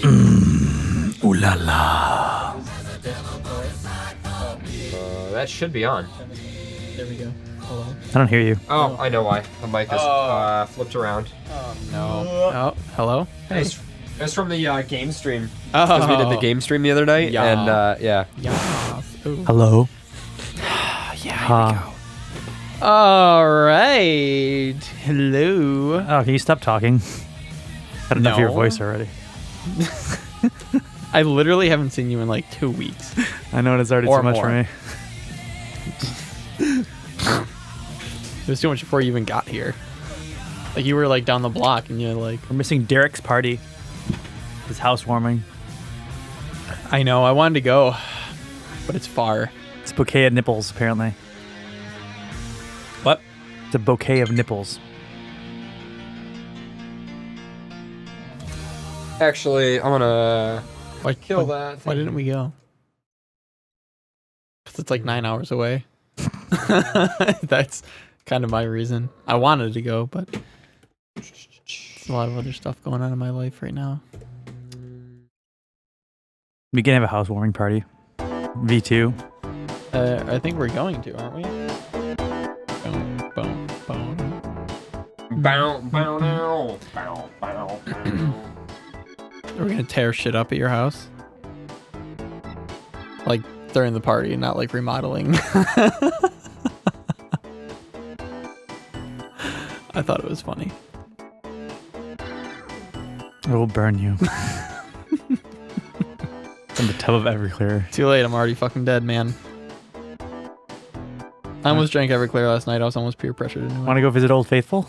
Ooh la la. That should be on. There we go. Hello. I don't hear you. Oh, I know why. The mic is flipped around. Oh no. Oh, hello. Hey. It's from the game stream. Oh. Because we did the game stream the other night, Yeah. and yeah. Yeah. Ooh. Hello. Yeah. Here we go. All right. Hello. Oh, can you stop talking? I don't know your No. voice already. I literally haven't seen you in like 2 weeks. I know it's already Or too much for more. me. It was too much before you even got here. Like you were like down the block and you're like, We're missing Derek's party. His housewarming. I know, I wanted to go, but it's far. It's a bouquet of nipples, apparently. What? It's a bouquet of nipples. Actually, I'm gonna Why kill that. Why didn't we go? Because it's like 9 hours away. That's kind of my reason. I wanted to go, but there's a lot of other stuff going on in my life right now. We can have a housewarming party. V2. I think we're going to, aren't we? Boom, boom, boom. Bow, bow, now. Bow, bow, bow. Are we gonna tear shit up at your house? Like during the party, not like remodeling. I thought it was funny. It will burn you. In the tub of Everclear. Too late, I'm already fucking dead, man. I almost drank Everclear last night. I was almost peer pressured into it. Want to go visit Old Faithful?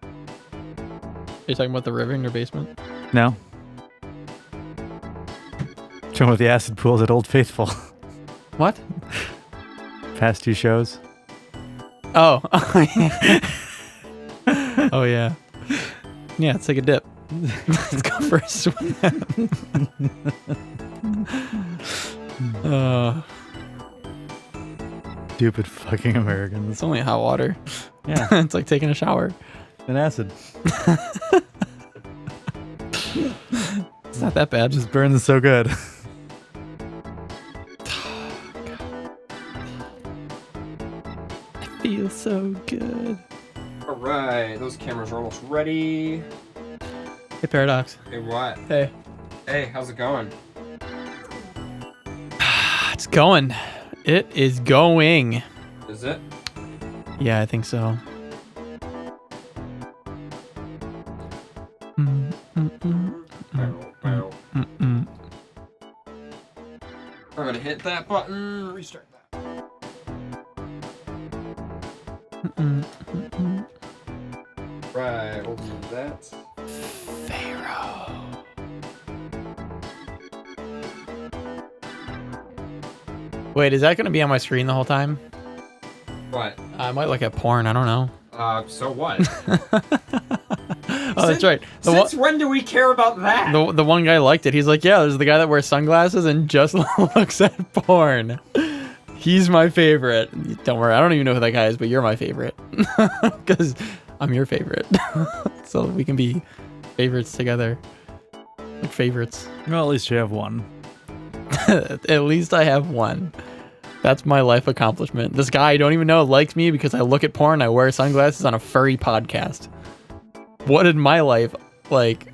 Are you talking about the river in your basement? No. Talking about the acid pools at Old Faithful. What? Past 2 shows. Oh. Oh, yeah. Yeah, let's take a dip. Let's go for a swim. Stupid fucking Americans. It's only hot water. Yeah. It's like taking a shower. And acid. It's not that bad. Just burns so good. Feels so good. Alright, those cameras are almost ready. Hey, Paradox. Hey, what? Hey. Hey, how's it going? It's going. It is going. Is it? Yeah, I think so. I'm gonna hit that button, restart that. Right, we'll do that. Pharaoh. Wait, is that going to be on my screen the whole time? What? I might look at porn. I don't know. So what? Oh, that's right. Since when do we care about that? The one guy liked it. He's like, yeah, there's the guy that wears sunglasses and just looks at porn. He's my favorite. Don't worry, I don't even know who that guy is, but you're my favorite. Because I'm your favorite. So we can be favorites together. Like favorites. Well, at least you have one. At least I have one. That's my life accomplishment. This guy I don't even know likes me because I look at porn, I wear sunglasses on a furry podcast. What did my life, like,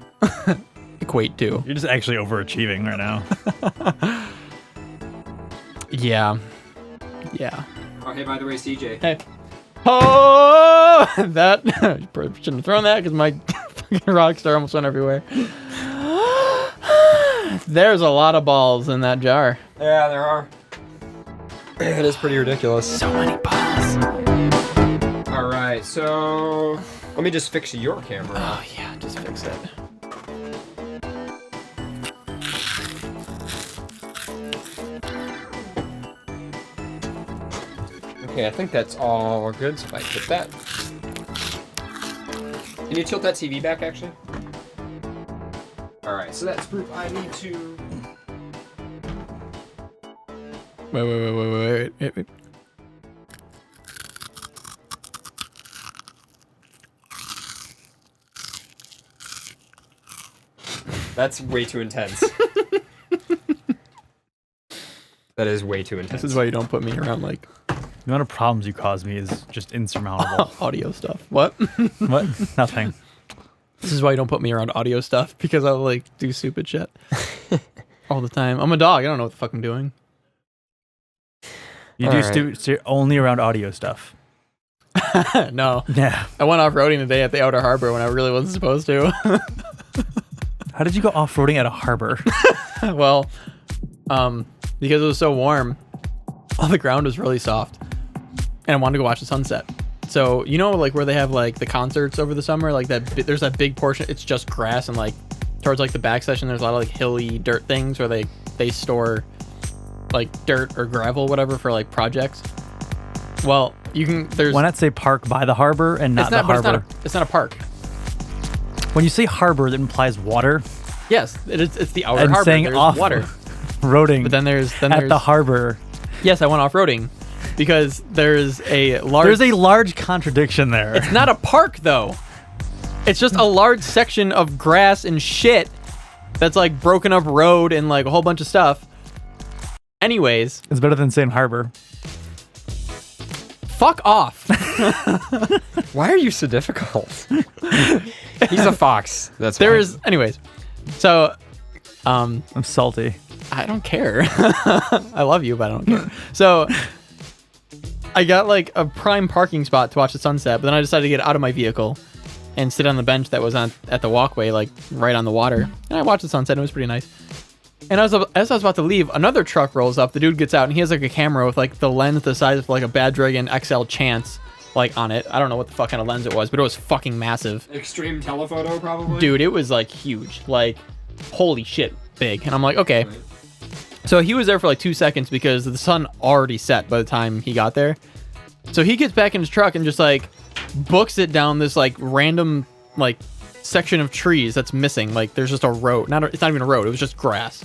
equate to? You're just actually overachieving right now. Yeah. Yeah. Oh, hey, by the way, CJ. Hey. Oh! That, shouldn't have thrown that because my fucking rock star almost went everywhere. There's a lot of balls in that jar. Yeah, there are. It is pretty ridiculous. So many balls. Alright, so let me just fix your camera. Oh, yeah, just fix it. Okay, I think that's all good, so if I hit that. Can you tilt that TV back, actually? Alright, so that's proof I need to... Wait. That's way too intense. That is way too intense. This is why you don't put me around like The amount of problems you cause me is just insurmountable. audio stuff. What? What? Nothing. This is why you don't put me around audio stuff, because I'll like do stupid shit all the time. I'm a dog. I don't know what the fuck I'm doing. You do only around audio stuff. No. Yeah. I went off-roading today at the Outer Harbor when I really wasn't supposed to. How did you go off-roading at a harbor? Well, because it was so warm, all the ground was really soft, and I wanted to go watch the sunset. So, you know, like where they have like the concerts over the summer, like that, there's that big portion, it's just grass, and like towards like the back section, there's a lot of like hilly dirt things where they store like dirt or gravel, whatever, for like projects. Well, Why not say park by the harbor and not the harbor? It's not a park. When you say harbor, that implies water. Yes, it's the Outer And Harbor. saying There's off water. Roading. But then there's at the harbor. Yes, I went off-roading because there's a large contradiction there. It's not a park though. It's just a large section of grass and shit that's like broken up road and like a whole bunch of stuff. Anyways, It's better than saying harbor. fuck off. Why are you so difficult? He's a fox. That's There why. is anyways. So I'm salty. I don't care. I love you, but I don't care. So I got like a prime parking spot to watch the sunset, but then I decided to get out of my vehicle and sit on the bench that was at the walkway, like right on the water. And I watched the sunset. And it was pretty nice. And as I was about to leave, another truck rolls up. The dude gets out and he has like a camera with like the lens the size of like a Bad Dragon XL Chance like on it. I don't know what the fuck kind of lens it was, but it was fucking massive. Extreme telephoto, probably. Dude, it was like huge. Like, holy shit, big. And I'm like, okay. So he was there for like 2 seconds because the sun already set by the time he got there. So he gets back in his truck and just like books it down this like random like section of trees that's missing. Like there's just a road. It's not even a road. It was just grass.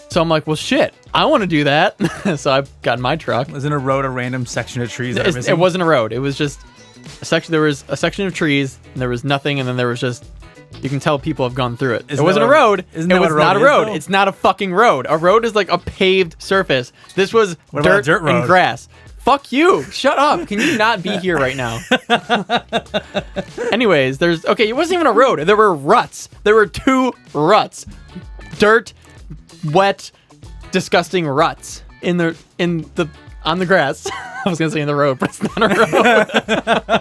So I'm like, well, shit, I want to do that. So I've got in my truck. Isn't a road a random section of trees that are missing? It wasn't a road. It was just a section. There was a section of trees and there was nothing. And then there was just, you can tell people have gone through it. It wasn't a road. It was not a road. It's not a fucking road. A road is like a paved surface. This was dirt and grass. Fuck you. Shut up. Can you not be here right now? Anyways, it wasn't even a road. There were ruts. There were 2 ruts. Dirt, wet, disgusting ruts on the grass. I was going to say in the road, but it's not a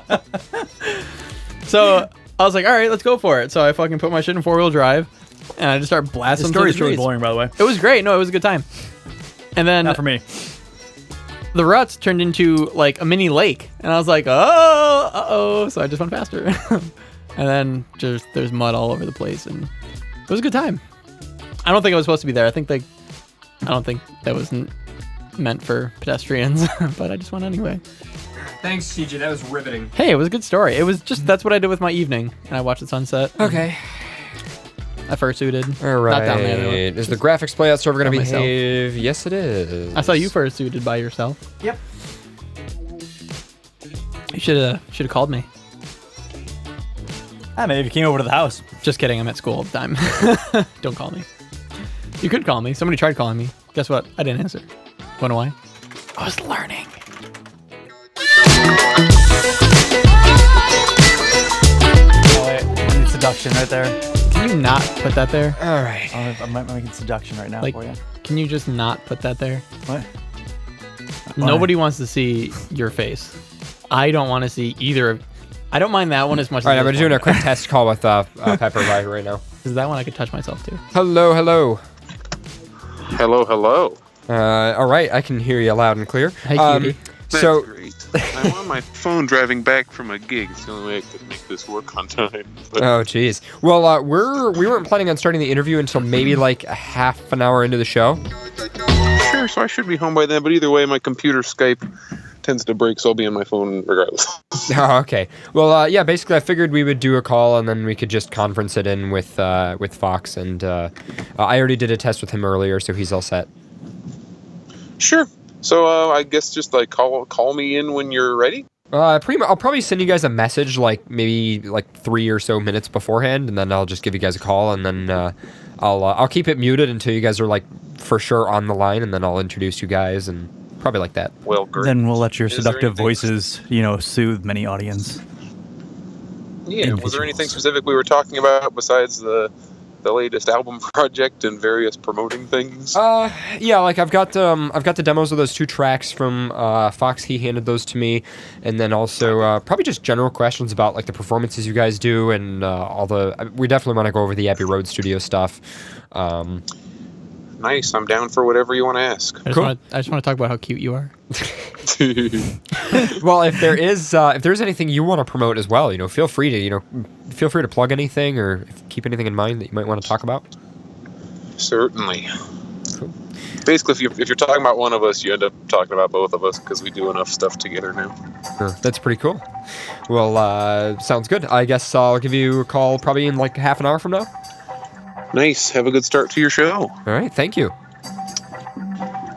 road. So I was like, all right, let's go for it. So I fucking put my shit in 4-wheel drive and I just started blasting through the trees. The story's really boring, by the way. It was great. No, it was a good time. And then Not for me. the ruts turned into like a mini lake. And I was like, uh-oh. So I just went faster. And then there's mud all over the place. And it was a good time. I don't think I was supposed to be there. I don't think that was meant for pedestrians. But I just went anyway. Thanks, CJ. That was riveting. Hey, it was a good story. It was just, that's what I did with my evening. And I watched the sunset. Okay. I fursuited. All right. Not down there, though. Is the graphics playout server going to By myself. behave? Yes, it is. I saw you fursuited by yourself. Yep. You should have called me. Maybe if you came over to the house. Just kidding. I'm at school all the time. Don't call me. You could call me. Somebody tried calling me. Guess what? I didn't answer. Wanna know why? I was learning. Oh, wait. I need seduction right there. Can you not put that there? All right. I'm making seduction right now Like, for you. can you just not put that there? What? Nobody wants to see your face. I don't want to see either of. I don't mind that one as much All right, as I'm this doing one. a quick test call with Pepper right now. Because that one I could touch myself to. Hello. Hello. All right, I can hear you loud and clear. Hey, cutie. That's So, great. I'm on my phone driving back from a gig. It's the only way I could make this work on time. But oh, jeez. Well, we weren't planning on starting the interview until maybe like a half an hour into the show. sure, so I should be home by then. But either way, my computer Skype tends to break, so I'll be on my phone regardless. Oh, okay. Well, yeah. Basically, I figured we would do a call and then we could just conference it in with Fox. And I already did a test with him earlier, so he's all set. Sure. So I guess just like call me in when you're ready. Pretty much. I'll probably send you guys a message like maybe like 3 or so minutes beforehand, and then I'll just give you guys a call, and then I'll keep it muted until you guys are like for sure on the line, and then I'll introduce you guys and probably like that. Well, great. Then we'll let your Is there seductive anything- voices, soothe many audience. Yeah, was there anything specific we were talking about besides the latest album project and various promoting things? Yeah, like I've got the demos of those 2 tracks from Fox. He handed those to me, and then also probably just general questions about like the performances you guys do and we definitely want to go over the Abbey Road studio stuff. Nice. I'm down for whatever you want to ask. I just want to talk about how cute you are. Well, if there's anything you want to promote as well, feel free to plug anything or keep anything in mind that you might want to talk about. Certainly. Basically, if you're talking about one of us, you end up talking about both of us because we do enough stuff together now. That's pretty cool. Well, sounds good. I guess I'll give you a call probably in like half an hour from now. Nice. Have a good start to your show. All right. Thank you.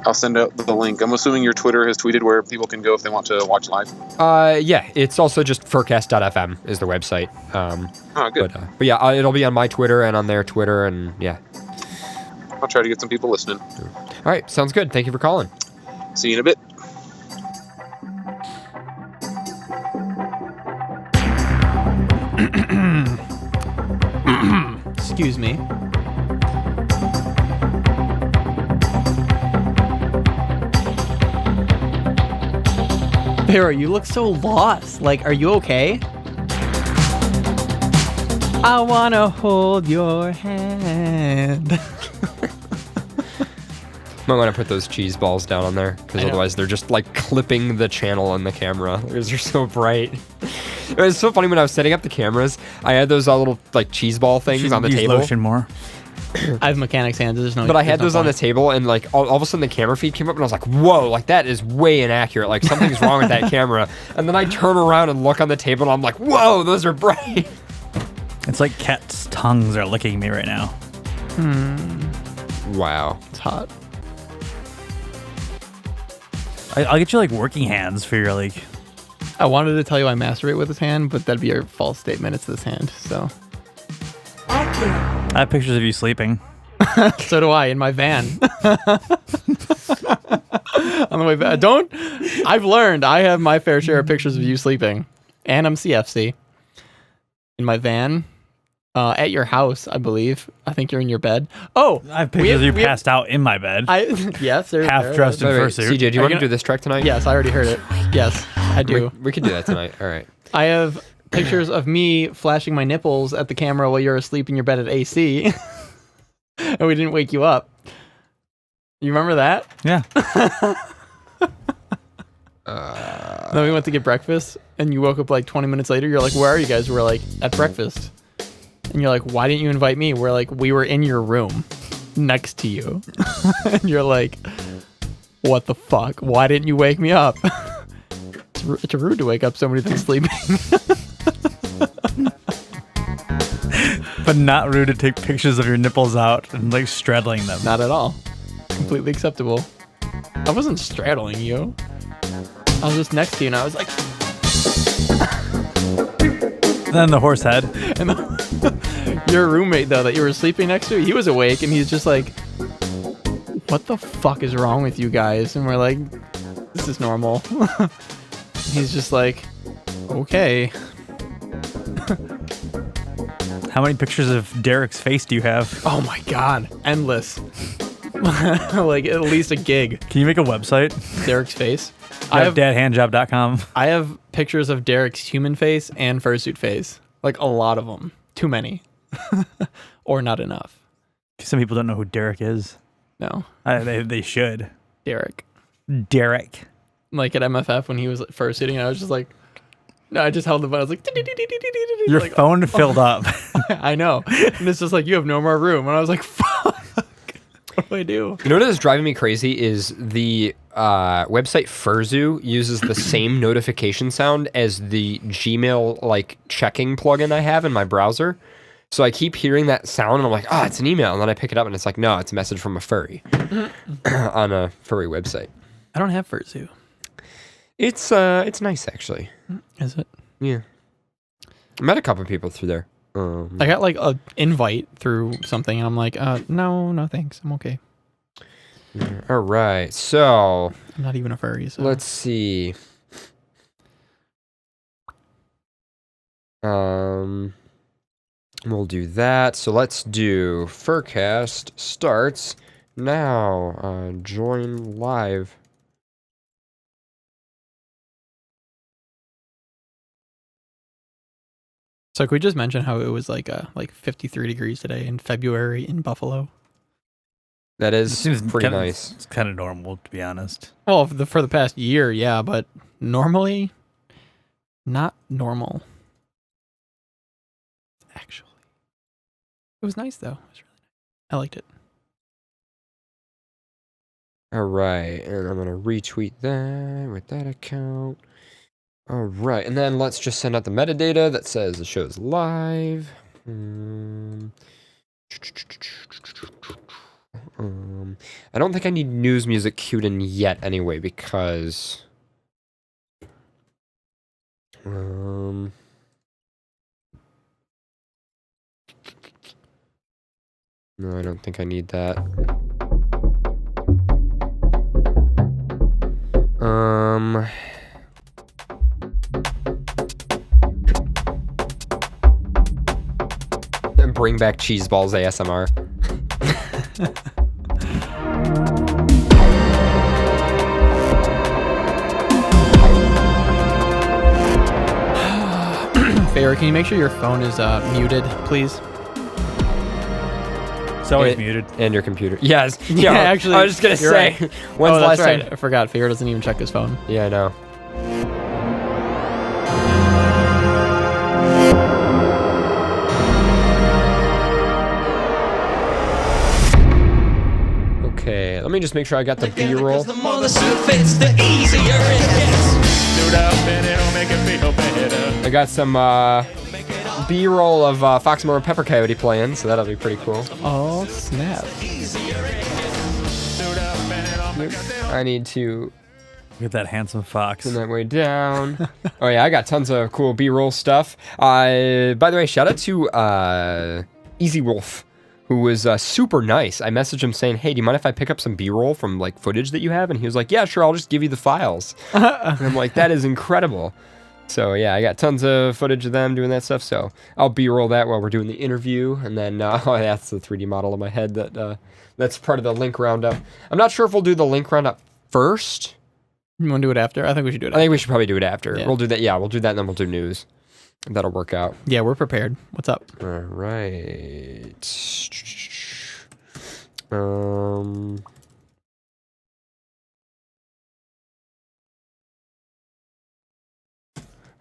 I'll send out the link. I'm assuming your Twitter has tweeted where people can go if they want to watch live. Yeah, it's also just FurCast.fm is the website. Oh, good. But yeah, it'll be on my Twitter and on their Twitter, and yeah. I'll try to get some people listening. All right, sounds good. Thank you for calling. See you in a bit. Excuse me. Vera, you look so lost. Like, are you okay? I wanna hold your hand. Might want to put those cheese balls down on there, because I know. otherwise they're just like clipping the channel on the camera because they're so bright. It was so funny when I was setting up the cameras. I had those little like cheese ball things on the Use table. lotion more. I have mechanics hands. There's no. But I had there's those no on the point. table, and like all of a sudden the camera feed came up, and I was like, "Whoa! Like that is way inaccurate. Like something's wrong with that camera." And then I turn around and look on the table, and I'm like, "Whoa! Those are bright." It's like cats' tongues are licking me right now. Wow. It's hot. I'll get you like working hands for your like. I wanted to tell you I masturbate with this hand, but that'd be a false statement. It's this hand. So. I have pictures of you sleeping. So do I in my van. On the way back. I've learned I have my fair share of pictures of you sleeping. And I'm CFC. In my van. At your house, I believe. I think you're in your bed. Oh! I have pictures of you passed out in my bed. Yes, there Half dressed in Wait, fursuit. CJ, do you want to gonna- do this track tonight? Yes, I already heard it. Yes, I do. We could do that tonight. All right. I have pictures of me flashing my nipples at the camera while you're asleep in your bed at AC. And we didn't wake you up. You remember that? Yeah. Then we went to get breakfast, and you woke up like 20 minutes later. You're like, where are you guys? We're like, at breakfast. And you're like, why didn't you invite me? We're like, we were in your room next to you. And you're like, what the fuck? Why didn't you wake me up? It's rude to wake up somebody that's sleeping. But not rude to take pictures of your nipples out and like straddling them. Not at all. Completely acceptable. I wasn't straddling you. I was just next to you, and I was like, Then the horse head. and your roommate, though, that you were sleeping next to, he was awake, and he's just like, what the fuck is wrong with you guys? And we're like, this is normal. He's just like, okay. How many pictures of Derek's face do you have? Oh my god. Endless. Like, at least a gig. Can you make a website? Derek's face. I have dadhandjob.com. I have pictures of Derek's human face and fursuit face. Like, a lot of them. Too many. Or not enough. Some people don't know who Derek is. No. They should. Derek. Derek. Like at MFF when he was fursuiting, I was just like, no, I just held the button. I was like, Your like, phone filled up. I know. And it's just like, you have no more room. And I was like, fuck. What do I do? You know what is driving me crazy is the website Furzu uses the same notification sound as the Gmail like checking plugin I have in my browser. So I keep hearing that sound and I'm like, oh, it's an email. And then I pick it up and it's like, no, it's a message from a furry on a furry website. I don't have fursuit. It's nice actually. Is it? Yeah. I met a couple of people through there. I got like a invite through something, and I'm like, no, thanks, I'm okay. All right, so I'm not even a furry. So. let's see. We'll do that. So let's do FurCast starts now. Join live. So could we just mention how it was like 53 degrees today in February in Buffalo? That is Seems pretty kinda, nice. It's kind of normal, to be honest. Well, for the past year, yeah, but normally, not normal. Actually, it was nice though. It was really nice. I liked it. All right, and I'm gonna retweet that with that account. All right, and then let's just send out the metadata that says the show's live. I don't think I need news music queued in yet anyway, because no, I don't think I need that. Bring back cheese balls ASMR. Favor, can you make sure your phone is muted, please? It's always It- muted. And your computer. Yes. Yeah, actually, I was just gonna you're say. right. When's the last that's right. time? I forgot. Favor doesn't even check his phone. Yeah, I know. Okay, let me just make sure I got the B-roll. The more the suit fits, the easier it gets. Suit up and it'll make it feel better. I got some B-roll of Foxmore and Pepper Coyote playing, so that'll be pretty cool. Oh snap! I need to Look at that handsome fox. turn that way down. Oh yeah, I got tons of cool B-roll stuff. By the way, shout out to Easy Wolf, who was super nice. I messaged him saying, hey, do you mind if I pick up some B-roll from like footage that you have? And he was like, yeah, sure, I'll just give you the files. And I'm like, that is incredible. So yeah, I got tons of footage of them doing that stuff. So I'll B-roll that while we're doing the interview. And then that's the 3D model in my head that's part of the link roundup. I'm not sure if we'll do the link roundup first. You want to do it after? I think we should do it. I think we should probably do it after. Yeah. We'll do that. Yeah, we'll do that and then we'll do news. That'll work out. Yeah, we're prepared. What's up? All right.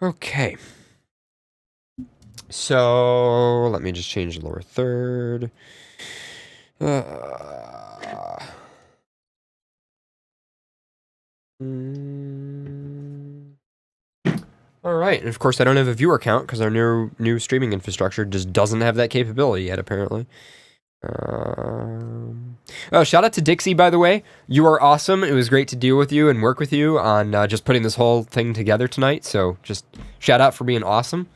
Okay. So let me just change the lower third. All right, and of course I don't have a viewer count because our new streaming infrastructure just doesn't have that capability yet, apparently. Oh, shout out to Dixie, by the way. You are awesome. It was great to deal with you and work with you on just putting this whole thing together tonight. So just shout out for being awesome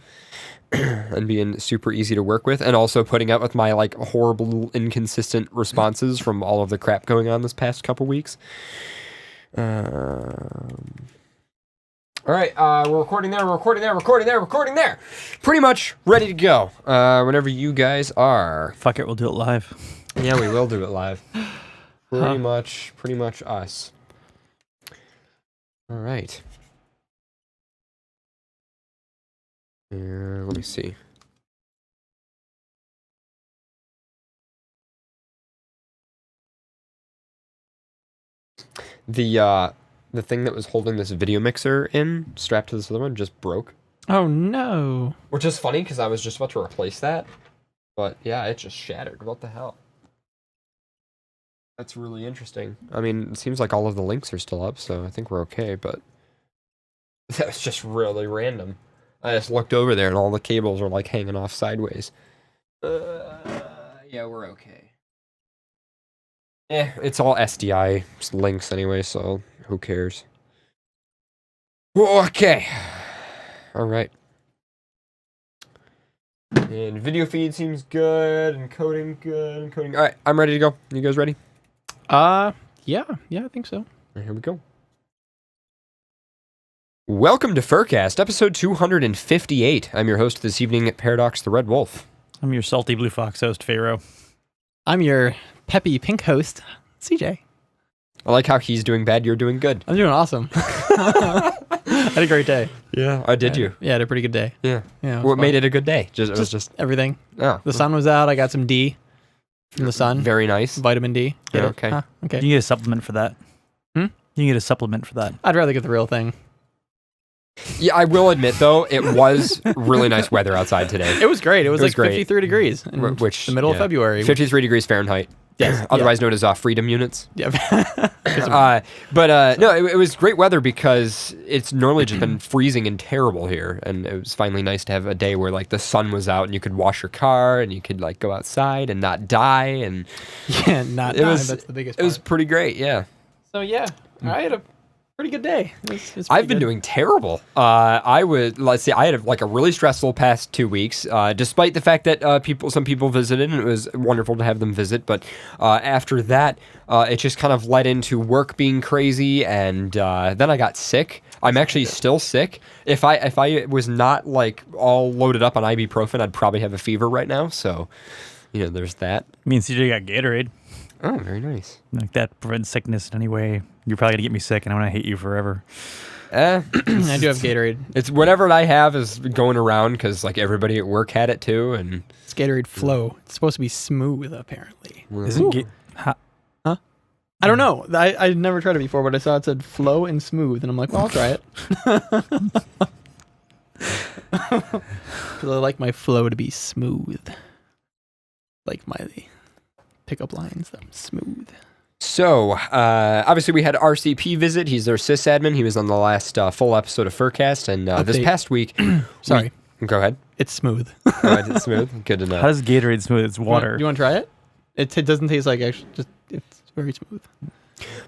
and being super easy to work with, and also putting up with my like horrible, inconsistent responses from all of the crap going on this past couple weeks. All right, we're recording there. Pretty much ready to go. Whenever you guys are. Fuck it, we'll do it live. Yeah, we will do it live. Pretty much us. All right. Let me see. The thing that was holding this video mixer in, strapped to this other one, just broke. Oh no! Which is funny because I was just about to replace that. But yeah, it just shattered. What the hell? That's really interesting. I mean, it seems like all of the links are still up, so I think we're okay, but that was just really random. I just looked over there and all the cables are like hanging off sideways. Yeah, we're okay. It's all SDI links anyway, so who cares? Okay. All right. And video feed seems good. Encoding good. Encoding. All right, I'm ready to go. You guys ready? Yeah, I think so. All right, here we go. Welcome to FurCast, episode 258. I'm your host this evening, Paradox the Red Wolf. I'm your salty blue fox host, Pharaoh. I'm your peppy pink host, CJ. I like how he's doing bad, you're doing good. I'm doing awesome. I had a great day. Yeah, I did you? Yeah, I had a pretty good day. Yeah. Yeah. What made it a good day? It was just everything. Oh, The sun was out. I got some D from the sun. very nice. Vitamin D. Get Yeah, it? okay. Huh? Okay. You can get a supplement for that. Hmm? You can get a supplement for that. I'd rather get the real thing. Yeah, I will admit though, it was really nice weather outside today. It was great. It was It was like great. 53 degrees in Which the middle of yeah. February. 53 degrees Fahrenheit. Yes. Otherwise known as freedom units. Yeah. No, it was great weather because it's normally just been freezing and terrible here, and it was finally nice to have a day where like the sun was out and you could wash your car and you could like go outside and not die, and Yeah, not it was that's the biggest it part. was pretty great. Yeah, So yeah, I had a pretty good day. I've been doing terrible. I had like a really stressful past 2 weeks, despite the fact that some people visited, and it was wonderful to have them visit. But after that, it just kind of led into work being crazy, and then I got sick. I'm actually still sick. If I was not like all loaded up on ibuprofen, I'd probably have a fever right now. So, there's that. Me and CJ got Gatorade. Oh, very nice. Like that prevents sickness in any way. You're probably gonna get me sick, and I'm gonna hate you forever. I do have Gatorade. It's whatever I have is going around because like everybody at work had it too, and It's Gatorade Flow. It's supposed to be smooth, apparently. Isn't I don't know. I never tried it before, but I saw it said flow and smooth, and I'm like, well, I'll try it. Because I like my flow to be smooth. Like my pickup lines, I'm smooth. So, obviously we had RCP visit. He's our sysadmin. He was on the last full episode of FurCast, and this Update. past week... Sorry, Go ahead. it's smooth. It's smooth? Good to know. How does Gatorade smooth? It's water. You want to try it? It doesn't taste like actually. It's very smooth.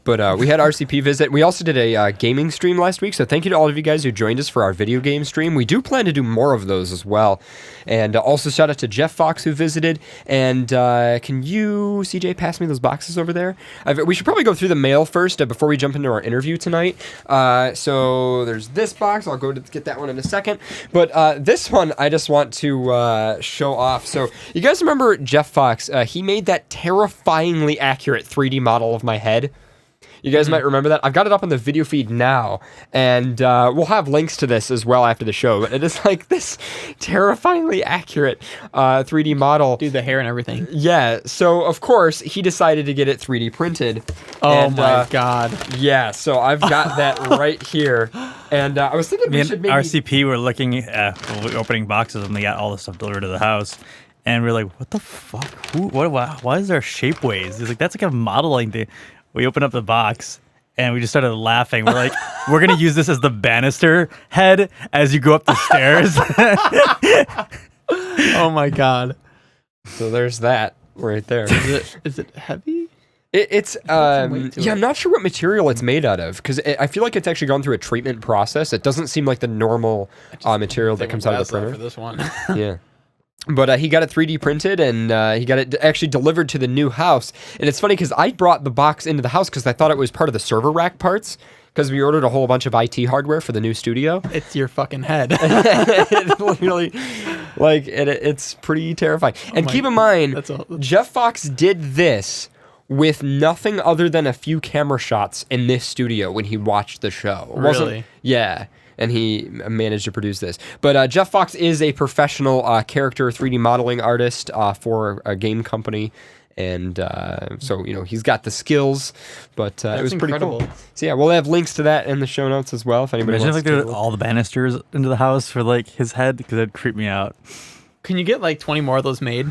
But we had RCP visit. We also did a gaming stream last week, so thank you to all of you guys who joined us for our video game stream. We do plan to do more of those as well. And also shout out to Jeff Fox who visited. And can you, CJ, pass me those boxes over there? We should probably go through the mail first before we jump into our interview tonight. So there's this box. I'll go to get that one in a second. But this one I just want to show off. So you guys remember Jeff Fox? He made that terrifyingly accurate 3D model of my head. You guys might remember that. I've got it up on the video feed now, and we'll have links to this as well after the show. But it is like this terrifyingly accurate 3D model. Dude, the hair and everything. Yeah, so of course, he decided to get it 3D printed. Oh and, my god. Yeah, so I've got that right here. And I was thinking Me we and should maybe... RCP were looking at opening boxes, and they got all the stuff delivered to the house. And we're like, what the fuck? Why is there shapeways? He's like, that's like a modeling thing. We opened up the box and we just started laughing. We're like, we're going to use this as the banister head as you go up the stairs. Oh my god. So there's that right there. Is it heavy? It's weight to I'm it. not sure what material it's made out of because I feel like it's actually gone through a treatment process. It doesn't seem like the normal material that comes out of the For printer. this one. Yeah. But he got it 3D printed, and he got it actually delivered to the new house. And it's funny because I brought the box into the house because I thought it was part of the server rack parts because we ordered a whole bunch of IT hardware for the new studio. It's your fucking head. It literally, like, it's pretty terrifying. And my keep in mind, That's all- Jeff Fox did this with nothing other than a few camera shots in this studio when he watched the show. It wasn't- Really? Yeah. And he managed to produce this. But Jeff Fox is a professional character 3D modeling artist for a game company. And so, he's got the skills, but it was pretty incredible. cool. So, yeah, we'll have links to that in the show notes as well if anybody Imagine wants like to. there were all the banisters into the house for like his head, because that'd creep me out. Can you get like 20 more of those made?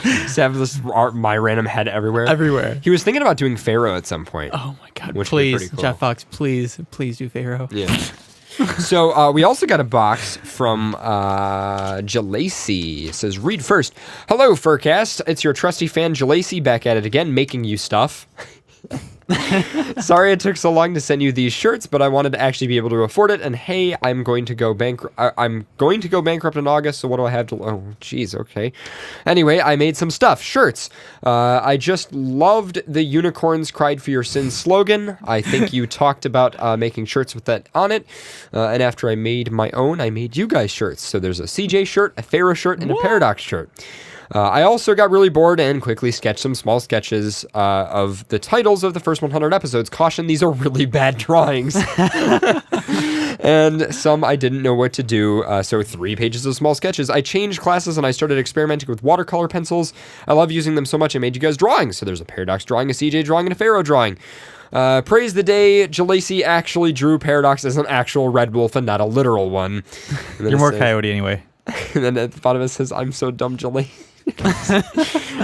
Just have this my random head everywhere. Everywhere. He was thinking about doing Pharaoh at some point. Oh my god. Which would be Please, pretty cool. Jeff Fox, please do Pharaoh. Yeah. So we also got a box from Jalacy. It says, read first. Hello, FurCast. It's your trusty fan Jalacy back at it again, making you stuff. Sorry it took so long to send you these shirts, but I wanted to actually be able to afford it. And hey, I'm going to go bankrupt. I'm going to go bankrupt in August. So what do I have to? Oh, geez. Okay. Anyway, I made some stuff. Shirts. I just loved the Unicorns Cried for Your Sins slogan. I think you talked about making shirts with that on it. And after I made my own, I made you guys shirts. So there's a CJ shirt, a Pharaoh shirt, and a Paradox shirt. I also got really bored and quickly sketched some small sketches of the titles of the first 100 episodes. Caution, these are really bad drawings. And some I didn't know what to do, so 3 pages of small sketches. I changed classes and I started experimenting with watercolor pencils. I love using them so much I made you guys drawings. So there's a Paradox drawing, a CJ drawing, and a Pharaoh drawing. Praise the day Jalacy actually drew Paradox as an actual red wolf and not a literal one. You're more coyote anyway. And then at the bottom it says, I'm so dumb, Jalacy.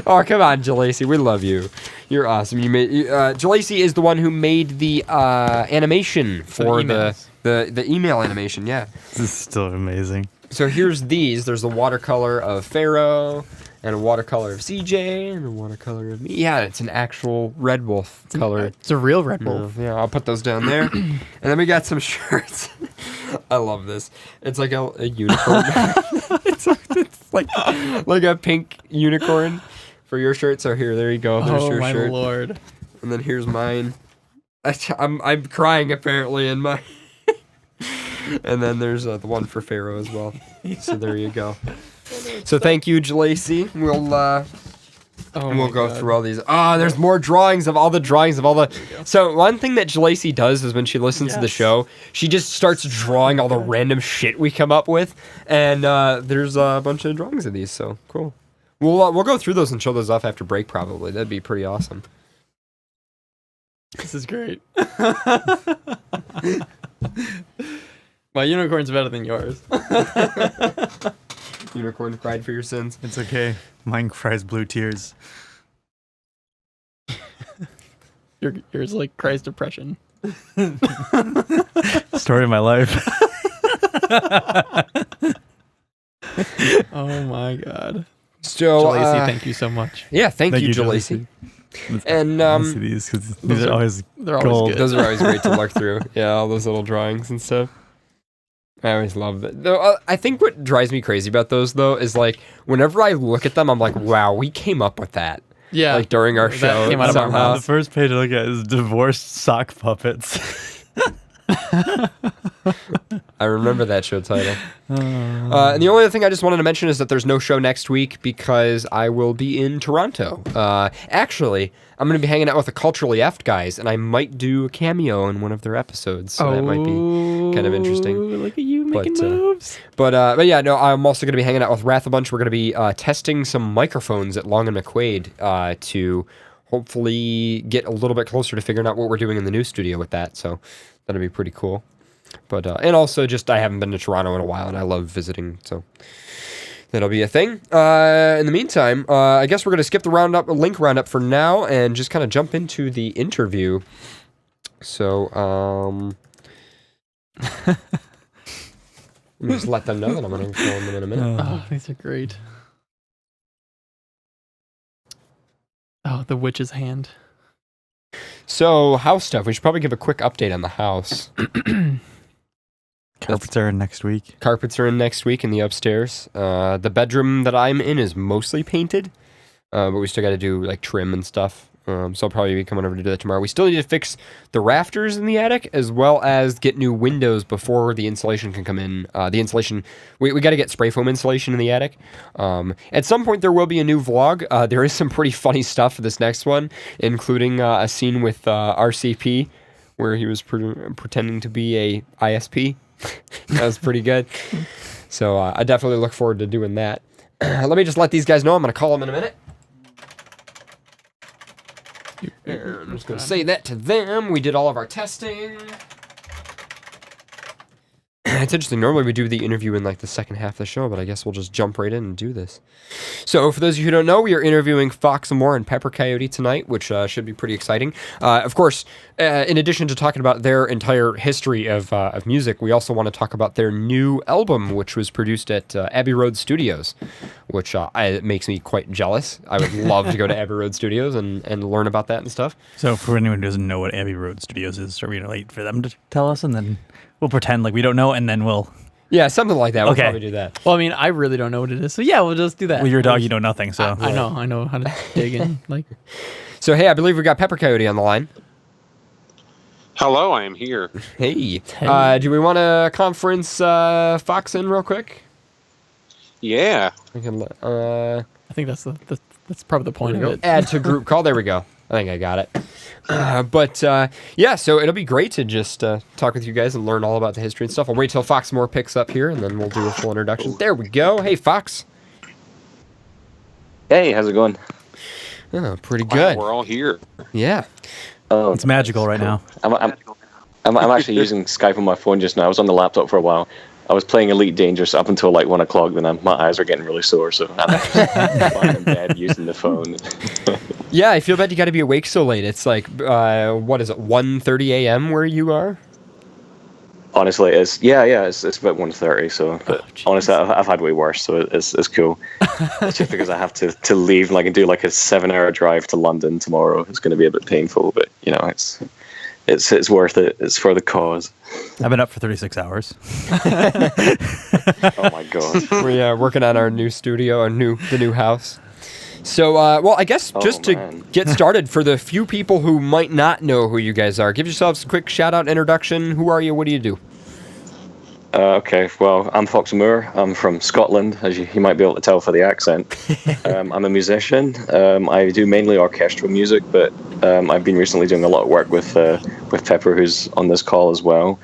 Oh, come on, Jalacy. We love you. You're awesome. You made Jalacy is the one who made the animation for the email animation. Yeah. This is still amazing. So here's these. There's a watercolor of Pharaoh and a watercolor of CJ and a watercolor of me. Yeah, it's an actual red wolf color. It's a real red wolf. Yeah, I'll put those down there. And then we got some shirts. I love this. It's like a unicorn. it's like a pink unicorn for your shirt. So there you go. There's your shirt. Oh my lord. And then here's mine. I'm crying apparently in my. And then there's the one for Pharaoh as well. So there you go. So thank you, Jalacy. We'll go through all these. There's more drawings of all the drawings of all the. So one thing that Jalacy does is when she listens to the show, she just starts drawing all the random shit we come up with, and there's a bunch of drawings of these. So cool. We'll go through those and show those off after break. Probably that'd be pretty awesome. This is great. My unicorn's better than yours. Unicorn cried for your sins. It's okay. Mine cries blue tears. Yours like cries depression. Story of my life. Oh my god. So, Jalacy, thank you so much. Yeah, thank you, Jalacy. And see these because these are always they're gold. always good. Those are always great to look through. Yeah, all those little drawings and stuff. I always love it. Though I think what drives me crazy about those though is like whenever I look at them, I'm like, wow, we came up with that. Yeah. Like during our That show came out of our somehow. The first page I look at is divorced sock puppets. I remember that show title. And the only other thing I just wanted to mention is that there's no show next week because I will be in Toronto. Actually, I'm going to be hanging out with the Culturally Effed guys, and I might do a cameo in one of their episodes. So that might be kind of interesting. Look at you making moves. But yeah, no, I'm also going to be hanging out with Wrath a bunch. We're going to be testing some microphones at Long and McQuaid to hopefully get a little bit closer to figuring out what we're doing in the new studio with that. So that'll be pretty cool. But and also just I haven't been to Toronto in a while, and I love visiting, so that'll be a thing. In the meantime, I guess we're gonna skip the link roundup for now, and just kind of jump into the interview. So let me just let them know that I'm gonna film them in a minute. Oh, these are great. Oh, the witch's hand. So house stuff. We should probably give a quick update on the house. Carpets are in next week. Carpets are in next week in the upstairs. The bedroom that I'm in is mostly painted, but we still got to do like trim and stuff. So I'll probably be coming over to do that tomorrow. We still need to fix the rafters in the attic as well as get new windows before the insulation can come in. The insulation, we got to get spray foam insulation in the attic. At some point there will be a new vlog. There is some pretty funny stuff for this next one, including a scene with RCP where he was pretending to be a ISP. That was pretty good. So I definitely look forward to doing that. Let me just let these guys know. I'm going to call them in a minute. I'm just going to say that to them. We did all of our testing. It's interesting. Normally we do the interview in like the second half of the show, but I guess we'll just jump right in and do this. So for those of you who don't know, we are interviewing Fox Moore and Pepper Coyote tonight, which should be pretty exciting. Of course, in addition to talking about their entire history of music, we also want to talk about their new album, which was produced at Abbey Road Studios, which it makes me quite jealous. I would love to go to Abbey Road Studios and learn about that and stuff. So for anyone who doesn't know what Abbey Road Studios is, are we gonna wait for them to tell us, and then we'll pretend like we don't know, and then we'll... Yeah, something like that. We'll Okay. probably do that. Well, I mean, I really don't know what it is, so yeah, we'll just do that. Well, you're a dog, you know nothing, so... I know how to dig in. Like, So, hey, I believe we got Pepper Coyote on the line. Hello, I am here. Hey. Do we want to conference Fox in real quick? Yeah. We can I think that's probably the point of it. add to group call. There we go. I think I got it. Yeah, so it'll be great to just talk with you guys and learn all about the history and stuff. I'll wait till Fox Moore picks up here, and then we'll do a full introduction. There we go. Hey, Fox. Hey, how's it going? Oh, pretty Wow, good. we're all here. Yeah. Oh, It's magical right now. I'm actually using Skype on my phone just now. I was on the laptop for a while. I was playing Elite Dangerous up until like 1 o'clock. Then my eyes are getting really sore, so I'm just lying in bed using the phone. Yeah, I feel bad you got to be awake so late. It's like, what is it, 1:30 a.m. where you are? Honestly, it's about 1:30. So, but honestly, I've had way worse, so it's cool. It's just because I have to leave, like, and do like a 7-hour drive to London tomorrow. It's going to be a bit painful, but you know, it's worth it. It's for the cause. I've been up for 36 hours. Oh my god. We're working on our new studio, the new house. So, well, I guess just to man. get started, for the few people who might not know who you guys are, give yourselves a quick shout-out introduction. Who are you? What do you do? Okay, well, I'm Fox Moore. I'm from Scotland, as you might be able to tell for the accent. I'm a musician. I do mainly orchestral music, but I've been recently doing a lot of work with Pepper, who's on this call as well.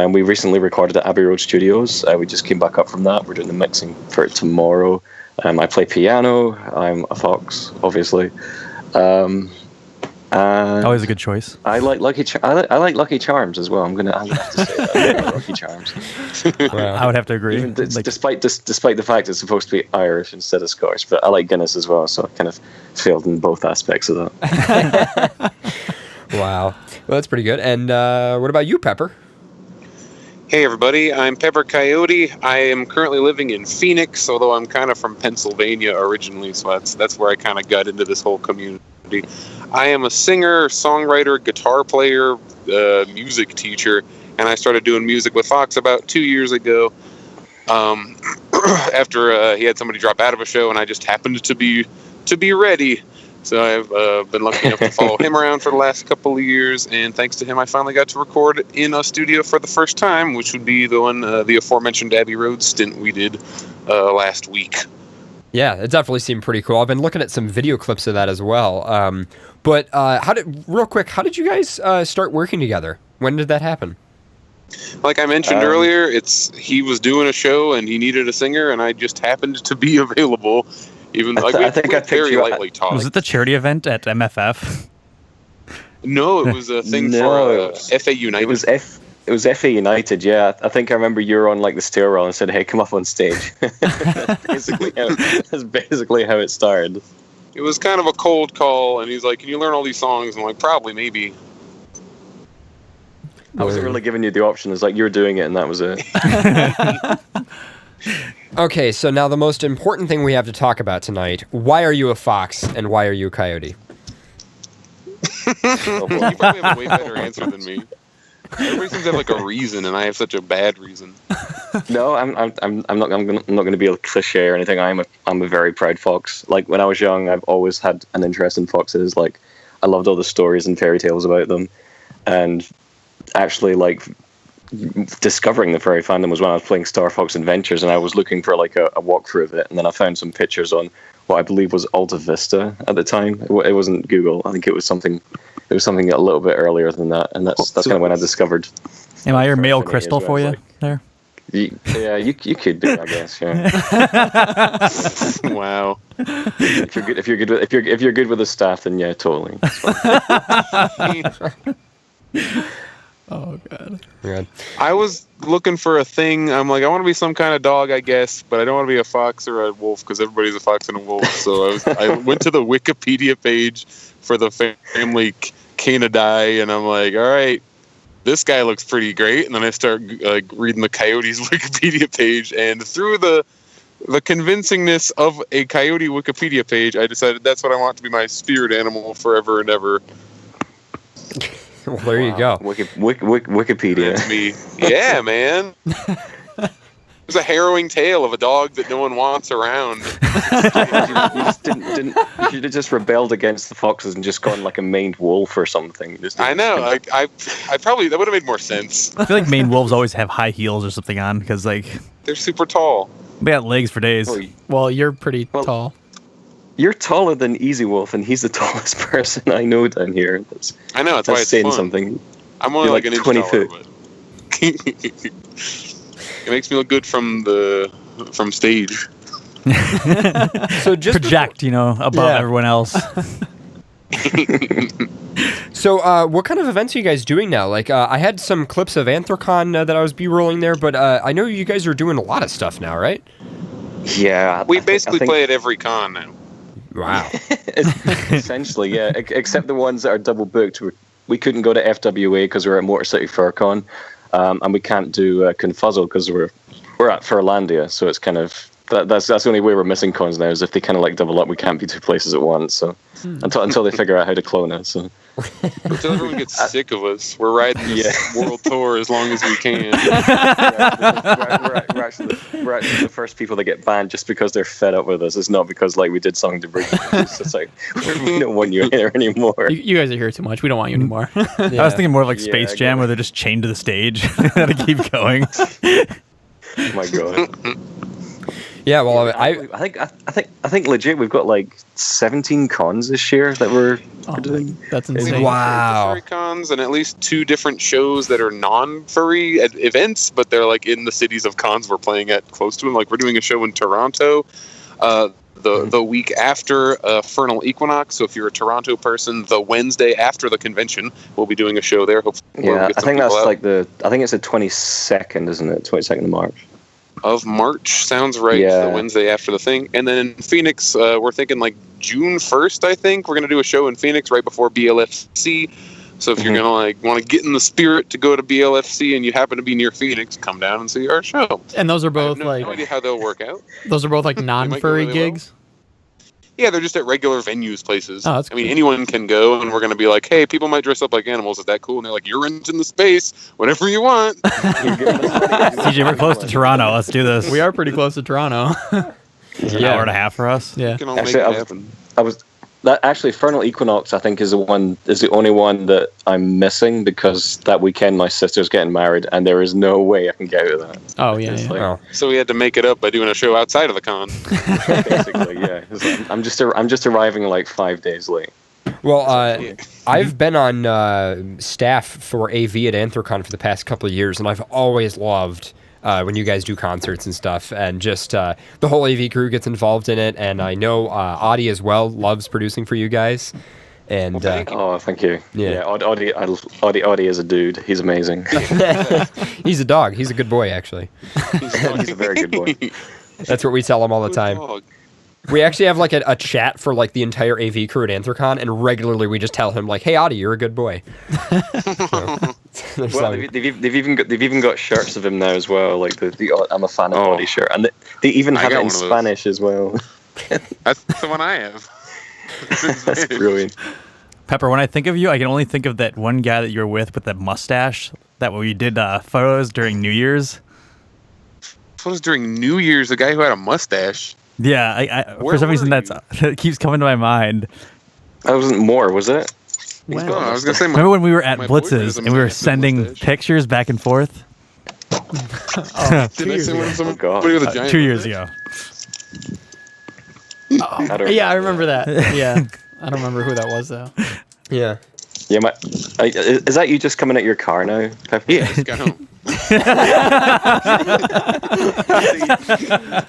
We recently recorded at Abbey Road Studios. We just came back up from that. We're doing the mixing for it tomorrow. I play piano. I'm a fox, obviously. Always a good choice. I like I like Lucky Charms as well. I'm gonna have to say that. I like Lucky Charms. I would have to agree. Even Like, despite the fact it's supposed to be Irish instead of Scottish, but I like Guinness as well, so I kind of failed in both aspects of that. Wow. Well, that's pretty good. And what about you, Pepper? Hey everybody, I'm Pepper Coyote. I am currently living in Phoenix, although I'm kind of from Pennsylvania originally, so that's where I kind of got into this whole community. I am a singer, songwriter, guitar player, music teacher, and I started doing music with Fox about 2 years ago. After he had somebody drop out of a show, and I just happened to be ready. So I've been lucky enough to follow him around for the last couple of years, and thanks to him, I finally got to record in a studio for the first time, which would be the aforementioned Abbey Road stint we did last week. Yeah, it definitely seemed pretty cool. I've been looking at some video clips of that as well. But how did you guys start working together? When did that happen? Like I mentioned earlier, he was doing a show and he needed a singer, and I just happened to be available. Even like I think I picked very you up. lightly talked. was it the charity event at MFF? No, it was a thing for FA United. It was FA United, yeah. I think I remember you were on like the stairwell and said, "Hey, come up on stage." That's basically how it started. It was kind of a cold call, and he's like, "Can you learn all these songs?" And I'm like, "Probably, maybe." I wasn't really giving you the option. It's like you were doing it, and that was it. Okay, so now the most important thing we have to talk about tonight. Why are you a fox, and why are you a coyote? Oh, boy. You probably have a way better answer than me. Everybody seems to have like a reason, and I have such a bad reason. No, I'm not going to be a cliche or anything. I'm a very proud fox. Like when I was young, I've always had an interest in foxes. Like I loved all the stories and fairy tales about them, and actually like discovering the furry fandom was when I was playing Star Fox Adventures, and I was looking for like a walkthrough of it, and then I found some pictures on what I believe was Alta Vista at the time. It wasn't Google. I think it was something a little bit earlier than that, and that's kind of when I discovered. Am I your Furry male as crystal well. for It's you like- there? Yeah, you could be, I guess. Yeah. Wow. if you're good with the staff, then yeah, totally. That's fine. Oh god. Yeah. I was looking for a thing. I'm like, I want to be some kind of dog, I guess, but I don't want to be a fox or a wolf because everybody's a fox and a wolf. So I went to the Wikipedia page for the family Canidae, and I'm like, all right, this guy looks pretty great. And then I start reading the coyotes Wikipedia page, and through the convincingness of a coyote Wikipedia page, I decided that's what I want to be my spirit animal forever and ever. Well, there you go. Wikipedia. That's me. Yeah, man. It's a harrowing tale of a dog that no one wants around. You just didn't. You should have just rebelled against the foxes and just gone like a maned wolf or something. I know. I probably that would have made more sense. I feel like Maine wolves always have high heels or something on because like They're super tall. they got legs for days. Well, you're pretty tall. You're taller than Easy Wolf, and he's the tallest person I know down here. I know. That's why it's saying fun. something. I'm only You're like like an inch 20 taller, foot. but it makes me look good from stage. So just Project, above Yeah. everyone else. So, what kind of events are you guys doing now? Like, I had some clips of Anthrocon that I was B-rolling there, but I know you guys are doing a lot of stuff now, right? Yeah, We I basically think- play at every con now. Wow. Essentially, yeah. Except the ones that are double booked. We couldn't go to FWA because we're at Motor City FurCon, and we can't do Confuzzle because we're at Furlandia. So it's kind of that's the only way we're missing cons now is if they kind of like double up. We can't be two places at once. So until they figure out how to clone it. So Until everyone gets sick of us, we're riding this world tour as long as we can. we're actually the first people that get banned just because they're fed up with us. It's not because like we did something to bring. It's just like we don't want you here anymore. You guys are here too much. We don't want you anymore. I was thinking more of like Space I Jam get where they're just chained to the stage. Gotta keep going. Oh my god. Yeah, well, I think legit we've got like 17 cons this year that we're doing. That's We insane. have Wow. furry cons and at least 2 different shows that are non-furry events, but they're like in the cities of cons we're playing at close to them. Like we're doing a show in Toronto the week after Fernal Equinox. So if you're a Toronto person, the Wednesday after the convention, we'll be doing a show there. Hopefully, we'll Yeah, get I some think that's people out. like I think it's the 22nd, isn't it? 22nd of March. Of March sounds right. Yeah. The Wednesday after the thing, and then in Phoenix, we're thinking like June 1st. I think we're gonna do a show in Phoenix right before BLFC. So if you're gonna like want to get in the spirit to go to BLFC and you happen to be near Phoenix, come down and see our show. And those are I have both no idea how they'll work out. like non-furry really well. gigs. Yeah, they're just at regular venues, places. Oh, that's I mean, cool. anyone can go, and we're gonna be like, hey, people might dress up like animals. Is that cool? And they're like, you're renting the space, whatever you want. TJ, we're close to Toronto. Let's do this. We are pretty close to Toronto. It's an hour and a half for us. Yeah. We can all make Actually, it happen. Actually, Fernal Equinox, I think, is the only one that I'm missing because that weekend my sister's getting married, and there is no way I can get out of that. Oh yeah. It's yeah. like- Oh. So we had to make it up by doing a show outside of the con. Basically, yeah. It's like, I'm just arriving like 5 days late. Well, I've been on staff for AV at Anthrocon for the past couple of years, and I've always loved when you guys do concerts and stuff, and just the whole AV crew gets involved in it, and I know Audie as well loves producing for you guys. And thank you. Oh, thank you. Yeah. Audie is a dude. He's amazing. he's a dog. He's a good boy, actually. He's a very good boy. That's what we tell him all the Good time. dog. We actually have like a chat for like the entire AV crew at Anthrocon, and regularly we just tell him like, "Hey, Audie, you're a good boy." So, Well, they've even got shirts of him now as well, like the I'm a fan of Audie shirt, and they even I have it got in one of those. Spanish as well. That's the one I have. That's brilliant. Pepper, when I think of you, I can only think of that one guy that you were with that mustache. That we did photos during New Year's. It was during New Year's, the guy who had a mustache. Yeah, I Where for some reason were that keeps coming to my mind. That wasn't more, was it? When? No, I was gonna say Remember when we were at my boyfriend Blitz's has a and we were massive sending mustache. pictures back and forth? Did I say one of somebody God. with a giant 2 years ago. I don't Yeah, I remember that. Yeah. I don't remember who that was though. yeah. Yeah, is that you just coming out your car now, Pepper? Yeah, just got home.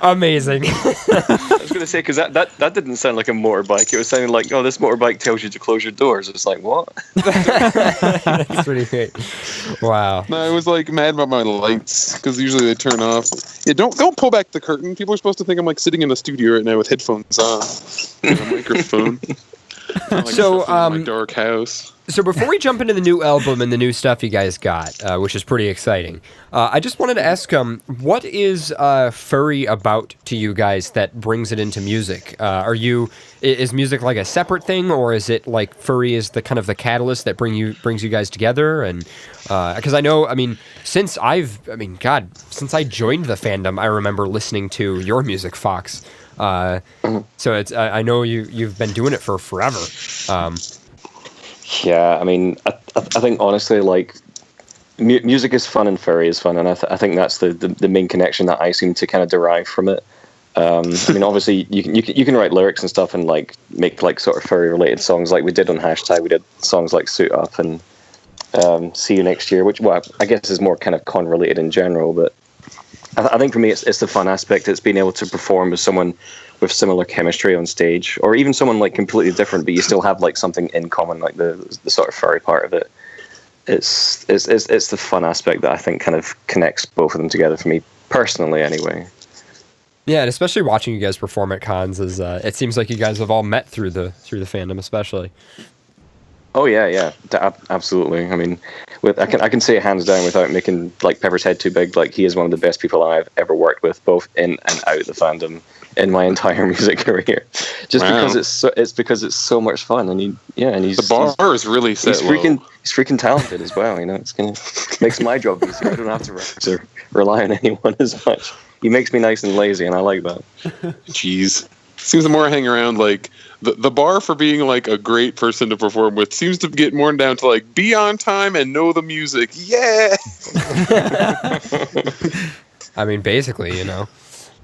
Amazing. I was going to say, because that didn't sound like a motorbike. It was sounding like, oh, this motorbike tells you to close your doors. It's like, what? That's pretty great. Wow. No, I was like mad about my lights because usually they turn off. Yeah, don't pull back the curtain. People are supposed to think I'm like sitting in the studio right now with headphones on and a microphone. Like So, in my dark house. So before we jump into the new album and the new stuff you guys got, which is pretty exciting, I just wanted to ask, what is furry about to you guys that brings it into music? Is music like a separate thing, or is it like furry is the kind of the catalyst that brings you guys together? And because I know, since I joined the fandom, I remember listening to your music, Fox. So it's I know you've been doing it for forever. Yeah, I think honestly, like, music is fun and furry is fun, and I think that's the main connection that I seem to kind of derive from it. Obviously, you can write lyrics and stuff and like make like sort of furry related songs, like we did on Hashtag. We did songs like Suit Up and See You Next Year, which I guess is more kind of con related in general. But I think for me, it's the fun aspect. It's being able to perform with someone with similar chemistry on stage, or even someone like completely different, but you still have like something in common, like the sort of furry part of it. It's the fun aspect that I think kind of connects both of them together for me personally, anyway. Yeah, and especially watching you guys perform at cons is it seems like you guys have all met through the fandom, especially. Oh yeah, absolutely. I can say it hands down without making like Pepper's head too big. Like, he is one of the best people I've ever worked with, both in and out of the fandom in my entire music career. Just because it's so much fun, and he's the bar is really set low. He's freaking talented as well. It's gonna makes my job easier. I don't have to rely on anyone as much. He makes me nice and lazy, and I like that. Jeez. Seems the more I hang around, like, the bar for being, like, a great person to perform with seems to get more down to, like, be on time and know the music. Yeah! Basically,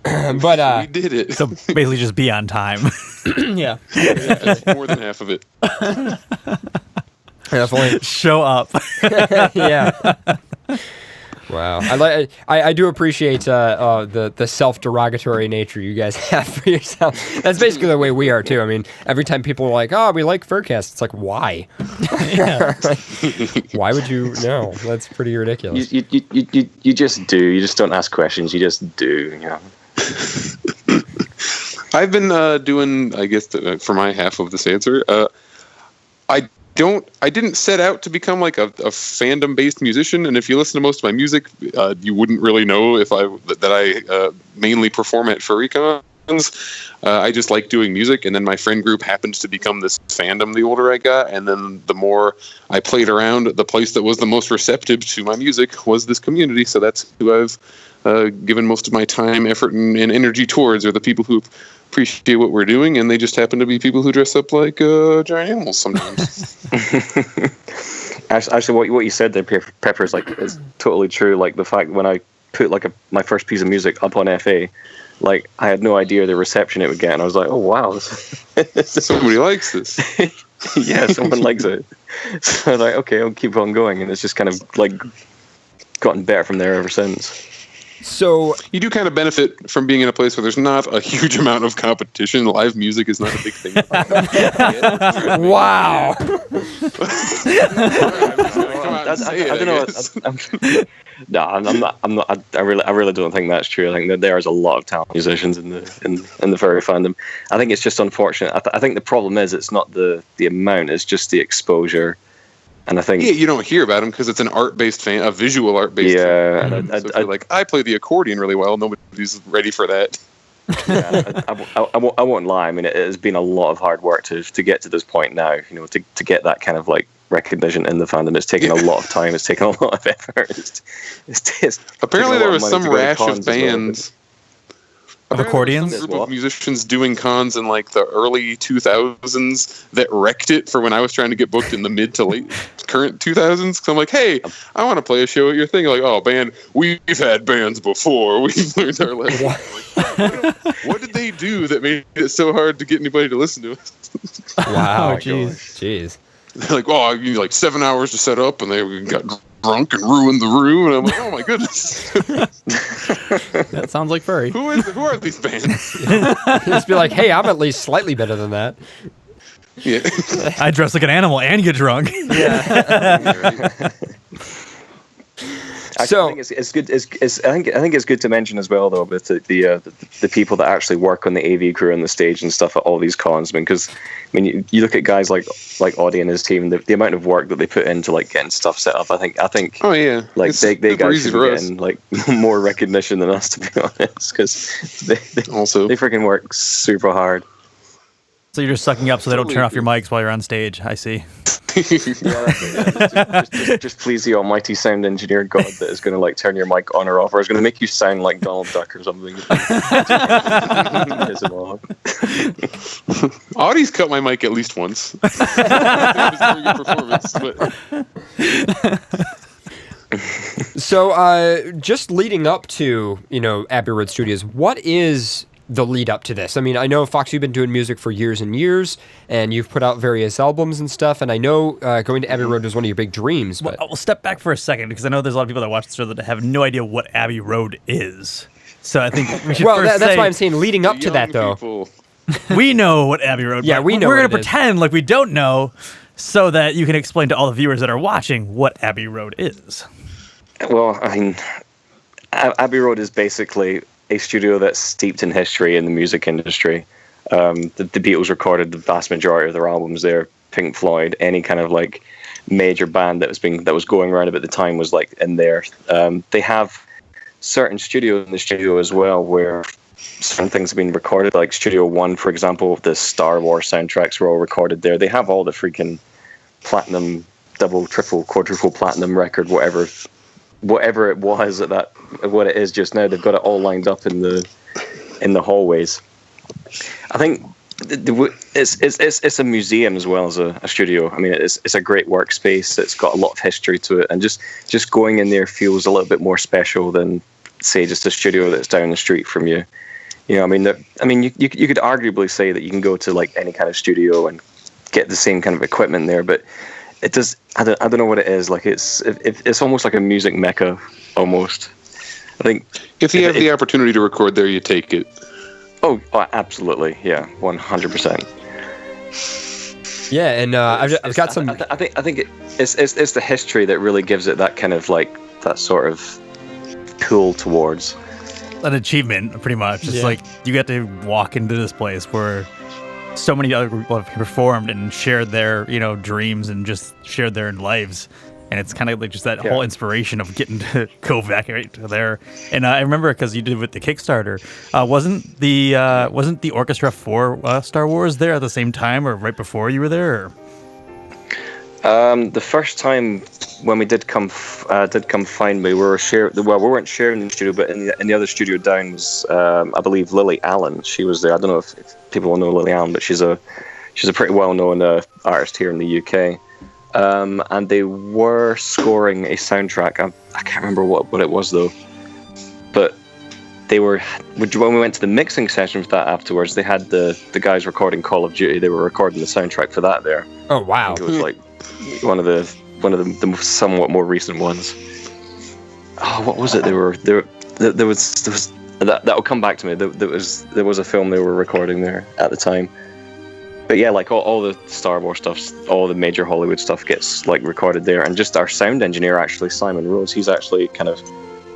But, we did it. So basically just be on time. Yeah. That's more than half of it. definitely. Show up. Yeah. Wow, I do appreciate the self-derogatory nature you guys have for yourself. That's basically the way we are too. Every time people are like, "Oh, we like FurCast," it's like, why? Why would you? No, that's pretty ridiculous. You just do. You just don't ask questions. You just do. I've been doing, I guess, for my half of this answer. I didn't set out to become like a fandom-based musician, and if you listen to most of my music, you wouldn't really know that I mainly perform at furry cons. I just like doing music, and then my friend group happened to become this fandom the older I got, and then the more I played around, the place that was the most receptive to my music was this community, so that's who I've given most of my time, effort, and energy towards, are the people who appreciate what we're doing, and they just happen to be people who dress up like giant animals sometimes. Actually, what you said there, Pepper, is totally true. Like, the fact when I put like my first piece of music up on FA, like, I had no idea the reception it would get, and I was like, oh wow, somebody likes this. Yeah, someone likes it. So I was like, okay, I'll keep on going, and it's just kind of like gotten better from there ever since. So you do kind of benefit from being in a place where there's not a huge amount of competition. Live music is not a big thing. Wow. I don't know. No, I'm not. I really don't think that's true. I think that there's a lot of talented musicians in the furry fandom. I think it's just unfortunate. I think the problem is it's not the amount; it's just the exposure. And I think you don't hear about them because it's an art-based a visual art-based. Yeah, fan. So I play the accordion really well. Nobody's ready for that. Yeah, I won't lie. It has been a lot of hard work to get to this point now. To get that kind of like recognition in the fandom. It's taken a lot of time. It's taken a lot of effort. It's apparently there was some rash of bands. Of accordions? Some group of musicians doing cons in like the early 2000s that wrecked it for when I was trying to get booked in the mid to late current 2000s. So I'm like, hey, I want to play a show at your thing. Like, oh, band, we've had bands before. We've learned our lesson. Like, what did they do that made it so hard to get anybody to listen to us? Wow, jeez. They're like, oh, you need like 7 hours to set up, and they got drunk and ruined the room, and I'm like, oh my goodness, That sounds like furry. who are these bands? Just be like, hey, I'm at least slightly better than that. Yeah. I dress like an animal and get drunk. So- I think it's good. I think it's good to mention as well, though, with the people that actually work on the AV crew and the stage and stuff at all these cons. Because you look at guys like Audie and his team, the amount of work that they put into like getting stuff set up. I think. Oh yeah. Like It's they super guys easy should for be us. getting like more recognition than us, to be honest, because they Also, freaking work super hard. So you're just sucking up so they don't turn off your mics while you're on stage. I see. Yeah, that's it, yeah. Just please the almighty sound engineer god that is going to like turn your mic on or off, or is going to make you sound like Donald Duck or something. Piss him off. Audie's cut my mic at least once. It was a very good performance, but So, just leading up to, Abbey Road Studios, what is the lead up to this? I mean, I know, Fox, you've been doing music for years and years, and you've put out various albums and stuff, and I know going to Abbey Road was one of your big dreams, but... Well, we'll step back for a second because I know there's a lot of people that watch this show that have no idea what Abbey Road is. So I think we should Well, first that's say why I'm saying leading up to young that, though. people- we know what Abbey Road. Yeah, but we know We're what gonna it is. pretend like we don't know, so that you can explain to all the viewers that are watching what Abbey Road is. Well, I mean, Abbey Road is basically a studio that's steeped in history in the music industry. The Beatles recorded the vast majority of their albums there. Pink Floyd, any kind of like major band that was going around at the time was like in there. They have certain studios in the studio as well where certain things have been recorded, like Studio One, for example. The Star Wars soundtracks were all recorded there. They have all the freaking platinum, double, triple, quadruple platinum record, whatever it was at that, what it is just now. They've got it all lined up in the hallways. I think it's a museum as well as a studio. I mean, it's a great workspace. It's got a lot of history to it, and just going in there feels a little bit more special than, say, just a studio that's down the street from you. You know, you could arguably say that you can go to like any kind of studio and get the same kind of equipment there, but it does. I don't know what it is. Like it's almost like a music mecca, almost. I think if you have the opportunity to record there, you take it. Oh, absolutely, yeah, 100%. Yeah, and I've got some... I think it's the history that really gives it that kind of like that sort of pull towards An achievement, pretty much. It's like you get to walk into this place where so many other people have performed and shared their, dreams and just shared their lives. And it's kind of like just that whole inspiration of getting to go back right to there. And I remember because you did it with the Kickstarter, wasn't the orchestra for Star Wars there at the same time or right before you were there? Or? The first time when we did come find me, we weren't sharing the studio, but in the other studio down was I believe Lily Allen. She was there. I don't know if people will know Lily Allen, but she's a pretty well known artist here in the UK. And they were scoring a soundtrack. I can't remember what it was though. But they were, when we went to the mixing session for that afterwards, they had the guys recording Call of Duty. They were recording the soundtrack for that there. Oh wow! I think it was like one of the somewhat more recent ones. Oh, what was it? There was that'll come back to me. There was a film they were recording there at the time. But yeah, like all the Star Wars stuff, all the major Hollywood stuff gets like recorded there, and just our sound engineer, actually Simon Rose, he's actually kind of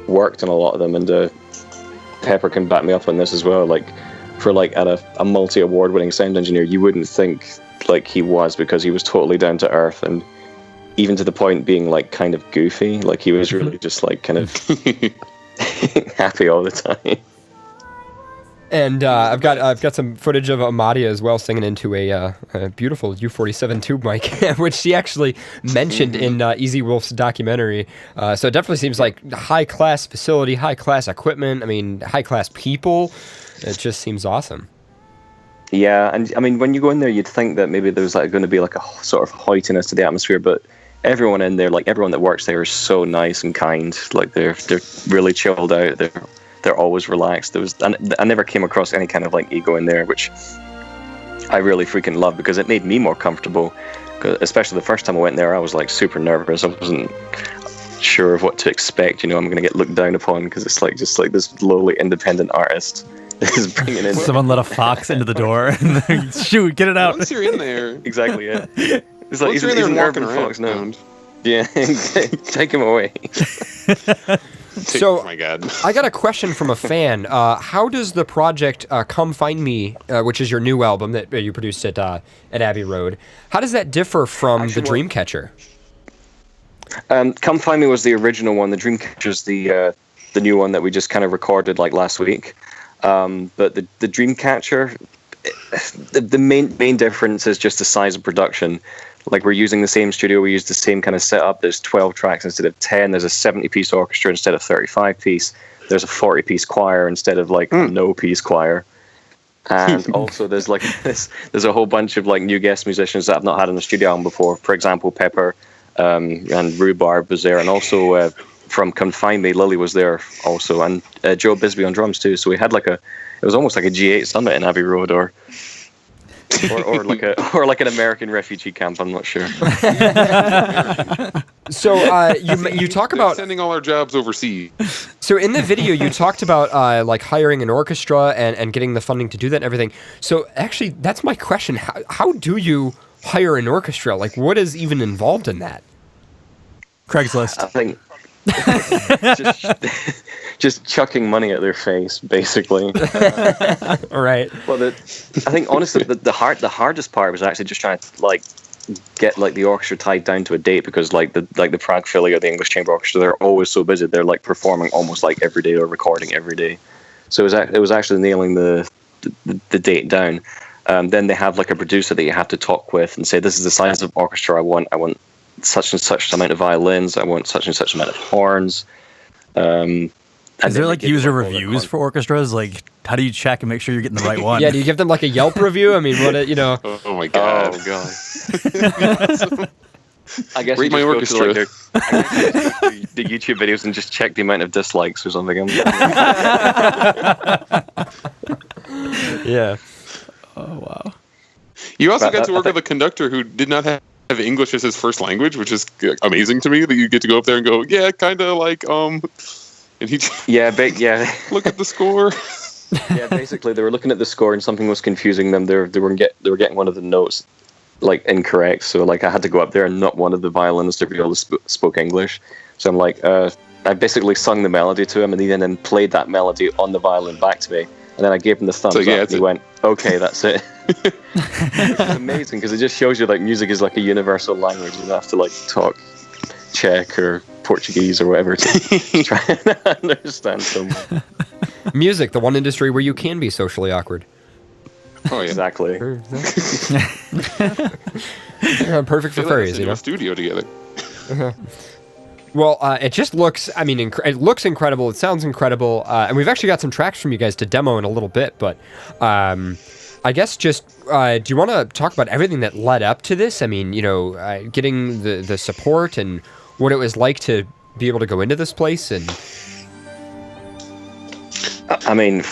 worked on a lot of them, and Pepper can back me up on this as well. Like for like a multi-award winning sound engineer, you wouldn't think like he was, because he was totally down to earth, and even to the point being like kind of goofy. Like he was really just like kind of happy all the time. And I've got some footage of Amadia as well singing into a beautiful U-47 tube mic, which she actually mentioned in Easy Wolf's documentary. So it definitely seems like high-class facility, high-class equipment, high-class people. It just seems awesome. Yeah, and I mean, when you go in there, you'd think that maybe there's like going to be like a sort of hoitiness to the atmosphere, but everyone in there, like everyone that works there, is so nice and kind. Like they're really chilled out. They're always relaxed. I never came across any kind of like ego in there, which I really freaking love, because it made me more comfortable. Especially the first time I went there, I was like super nervous. sure of what to expect. I'm going to get looked down upon because it's like just like this lowly independent artist is bringing in. Someone let a fox into the door and then, shoot, get it out. Once you're in there, Exactly, yeah. It's like once he's you're in there an walking urban fox now. around. Yeah, take him away. So oh my god. I got a question from a fan. How does the project "Come Find Me," which is your new album that you produced at Abbey Road, how does that differ from the Dreamcatcher? Come Find Me was the original one. The Dreamcatcher's the new one that we just kind of recorded like last week. But the Dreamcatcher, the main difference is just the size of production. Like, we're using the same studio, we use the same kind of setup. There's 12 tracks instead of 10. There's a 70-piece orchestra instead of 35-piece. There's a 40-piece choir instead of like no-piece choir. And also there's like there's a whole bunch of like new guest musicians that I've not had in the studio album before. For example, Pepper and Rhubarb was there, and also from Come Find Me, Lily was there also, and Joe Bisbee on drums too. So we had it was almost like a G8 summit in Abbey Road, or like an American refugee camp. I'm not sure. So you talk about sending all our jobs overseas. So in the video you talked about like hiring an orchestra and getting the funding to do that and everything. So actually, that's my question. How do you hire an orchestra? Like, what is even involved in that? Craigslist. I think just chucking money at their face, basically. All right. Well, I think honestly, the hardest part was actually just trying to like get like the orchestra tied down to a date, because like the Prague Philly or the English Chamber Orchestra, they're always so busy. They're like performing almost like every day or recording every day. So it was actually nailing the date down. Then they have like a producer that you have to talk with and say, this is the size of orchestra I want. I want such and such amount of violins. I want such and such amount of horns. Is there like user reviews for orchestras? Like, how do you check and make sure you're getting the right one? Yeah, do you give them like a Yelp review? I mean, Oh my god. Oh god. I guess Rate you my just go to, orchestra. the YouTube videos and just check the amount of dislikes or something. yeah. Oh wow. You also But got to work with a conductor who did not have English as his first language, which is amazing to me that you get to go up there and go, yeah, kind of like and he Yeah, look at the score. yeah. Basically, they were looking at the score and something was confusing them. They were getting one of the notes like incorrect. So like I had to go up there, and not one of the violinists really spoke English. So I'm like, I basically sung the melody to him, and he then played that melody on the violin back to me. And then I gave him the thumbs up, and he went, okay, that's it. Which is amazing, because it just shows you like music is like a universal language. You don't have to like talk Czech or Portuguese or whatever to try and understand someone. Music, the one industry where you can be socially awkward. Oh yeah, Exactly. Perfect for furries, you know? A studio together. Well, it just looks, I mean, it looks incredible. It sounds incredible. And we've actually got some tracks from you guys to demo in a little bit. But I guess just, do you want to talk about everything that led up to this? I mean, getting the support and what it was like to be able to go into this place. And I mean,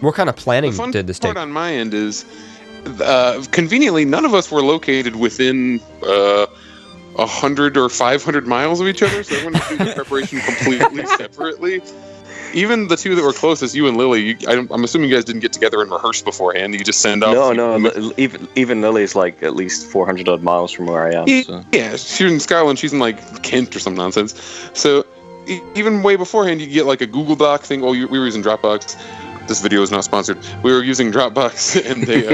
what kind of planning The fun did this part take? on my end is, conveniently, none of us were located within 100 or 500 miles of each other, so everyone had to do the preparation completely separately. Even the two that were closest, you and Lily, I'm assuming you guys didn't get together and rehearse beforehand. You just send off. No. Even Lily's like at least 400 odd miles from where I am. So. Yeah, she's in Scotland. She's in like Kent or some nonsense. So even way beforehand, you get like a Google Doc thing. Well, we were using Dropbox. This video is not sponsored. We were using Dropbox, and they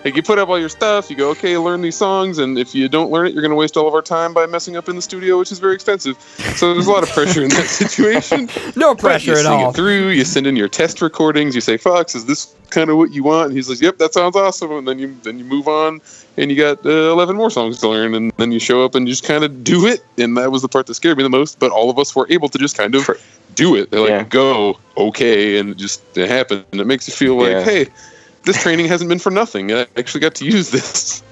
like you put up all your stuff. You go, okay, learn these songs, and if you don't learn it, you're going to waste all of our time by messing up in the studio, which is very expensive. So there's a lot of pressure in that situation. No pressure you at sing all. It through, you send in your test recordings. You say, "Fox, is this kind of what you want?" And he's like, "Yep, that sounds awesome." And then you move on, and you got 11 more songs to learn, and then you show up and you just kind of do it. And that was the part that scared me the most. But all of us were able to just kind of do it. They're like, go, okay, and it happened. And it makes you feel like, hey, this training hasn't been for nothing. I actually got to use this.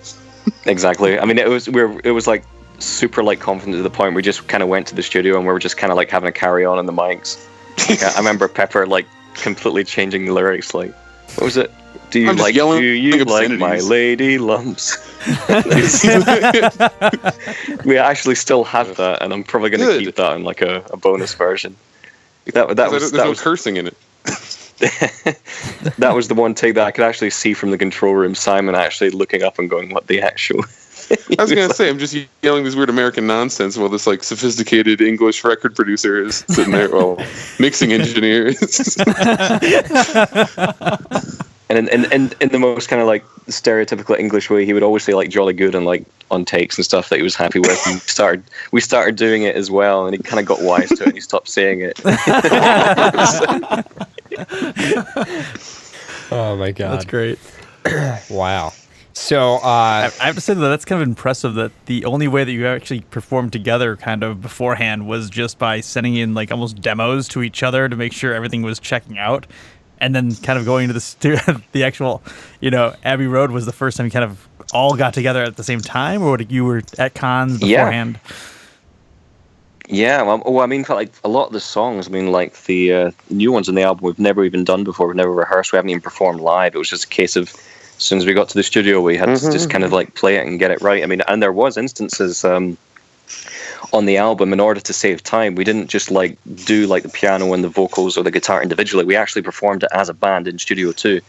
Exactly. I mean, it was like super like confident to the point we just kind of went to the studio and we were just kind of like having a carry on the mics. Like, I remember Pepper like completely changing the lyrics. Like What was it? Do you I'm just like yelling do you like my obscenities. lady lumps? We actually still have that, and I'm probably going to Good. keep that in like a bonus version. That There's no was cursing in it. that was the one take that I could actually see from the control room. Simon actually looking up and going, "What the actual?" I was gonna say, I'm just yelling this weird American nonsense while this like sophisticated English record producer is sitting there, well, mixing engineer is. And in the most kind of like stereotypical English way, he would always say like "jolly good" and like on takes and stuff that he was happy with. And we started doing it as well, and he kind of got wise to it, and he stopped saying it. Oh my god, That's great. wow. So I have to say that that's kind of impressive that the only way that you actually performed together kind of beforehand was just by sending in like almost demos to each other to make sure everything was checking out. And then kind of going to the actual, Abbey Road was the first time you kind of all got together at the same time, or you were at cons beforehand? Yeah, well, I mean, for like a lot of the songs, I mean, like the new ones on the album, we've never even done before. We've never rehearsed. We haven't even performed live. It was just a case of, as soon as we got to the studio, we had to just kind of like play it and get it right. I mean, and there was instances on the album, in order to save time, we didn't just like do like the piano and the vocals or the guitar individually. We actually performed it as a band in studio too,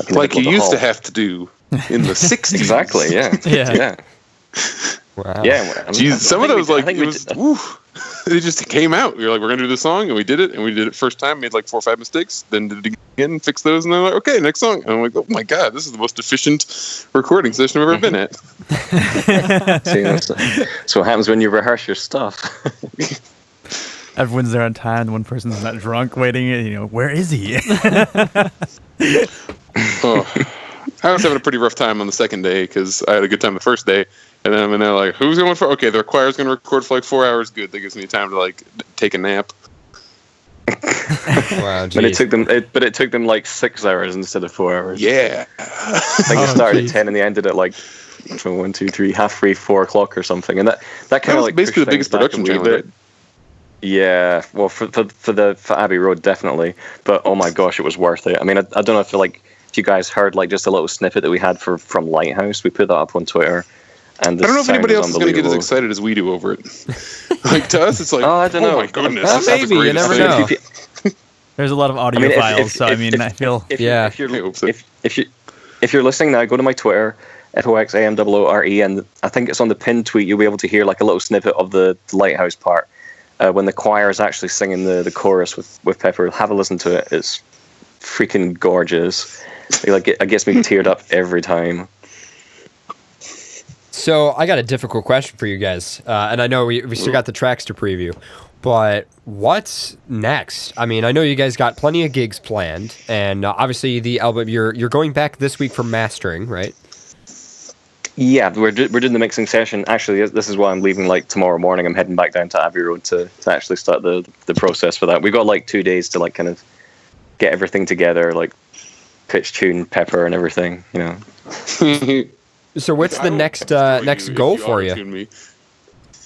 Like you used to have to do in the 60s. Exactly. Yeah. Yeah. wow. Yeah. I mean, Jeez, some of those like it was. it just came out. We were like, we're gonna do this song, and we did it first time, made like 4 or 5 mistakes, then did it again, fixed those, and then like, okay, next song. And I'm like, oh my god, this is the most efficient recording session I've ever been at. See, that's what happens when you rehearse your stuff. Everyone's there on time. One person's not drunk, waiting. Where is he? Oh. I was having a pretty rough time on the second day because I had a good time the first day, and then I'm in there like, who's going for? Okay, the choir's going to record for like 4 hours. Good, that gives me time to like take a nap. Wow, But it took them like 6 hours instead of 4 hours. Yeah. I think it started at 10 and they ended at like 1, 2, 3, half 3, 4 o'clock or something, and that kind of was like basically pushed the biggest things back a production wee challenge, bit. Yeah, well, for Abbey Road definitely, but oh my gosh, it was worth it. I mean, I don't know if you guys heard like just a little snippet that we had from Lighthouse. We put that up on Twitter, and I don't know if anybody else is going to get as excited as we do over it. Like to us, it's like, I don't know. my goodness, Well, this is the maybe, you greatest never thing. know. There's a lot of audio files, so I feel. If you're listening now, go to my Twitter, FOXAMOORE, and I think it's on the pinned tweet. You'll be able to hear like a little snippet of the Lighthouse part when the choir is actually singing the chorus with Pepper. Have a listen to it. It's freaking gorgeous. Like it gets me teared up every time. So I got a difficult question for you guys, and I know we still got the tracks to preview, but what's next? I mean, I know you guys got plenty of gigs planned, and obviously the album you're going back this week for mastering, right? Yeah, we're doing the mixing session. Actually, this is why I'm leaving like tomorrow morning. I'm heading back down to Abbey Road to actually start the process for that. We got like 2 days to like kind of get everything together, like pitch, tune, Pepper, and everything. So what's the next goal for you?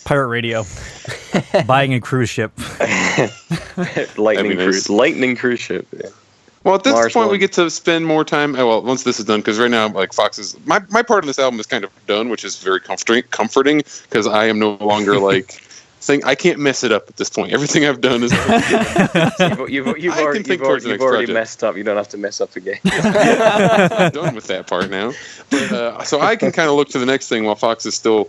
Pirate radio. Buying a cruise ship. Lightning cruise ship. Yeah. Well, at this Mars point, one. we get to spend more time. Well, once this is done, because right now, like Fox's, my part of this album is kind of done, which is very comforting because I am no longer like I can't mess it up at this point. Everything I've done is. You've already messed up. You don't have to mess up again. I'm done with that part now. But, so I can kind of look to the next thing while Fox is still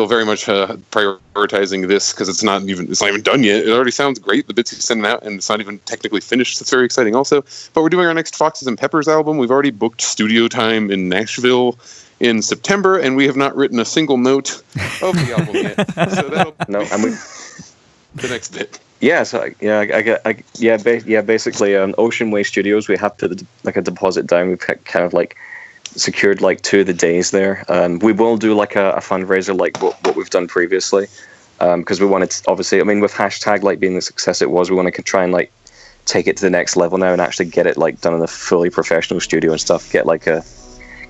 very much prioritizing this because it's not even done yet. It already sounds great, the bits he's sending out, and it's not even technically finished. It's very exciting also. But we're doing our next Foxes and Peppers album. We've already booked studio time in Nashville in September, and we have not written a single note of the album yet. So that'll be the next bit. Yeah, so basically, Ocean Way Studios. We have put like a deposit down. We've kind of like secured like 2 of the days there. We will do like a fundraiser like what we've done previously, because we wanted to, obviously, I mean, with hashtag like being the success it was, we want to try and like take it to the next level now and actually get it like done in a fully professional studio and stuff.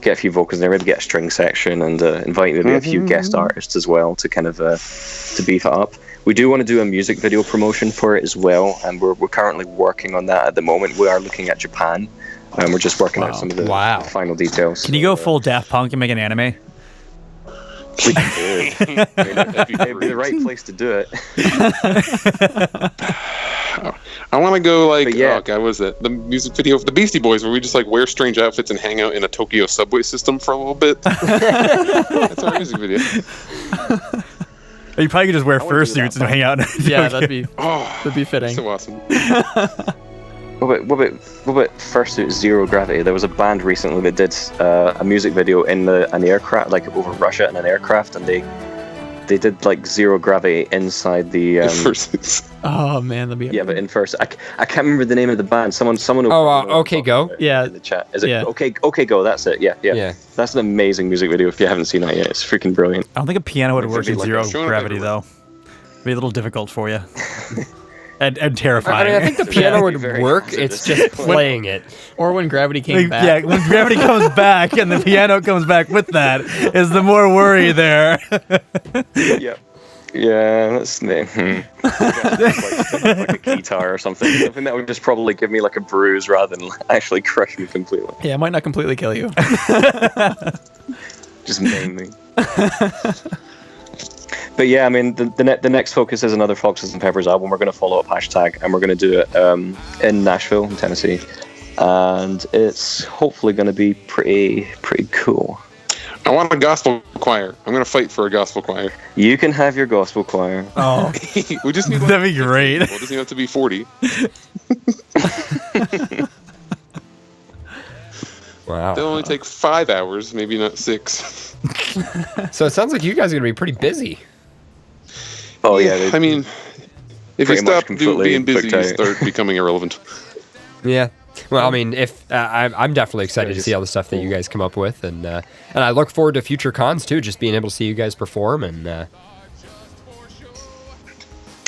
Get a few vocals in there, maybe get a string section, and invite maybe a few guest artists as well to kind of to beef it up. We do want to do a music video promotion for it as well, and we're currently working on that at the moment. We are looking at Japan and we're just working out some of the final details. Can you go full Daft Punk and make an anime? We could. I mean, it'd be the right place to do it. I want to go like, But yeah. oh god, what was it? The music video of the Beastie Boys, where we just like wear strange outfits and hang out in a Tokyo subway system for a little bit. That's our music video. You probably could just wear I wanna do fursuits that, and hang out. Yeah, that'd be fitting. So awesome. What about Fursuit Zero Gravity? There was a band recently that did a music video in an aircraft, like over Russia in an aircraft, and they did like zero gravity inside the. Fursuits. Oh man, that'd be. Yeah, but in first, I can't remember the name of the band. Someone. OK Go. Yeah. In the chat. Is it Yeah. OK Go? That's it. Yeah. That's an amazing music video. If you haven't seen that yet, it's freaking brilliant. I don't think a piano would work in Like zero showing up gravity, everywhere. though. It'd be a little difficult for you. and terrifying. I mean, I think the piano would Very work. hazardous. It's just playing it. Or when gravity came back. Yeah, when gravity comes back and the piano comes back with that, is the more worry there. Yeah, that's me. Like a guitar or something. Something that would just probably give me like a bruise rather than actually crush me completely. Yeah, it might not completely kill you. Just maim me. But yeah, I mean, the next focus is another Foxes and Peppers album. We're going to follow up hashtag, and we're going to do it in Nashville, in Tennessee, and it's hopefully going to be pretty cool. I want a gospel choir. I'm gonna fight for a gospel choir. You can have your gospel choir. Oh, We just need. Like, that'd be great. It doesn't have to be 40. Wow. They'll only take 5 hours, maybe not 6. So it sounds like you guys are going to be pretty busy. Oh yeah, I mean, if you pretty much stop completely being busy, booked you out. start becoming irrelevant. Yeah. Well, I mean, if I'm definitely excited to see all the stuff that you guys come up with, and I look forward to future cons too. Just being able to see you guys perform, and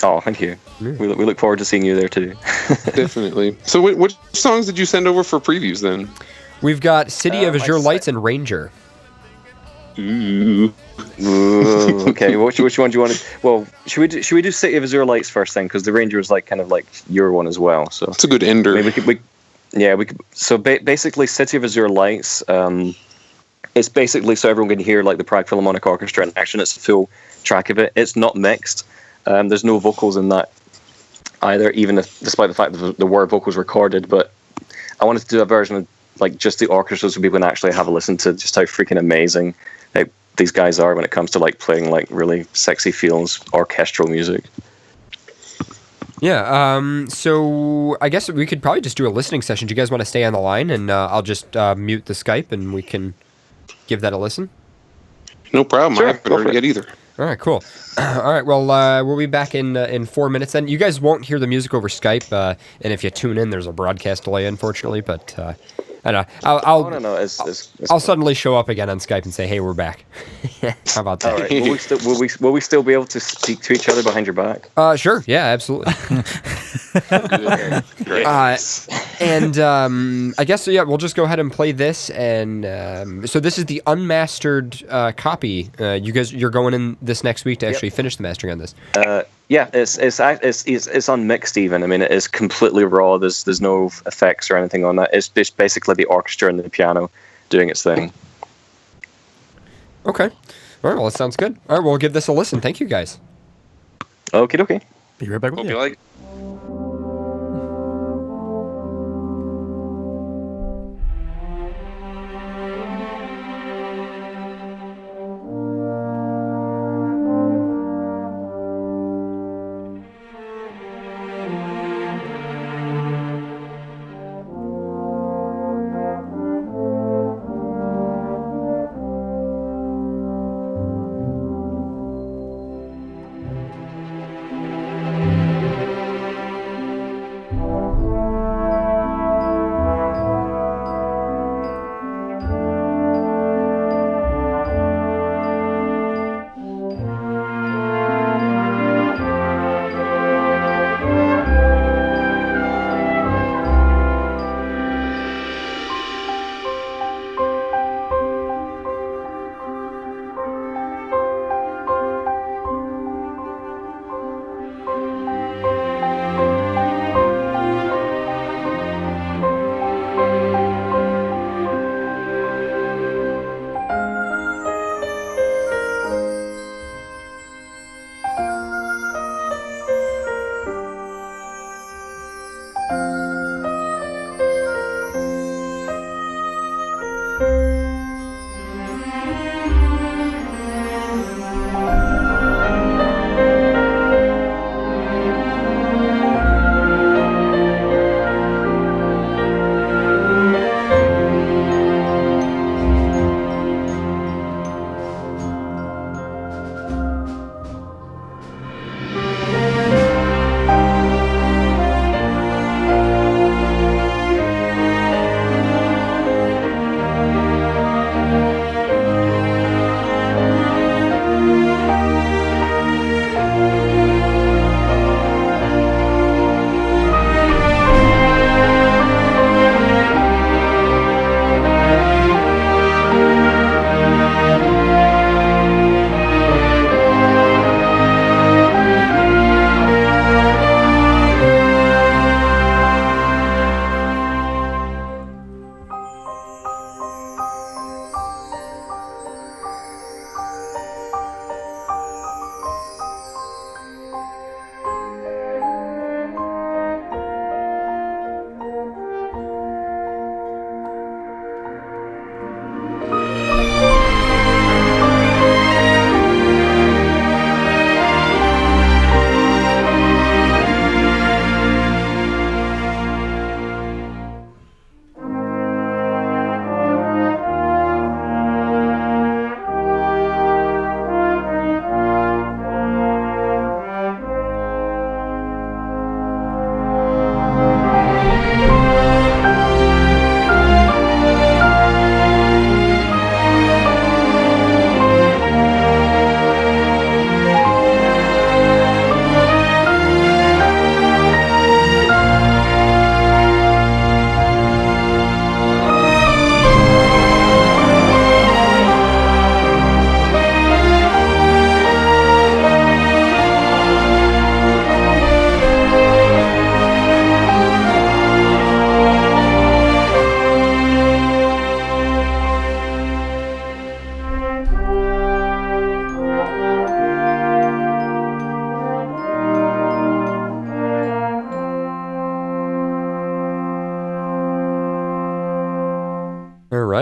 oh, thank you. We look forward to seeing you there too. Definitely. So, what songs did you send over for previews then? we've got City of I Azure said- Lights and Ranger. Ooh, okay, which one do you want to? Well, should we do City of Azure Lights first then? Because the Ranger was like kind of like your one as well. So It's a good ender. maybe we could. So basically, City of Azure Lights. It's basically so everyone can hear like the Prague Philharmonic Orchestra in action. It's a full track of it. It's not mixed. There's no vocals in that either, even despite the fact that there were vocals recorded. But I wanted to do a version of like just the orchestra so people can actually have a listen to just how freaking amazing these guys are when it comes to like playing like really sexy feels orchestral music. Yeah. So I guess we could probably just do a listening session. Do you guys want to stay on the line, and I'll just mute the Skype, and we can give that a listen? No problem. Sure, I haven't go heard for it yet it. either. All right, cool. All right, well, we'll be back in 4 minutes. Then you guys won't hear the music over Skype, and if you tune in, there's a broadcast delay, unfortunately. But I don't know. No. I'll suddenly show up again on Skype and say, "Hey, we're back." How about that? All right. Will we still be able to speak to each other behind your back? Sure. Yeah, absolutely. Good. Great. And I guess we'll just go ahead and play this. And so this is the unmastered copy. You're going in this next week to actually finish the mastering on this. Yeah, it's unmixed even. I mean, it is completely raw. There's no effects or anything on that. It's basically the orchestra and the piano doing its thing. Okay. All right. Well, that sounds good. All right. We'll give this a listen. Thank you, guys. Okie dokie. Be right back with Hope you. you like.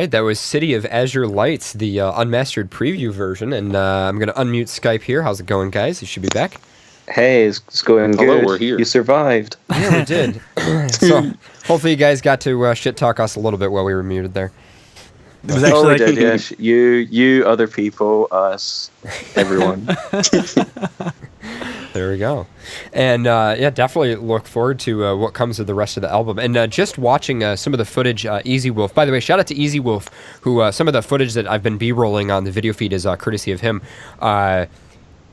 right, that was City of Azure Lights, the unmastered preview version, and I'm going to unmute Skype here. How's it going, guys? You should be back. Hey, it's going Hello, good. we're here. You survived. Yeah, we did. So hopefully you guys got to shit talk us a little bit while we were muted there. It was actually we like, did, yes. You, other people, us, everyone. There we go. And yeah, definitely look forward to what comes of the rest of the album. And just watching some of the footage, Easy Wolf. By the way, shout out to Easy Wolf, who some of the footage that I've been B-rolling on the video feed is courtesy of him.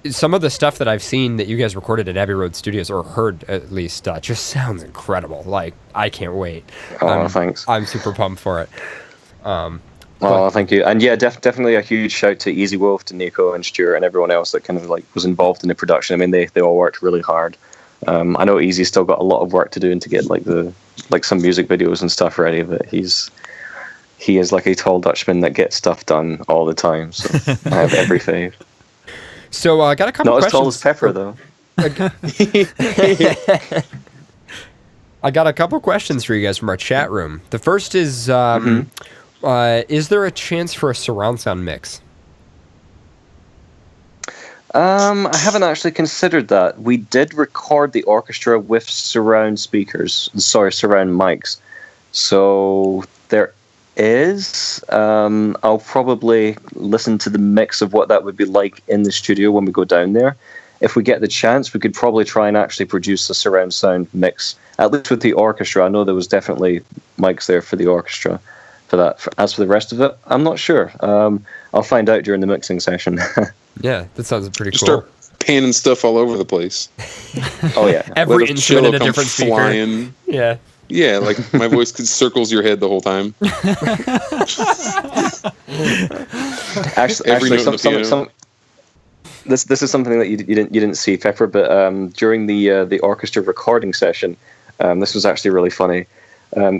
Some of the stuff that I've seen that you guys recorded at Abbey Road Studios, or heard at least, just sounds incredible. Like, I can't wait. Oh, thanks. I'm super pumped for it. Oh, thank you. And yeah, definitely a huge shout to Easy Wolf, to Nico and Stuart and everyone else that kind of like was involved in the production. I mean, they all worked really hard. I know Easy's still got a lot of work to do and to get like some music videos and stuff ready, but he is like a tall Dutchman that gets stuff done all the time. So I have every faith. So I got a couple Not questions. as tall as Pepper though. I got a couple questions for you guys from our chat room. The first is there a chance for a surround sound mix? I haven't actually considered that. We did record the orchestra with surround mics. So there is. I'll probably listen to the mix of what that would be like in the studio when we go down there. If we get the chance, we could probably try and actually produce a surround sound mix, at least with the orchestra. I know there was definitely mics there for the orchestra for that. As for the rest of it, I'm not sure. I'll find out during the mixing session. Yeah, that sounds pretty Just cool. start panning stuff all over the place. Oh yeah, Every Let a instrument cello in a come different speaker. flying. Yeah. Yeah, like my voice circles your head the whole time. Every note in the piano. This is something that you didn't see, Pepper, but during the orchestra recording session, this was actually really funny.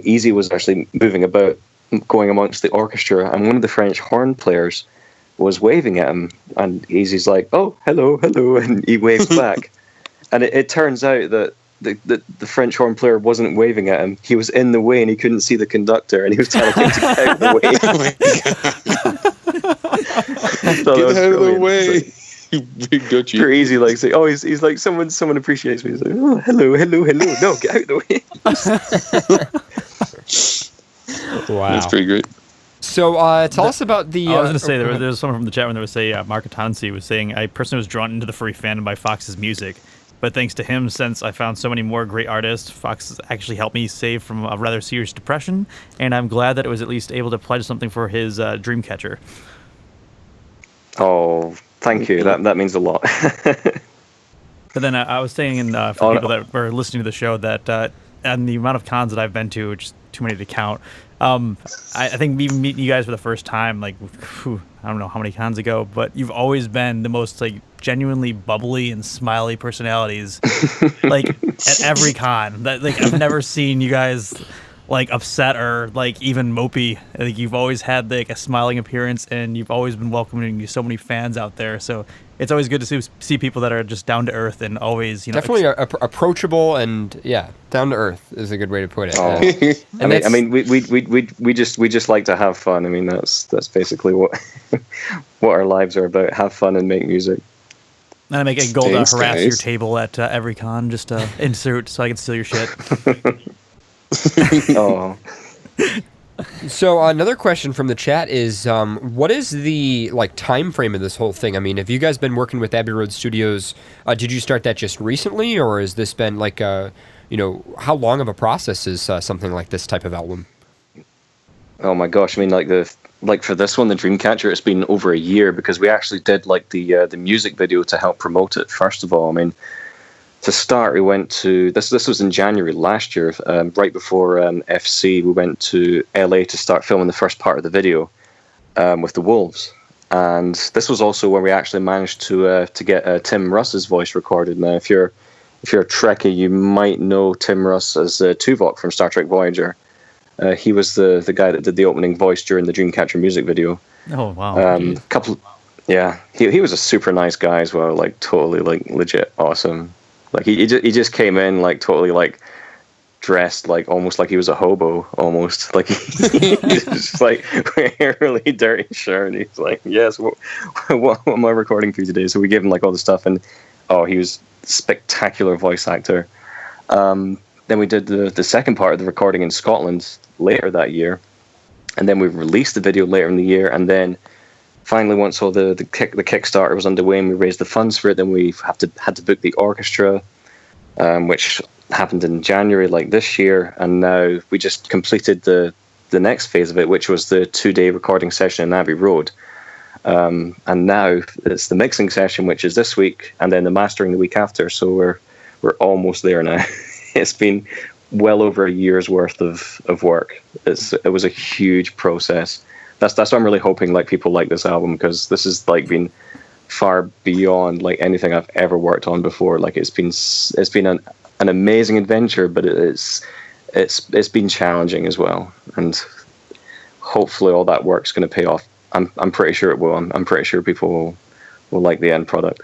Easy was actually moving about, going amongst the orchestra, and one of the French horn players was waving at him, and Easy's like, "Oh, hello, hello," and he waves back. And it turns out that the French horn player wasn't waving at him. He was in the way, and he couldn't see the conductor, and he was telling him to get out of the way. Oh my God. Get out of the way. You big Dutchie. Pretty easy, like say, oh, he's like someone appreciates me. He's like, oh, hello. No, get out of the way. Wow. That's pretty great. So tell us about the... I was going to say, there was someone from the chat when there was Mark Atansi was saying, I personally was drawn into the furry fandom by Fox's music, but thanks to him, since I found so many more great artists, Fox has actually helped me save from a rather serious depression, and I'm glad that it was at least able to pledge something for his Dreamcatcher. Oh, thank you. That means a lot. But then I was saying for people that were listening to the show that and the amount of cons that I've been to, which is too many to count, I think even meeting you guys for the first time, like, I don't know how many cons ago, but you've always been the most like genuinely bubbly and smiley personalities, like at every con. That like I've never seen you guys like upset or like even mopey. Like you've always had like a smiling appearance, and you've always been welcoming so many fans out there. So it's always good to see people that are just down to earth and always, definitely approachable, and yeah, down to earth is a good way to put it. Oh. I mean, we just like to have fun. I mean, that's basically what our lives are about. Have fun and make music. And I make a goal to Thanks, harass guys. your table at every con, just insert so I can steal your shit. Oh. So another question from the chat is, what is the like time frame of this whole thing? I mean, have you guys been working with Abbey Road Studios? Did you start that just recently, or has this been like how long of a process is something like this type of album? Oh my gosh! I mean, like for this one, the Dreamcatcher, it's been over a year, because we actually did like the music video to help promote it. First of all, I mean, to start, we went to this was in January last year, right before FC. We went to LA to start filming the first part of the video with the Wolves, and this was also where we actually managed to get Tim Russ's voice recorded. Now, if you're a Trekkie, you might know Tim Russ as Tuvok from Star Trek Voyager. He was the guy that did the opening voice during the Dreamcatcher music video. Oh wow! He was a super nice guy as well, like totally like legit awesome. Like he just came in like totally like dressed like almost like he was a hobo, almost like he's just like wearing a really dirty shirt. And he's like, "Yes, what am I recording for you today?" So we gave him like all the stuff, and he was a spectacular voice actor. Then we did the second part of the recording in Scotland later that year, and then we released the video later in the year, and then finally once all the Kickstarter was underway and we raised the funds for it, then we had to book the orchestra, which happened in January like this year, and now we just completed the next phase of it, which was the 2-day recording session in Abbey Road. And now it's the mixing session, which is this week, and then the mastering the week after. So we're almost there now. It's been well over a year's worth of work. It was a huge process. That's why I'm really hoping like people like this album, because this has like been far beyond like anything I've ever worked on before. Like it's been an amazing adventure, but it's been challenging as well. And hopefully all that work's going to pay off. I'm pretty sure it will. I'm pretty sure people will like the end product.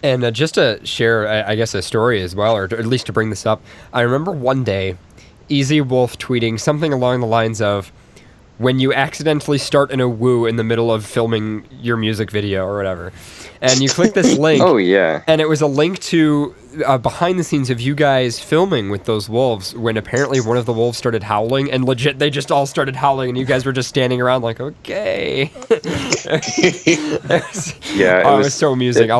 And just to share, I guess, a story as well, or at least to bring this up, I remember one day, Easy Wolf tweeting something along the lines of, when you accidentally start in a woo in the middle of filming your music video or whatever, and you click this link. Oh, yeah. And it was a link to behind the scenes of you guys filming with those wolves, when apparently one of the wolves started howling, and legit they just all started howling, and you guys were just standing around like, okay. Yeah, it was so amusing.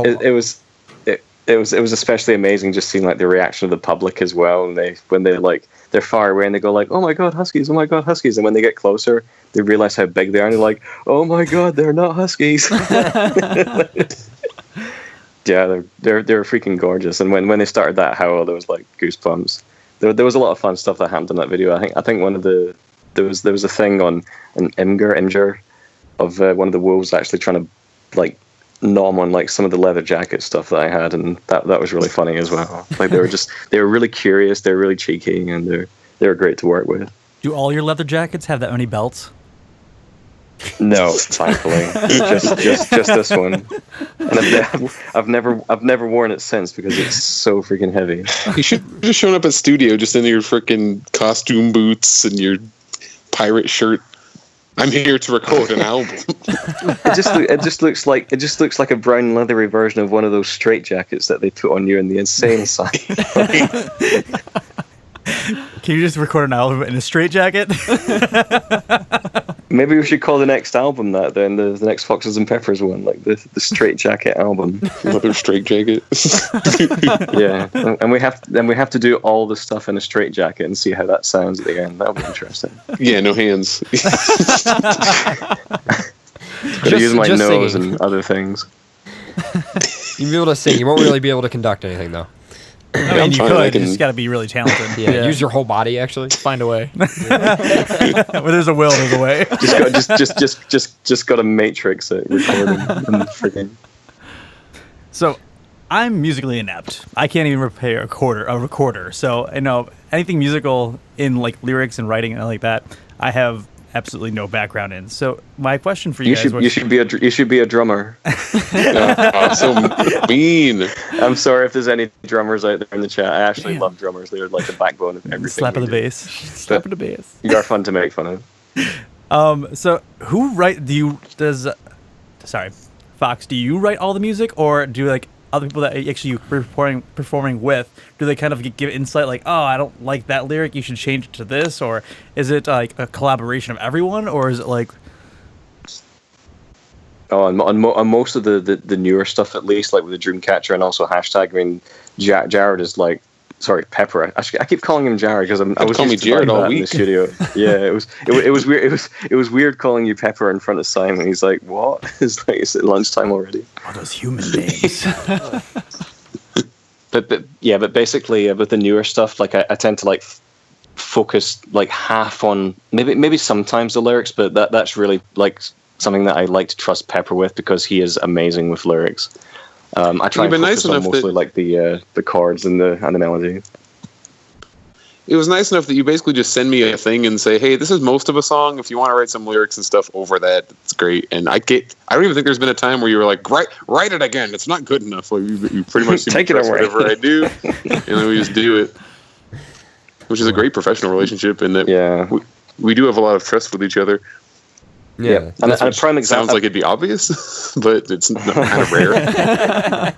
It was especially amazing just seeing like the reaction of the public as well, and when they're far away and they go like, "Oh my god, huskies! Oh my god, huskies!" And when they get closer, they realize how big they are, and they're like, "Oh my god, they're not huskies!" Yeah, they're freaking gorgeous. And when they started that howl, there was like goosebumps. There was a lot of fun stuff that happened in that video. I think one of there was a thing on an imgur of one of the wolves actually trying to like nom on like some of the leather jacket stuff that I had, and that was really funny as well. Like they were really curious, they were really cheeky, and they were great to work with. Do all your leather jackets have that many belts? No, thankfully, just this one. And I've never worn it since because it's so freaking heavy. You should have just shown up at studio just in your freaking costume boots and your pirate shirt. I'm here to record an album. It just looks like a brown leathery version of one of those straight jackets that they put on you in the insane asylum. Can you just record an album in a straight jacket? Maybe we should call the next album that then, the next Foxes and Peppers one, like the straight jacket album. Leather straight jacket. Yeah, and we have to do all the stuff in a straight jacket and see how that sounds at the end. That'll be interesting. Yeah, no hands. Gotta use my just nose singing. and other things. You'll be able to sing. You won't really be able to conduct anything, though. I mean, you fine, could. I You can- just got to be really talented. Yeah, use your whole body, actually. Find a way. Where there's a will, there's a way. Just got a matrix at recording and freaking. So, I'm musically inept. I can't even repair a recorder. So, I know anything musical in like lyrics and writing and like that, I have absolutely no background in. So, my question for you guys was, You should be a drummer. Oh, so mean. I'm sorry if there's any drummers out there in the chat. I actually love drummers. They're like the backbone of everything. slap of we the do. bass. Slap in the bass. You are fun to make fun of. So, sorry, Fox, do you write all the music, or do like other people that actually you're performing with, do they kind of give insight like, oh, I don't like that lyric, you should change it to this? Or is it like a collaboration of everyone, or is it like... Oh, on most of the newer stuff, at least, like with the Dreamcatcher and also Hashtag, I mean, Jared is like, sorry, Pepper. I keep calling him Jared because I was call me used to Jared doing all that in the week. studio. Yeah, it was weird. It was weird calling you Pepper in front of Simon. He's like, what? It's like, it's at lunchtime already. Oh, those human names. But basically with the newer stuff, like I tend to like focus like half on maybe sometimes the lyrics, but that's really like something that I like to trust Pepper with because he is amazing with lyrics. I try You've and been focus nice on enough mostly like the chords and the melody. It was nice enough that you basically just send me a thing and say, hey, this is most of a song. If you want to write some lyrics and stuff over that, it's great. And I don't even think there's been a time where you were like, write it again. It's not good enough. Like, you pretty much seem Take to it trust away. whatever I do. And then we just do it. which is a great professional relationship, and that Yeah. we do have a lot of trust with each other. Yeah. And a prime example. Sounds like it'd be obvious, but it's kind of rare.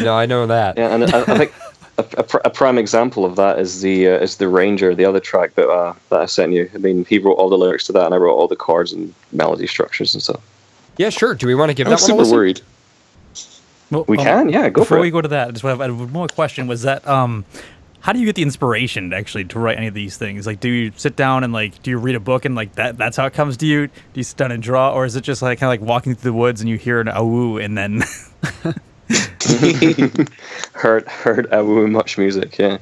No, I know that. Yeah, and I think a prime example of that is the Ranger, the other track that I sent you. I mean, he wrote all the lyrics to that, and I wrote all the chords and melody structures and stuff. Yeah, sure. Do we want to give I'm that one a super listen? worried. Well, We can, yeah, go for Before it. we go to that, just have one more question. Was that how do you get the inspiration actually to write any of these things? Like, do you sit down and like, do you read a book and like that's how it comes to you? Do you sit down and draw, or is it just like kind of like walking through the woods and you hear an awoo and then? heard much music, yeah.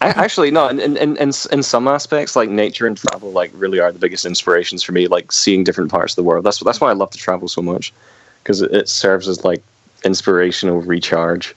Actually, no. In some aspects, like nature and travel, like really are the biggest inspirations for me. Like seeing different parts of the world. That's why I love to travel so much, because it serves as like inspirational recharge.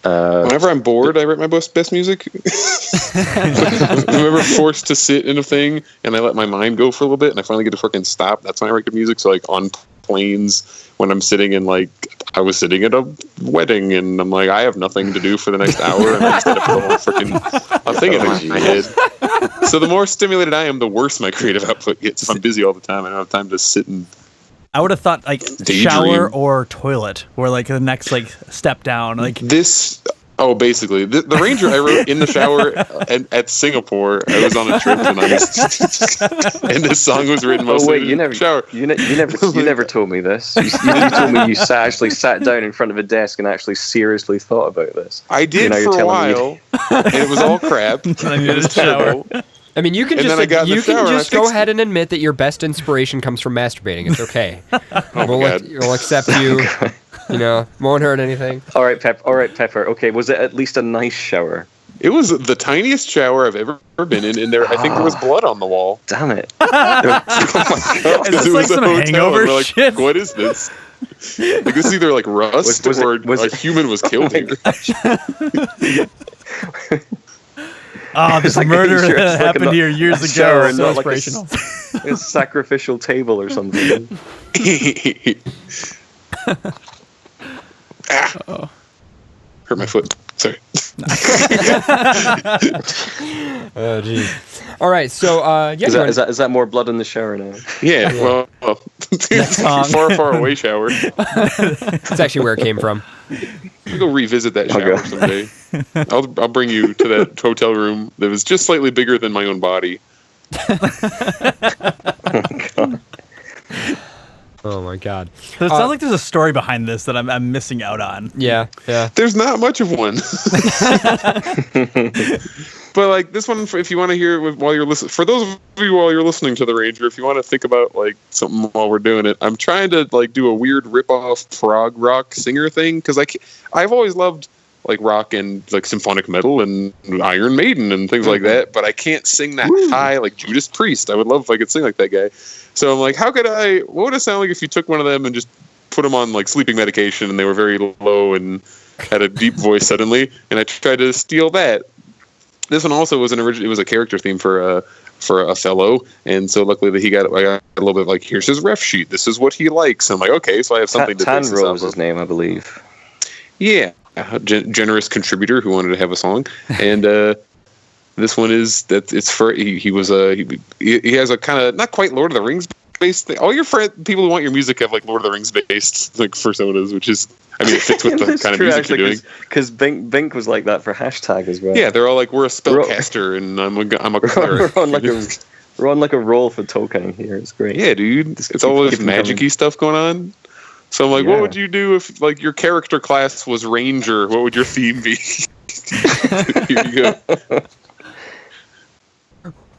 Whenever I'm bored, I write my best music. If I'm ever forced to sit in a thing and I let my mind go for a little bit and I finally get to freaking stop, that's when I write good music. So like on planes, when I'm sitting in like, I was sitting at a wedding and I'm like, I have nothing to do for the next hour and I just had to put a whole freaking thing in my head. So the more stimulated I am, the worse my creative output gets. If I'm busy all the time, I don't have time to sit and I would have thought like Daydream. shower or toilet, or like the next like step down. Like this. Oh, basically, the Ranger I wrote in the shower at Singapore. I was on a trip and and this song was written mostly in the shower. You never told me this. You told me you actually sat down in front of a desk and actually seriously thought about this. I did you're for a telling me- while, and it was all crap. I needed It was a shower. terrible. I mean, you can And then I got in the shower and I just go fixed ahead and admit that your best inspiration comes from masturbating. It's okay. Oh my God. We'll accept you. You know, won't hurt anything. All right, Pepper. Okay, was it at least a nice shower? It was the tiniest shower I've ever been in, and I think there was blood on the wall. Damn it! Is this It like was a some hotel, hangover and we're like, shit? what is this? Like this is either like rust Was it- or was a it- human was killed here. Oh, this Like, murder sure, it's that like happened a- here years a ago. shower, So not like a inspirational. A sacrificial table or something. Hurt my foot. Sorry. Oh, geez. All right, so yeah, Is that more blood in the shower now? Yeah, well, song. far away shower. that's actually where it came from. We go revisit that shower Okay. someday. I'll bring you to that hotel room that was just slightly bigger than my own body. Oh my God. So it sounds like there's a story behind this that I'm missing out on. Yeah. There's not much of one. But like this one, if you want to hear it while you're listening, for those of you while you're listening to the Ranger, if you want to think about like something while we're doing it, I'm trying to like do a weird rip-off prog rock singer thing because I've always loved like rock and like symphonic metal and Iron Maiden and things like that, but I can't sing that high like Judas Priest. I would love if I could sing like that guy. So I'm like, what would it sound like if you took one of them and just put them on like sleeping medication and they were very low and had a deep voice suddenly, and I tried to steal that. This one also was it was a character theme for a fellow, and so luckily that I got a little bit of like, here's his ref sheet. This is what he likes. I'm like, okay, so I have something to base this Tanro off was of. his name, I believe. Yeah, a generous contributor who wanted to have a song, and this one is that it's for he has a kind of not quite Lord of the Rings based thing. All your people who want your music have like Lord of the Rings based like personas, which is it fits with the kind of music you're doing. Because Bink was like that for hashtag as well. Yeah, they're all like, we're a spellcaster and I'm a cleric. We're on like a roll for Tolkien here. It's great. Yeah, dude. Just It's all this keep 'em magic-y coming. stuff going on. So I'm like, Yeah. what would you do if like your character class was Ranger? What would your theme be? Here you go.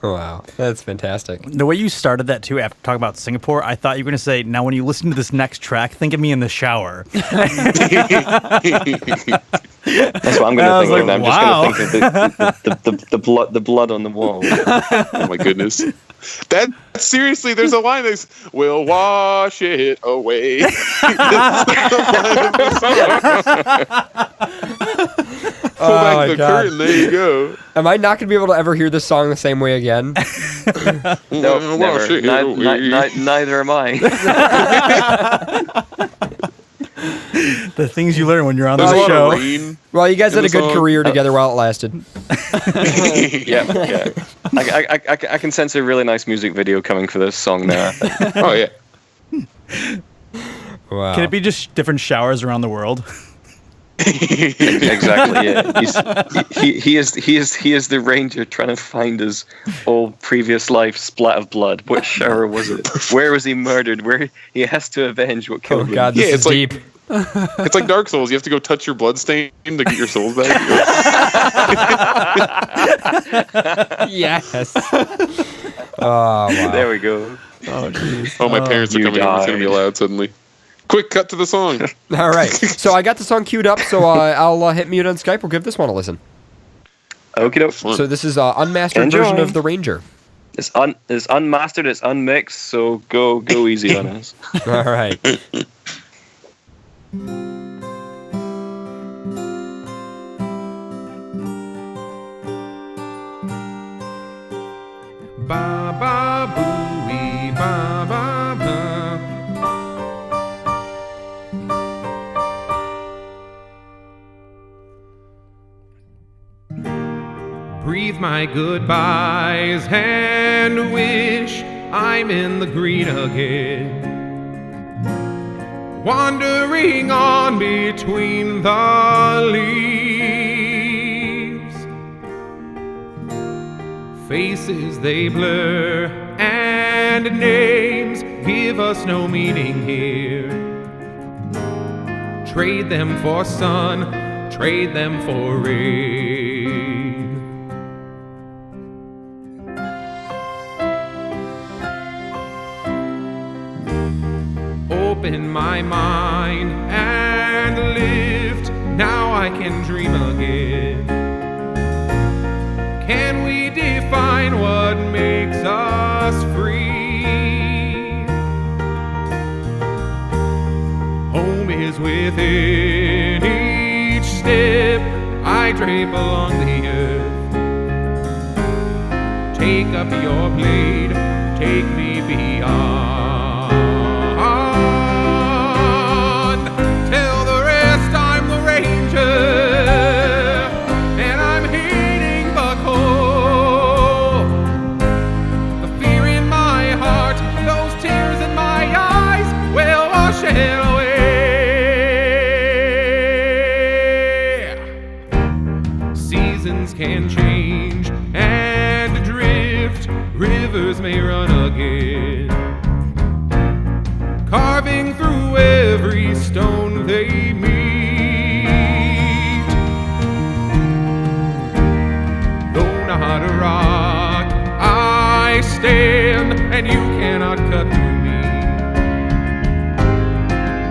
Oh, wow, that's fantastic. The way you started that too, after talking about Singapore, I thought you were going to say, now when you listen to this next track, think of me in the shower. That's what I'm going to think like, of. I'm wow. just going to think of the blood on the wall. Oh my goodness. That seriously, there's a line that's "We'll wash it away." Pull back my the God. curtain. There you go. Am I not going to be able to ever hear this song the same way again? No, We'll never. wash it away. Neither am I. The things you learn when you're on There's a the lot show. of rain. Well, you guys had a good song- career together while it lasted. Yeah. I can sense a really nice music video coming for this song now. Oh yeah. Wow. Can it be just different showers around the world? Exactly. Yeah. He is the ranger trying to find his old previous life splat of blood. What shower was it? Where was he murdered? Where he has to avenge what Oh killed him. God, this Yeah, is it's like- deep. It's like Dark Souls. You have to go touch your blood stain to get your souls back. Yes. Oh wow. There we go. Oh, jeez. Oh, my parents are You coming over. It's gonna be died. loud suddenly. Quick, cut to the song. All right. So I got the song queued up. So I'll hit mute on Skype. We'll give this one a listen. Okie doke. Fun. So this is unmastered Enjoy. version of the Ranger. It's unmastered. It's unmixed. So go easy on us. All right. Ba ba booey ba ba ba. Breathe my goodbyes and wish I'm in the green again. Wandering on between the leaves. Faces they blur and names give us no meaning here. Trade them for sun, trade them for rain. Open my mind and lift, now I can dream again. Can we define what makes us free? Home is within each step I drape along the earth. Take up your blade, take me beyond. Tell the rest I'm the ranger. Seasons can change and drift, rivers may run again, carving through every stone they meet. Though not a rock, I stand, and you cannot cut through me.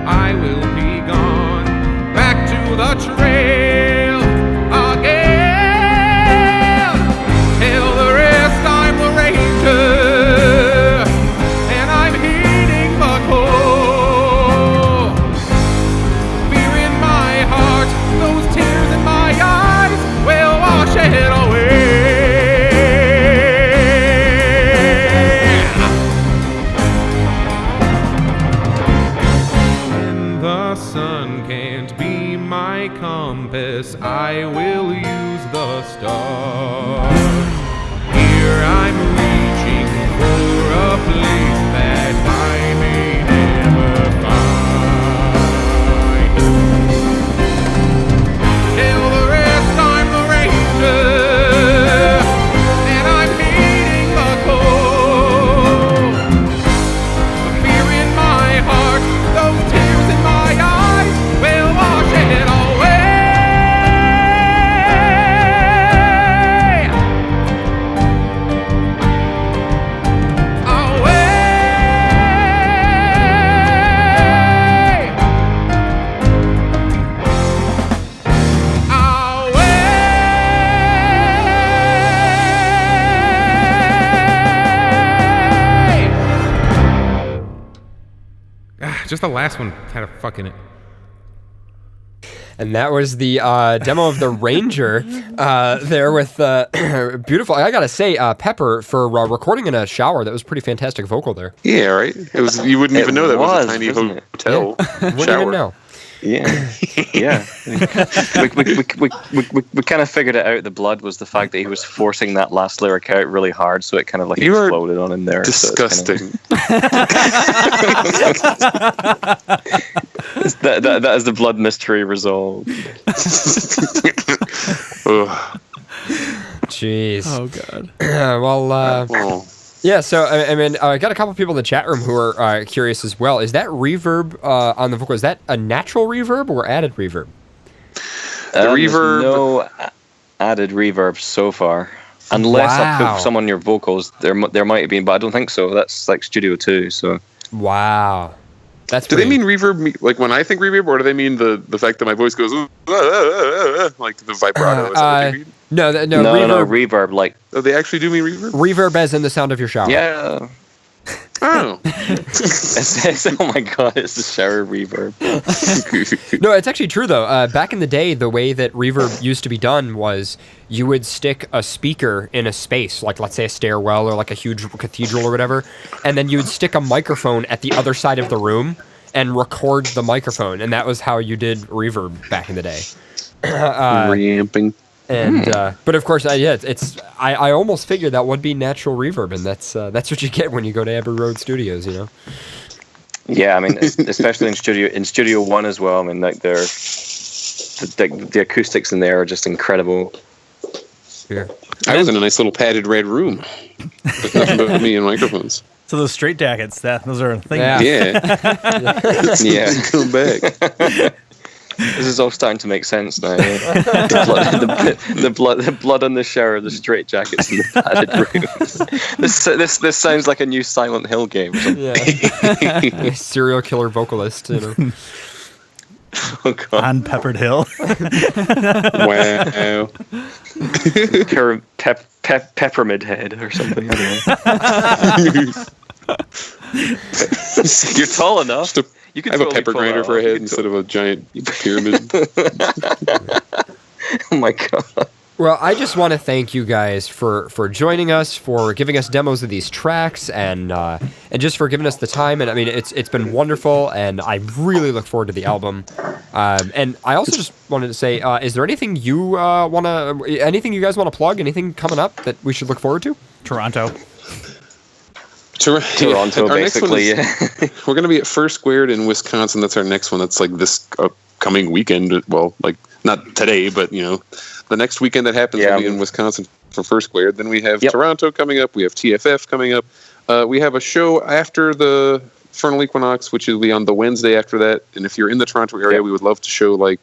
I will be gone, back to the trail again. Tell the rest I'm the ranger, and I'm heeding the call. Fear in my heart, those tears in my eyes will wash it away. The sun can't be my compass, I will use the stars. Here I'm reaching for a place that I may never find. Tell the rest I'm the ranger, and I'm heeding the call. The fear in my heart, those tears in my eyes will wash it away. Just the last one had a fuck in it. And that was the demo of the Ranger there with beautiful. I gotta say, Pepper, for recording in a shower, that was pretty fantastic vocal there. Yeah, right. It was. You wouldn't It even know that was a was, tiny wasn't it? hotel Wouldn't shower. even know. Yeah. We kind of figured it out. The blood was the fact that he was forcing that last lyric out really hard, so it kind of like You are exploded on him there. Disgusting. That is the blood mystery resolved. Ugh. Jeez. Oh god. Well, Oh. yeah. So I mean, I got a couple people in the chat room who are curious as well. Is that reverb on the vocal? Is that a natural reverb or added reverb? There's reverb- no added reverb so far, unless I Wow. put some on your vocals. There might have been, but I don't think so. That's like Studio 2. So Wow. That's Do they pretty- mean reverb, like when I think reverb, or do they mean the fact that my voice goes, like the vibrato? Is that what they mean? no, no, reverb. reverb like Oh, they actually do mean reverb? Reverb as in the sound of your shower. yeah. Oh. Oh my god, it's the shower reverb. No, it's actually true though. Back in the day, the way that reverb used to be done was you would stick a speaker in a space, like let's say a stairwell or like a huge cathedral or whatever, and then you would stick a microphone at the other side of the room and record the microphone, and that was how you did reverb back in the day. Ramping. And but of course, I almost figured that would be natural reverb, and that's what you get when you go to Abbey Road Studios, you know. Yeah, I mean, especially in Studio 1 as well. I mean, like the acoustics in there are just incredible. Yeah. I was in a nice little padded red room with nothing but me and microphones. So those straight jackets, those are a thing. Yeah. Yeah, Come back. this is all starting to make sense now. Yeah. The blood on the shower, the straight jackets, and the padded room. This sounds like a new Silent Hill game. Or something. Yeah. Serial killer vocalist, you know. Oh god, On Peppered Hill. Wow. Peppermint head or something. I don't know. You're tall enough. You could I have a totally pepper pull grinder that for a off. head instead of a giant pyramid. Oh my god. Well, I just want to thank you guys for joining us, for giving us demos of these tracks, and just for giving us the time. And I mean, it's been wonderful, and I really look forward to the album. And I also just wanted to say, is there anything you anything you guys want to plug? Anything coming up that we should look forward to? Toronto. Toronto, Our next one basically. is- We're going to be at First Squared in Wisconsin. That's our next one. That's like this upcoming weekend. Well, like not today, but you know, the next weekend that happens will be in Wisconsin for First Squared. Then we have Toronto coming up. We have TFF coming up. We have a show after the Vernal Equinox, which will be on the Wednesday after that. And if you're in the Toronto area, we would love to show like,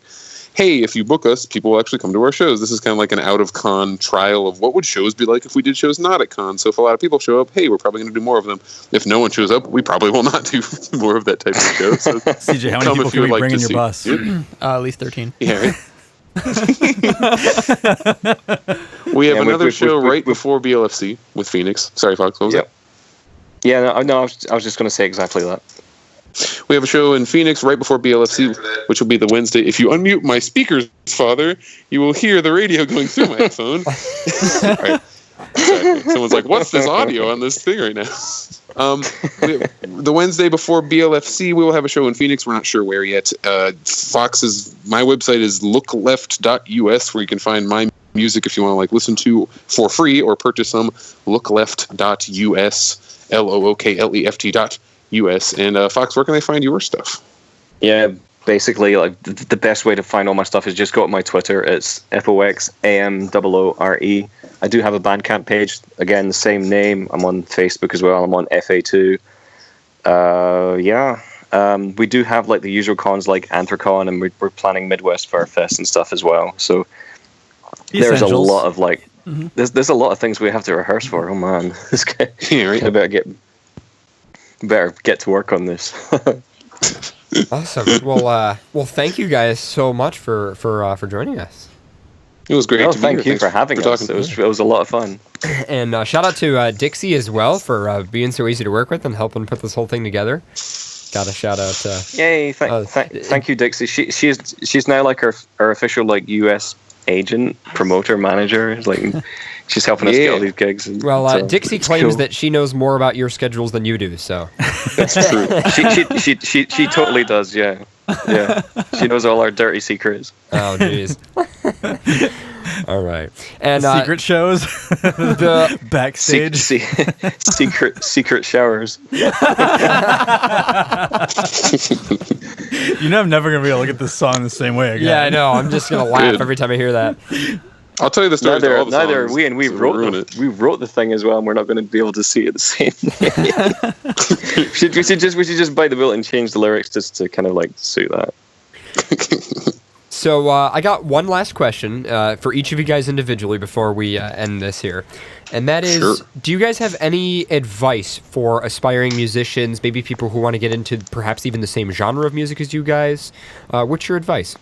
hey, if you book us, people will actually come to our shows. This is kind of like an out-of-con trial of what would shows be like if we did shows not at con. So if a lot of people show up, hey, we're probably going to do more of them. If no one shows up, we probably will not do more of that type of show. So CJ, how many come people if you can we would bring in to your see. bus? Yeah, At least 13. yeah, right. We have another show right before BLFC with Phoenix. Sorry, Fox, what was that? Yeah, no, I was just going to say exactly that. We have a show in Phoenix right before BLFC, which will be the Wednesday. If you unmute my speakers, Father, you will hear the radio going through my phone. Right. Exactly. Someone's like, what's this audio on this thing right now? The Wednesday before BLFC, we will have a show in Phoenix. We're not sure where yet. My website is lookleft.us, where you can find my music if you want to like listen to for free or purchase some. Lookleft.us, LOOKLEFT.us. And Fox, where can they find your stuff? Yeah, basically, like the best way to find all my stuff is just go to my Twitter. It's FOXAMOORE. I do have a Bandcamp page. Again, the same name. I'm on Facebook as well. I'm on FA2. We do have like the usual cons like Anthrocon, and we're planning Midwest Fur Fest and stuff as well. So there's a lot of like, there's a lot of things we have to rehearse for. Oh man, Yeah, right. I better get to work on this. Awesome. Well, thank you guys so much for joining us. It was great. No, to be thank here. you Thanks for having us. talking. It was a lot of fun. And shout out to Dixie as well for being so easy to work with and helping put this whole thing together. Got a shout out to Yay! Thank you, Dixie. She's now like our official like US agent, promoter, manager. It's like she's helping us get all these gigs. And Well, so Dixie it's claims cool. that she knows more about your schedules than you do. So That's true. She totally does. Yeah. She knows all our dirty secrets. oh jeez. All right, and Secret shows, the backstage. Secret showers. You know, I'm never gonna be able to get this song the same way again. yeah, I know. I'm just gonna laugh Good. every time I hear that. I'll tell you the story. Neither, All the neither songs, we and we so wrote ruin the, it. we wrote the thing as well, and we're not going to be able to see it the same way. we should just bite the bullet and change the lyrics just to kind of like suit that. So I got one last question for each of you guys individually before we end this here, and that is: Sure. do you guys have any advice for aspiring musicians, maybe people who want to get into perhaps even the same genre of music as you guys? What's your advice?